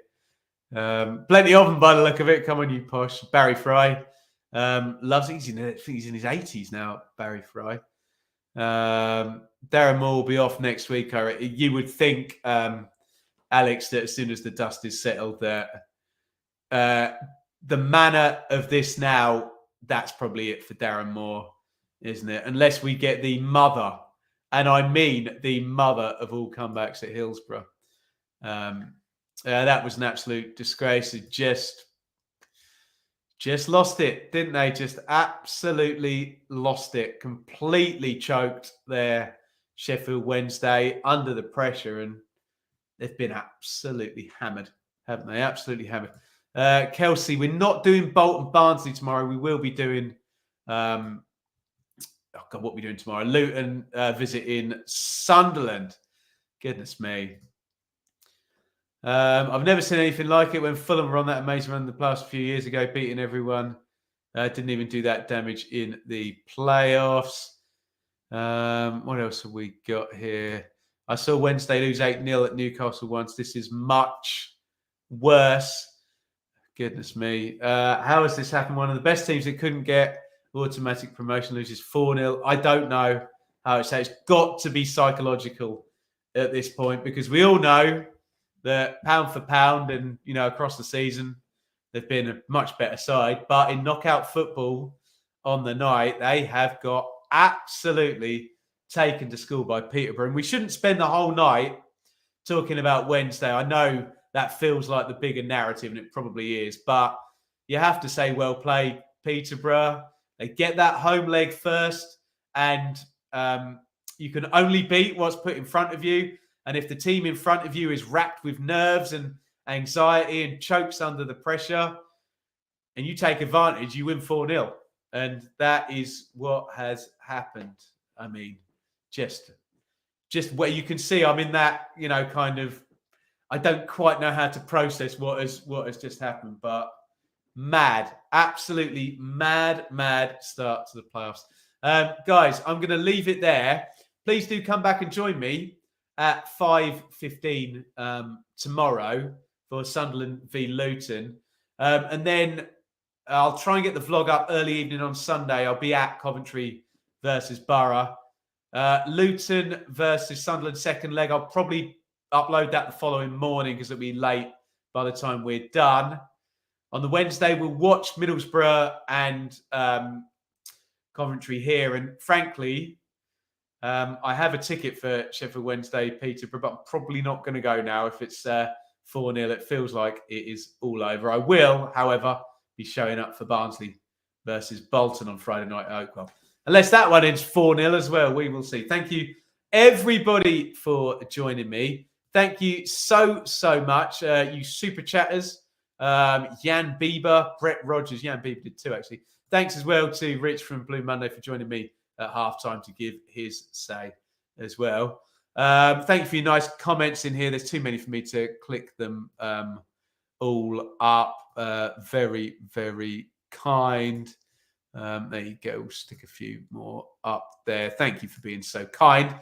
Plenty of them by the look of it. Come on, you Posh. Barry Fry. Loves it. He's in his 80s now, Barry Fry. Darren Moore will be off next week. You would think, Alex, that as soon as the dust is settled, that the manner of this now, that's probably it for Darren Moore, isn't it? Unless we get the mother, and I mean the mother of all comebacks at Hillsborough. That was an absolute disgrace. It just lost it, didn't they? Just absolutely lost it. Completely choked there, Sheffield Wednesday, under the pressure, and they've been absolutely hammered, haven't they? Absolutely hammered. Kelsey, we're not doing Bolton Barnsley tomorrow. We will be doing, what are we doing tomorrow? Luton visiting Sunderland. Goodness me. I've never seen anything like it when Fulham were on that amazing run the past few years ago, beating everyone. Didn't even do that damage in the playoffs. What else have we got here? I saw Wednesday lose 8-0 at Newcastle once. This is much worse. Goodness me. How has this happened? One of the best teams that couldn't get automatic promotion loses 4-0. I don't know how it's got to be psychological at this point, because we all know that pound for pound and, across the season, they've been a much better side. But in knockout football on the night, they have got absolutely taken to school by Peterborough. And we shouldn't spend the whole night talking about Wednesday. I know that feels like the bigger narrative, and it probably is. But you have to say, well played, Peterborough. They get that home leg first, and you can only beat what's put in front of you. And if the team in front of you is racked with nerves and anxiety and chokes under the pressure, and you take advantage, you win 4-0. And that is what has happened. I mean, just where you can see I'm in that, kind of, I don't quite know how to process what has just happened, but mad, absolutely mad start to the playoffs. Guys, I'm going to leave it there. Please do come back and join me at 5:15 tomorrow for Sunderland v Luton. And then I'll try and get the vlog up early evening on Sunday. I'll be at Coventry versus Borough. Luton versus Sunderland second leg. I'll probably upload that the following morning because it'll be late by the time we're done. On the Wednesday, we'll watch Middlesbrough and Coventry here. And frankly, I have a ticket for Sheffield Wednesday, Peterborough, but I'm probably not going to go now if it's 4-0. It feels like it is all over. I will, however, be showing up for Barnsley versus Bolton on Friday night at Oakwell. Unless that one ends 4-0 as well, we will see. Thank you, everybody, for joining me. Thank you so much, you super chatters. Jan Bieber, Brett Rogers. Jan Bieber did too, actually. Thanks as well to Rich from Blue Monday for joining me at halftime to give his say as well. Thank you for your nice comments in here. There's too many for me to click them all up. Very, very kind. There you go. We'll stick a few more up there. Thank you for being so kind.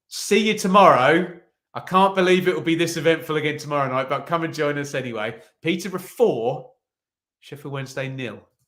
See you tomorrow. I can't believe it will be this eventful again tomorrow night, but come and join us anyway. Peterborough 4, Sheffield Wednesday 0.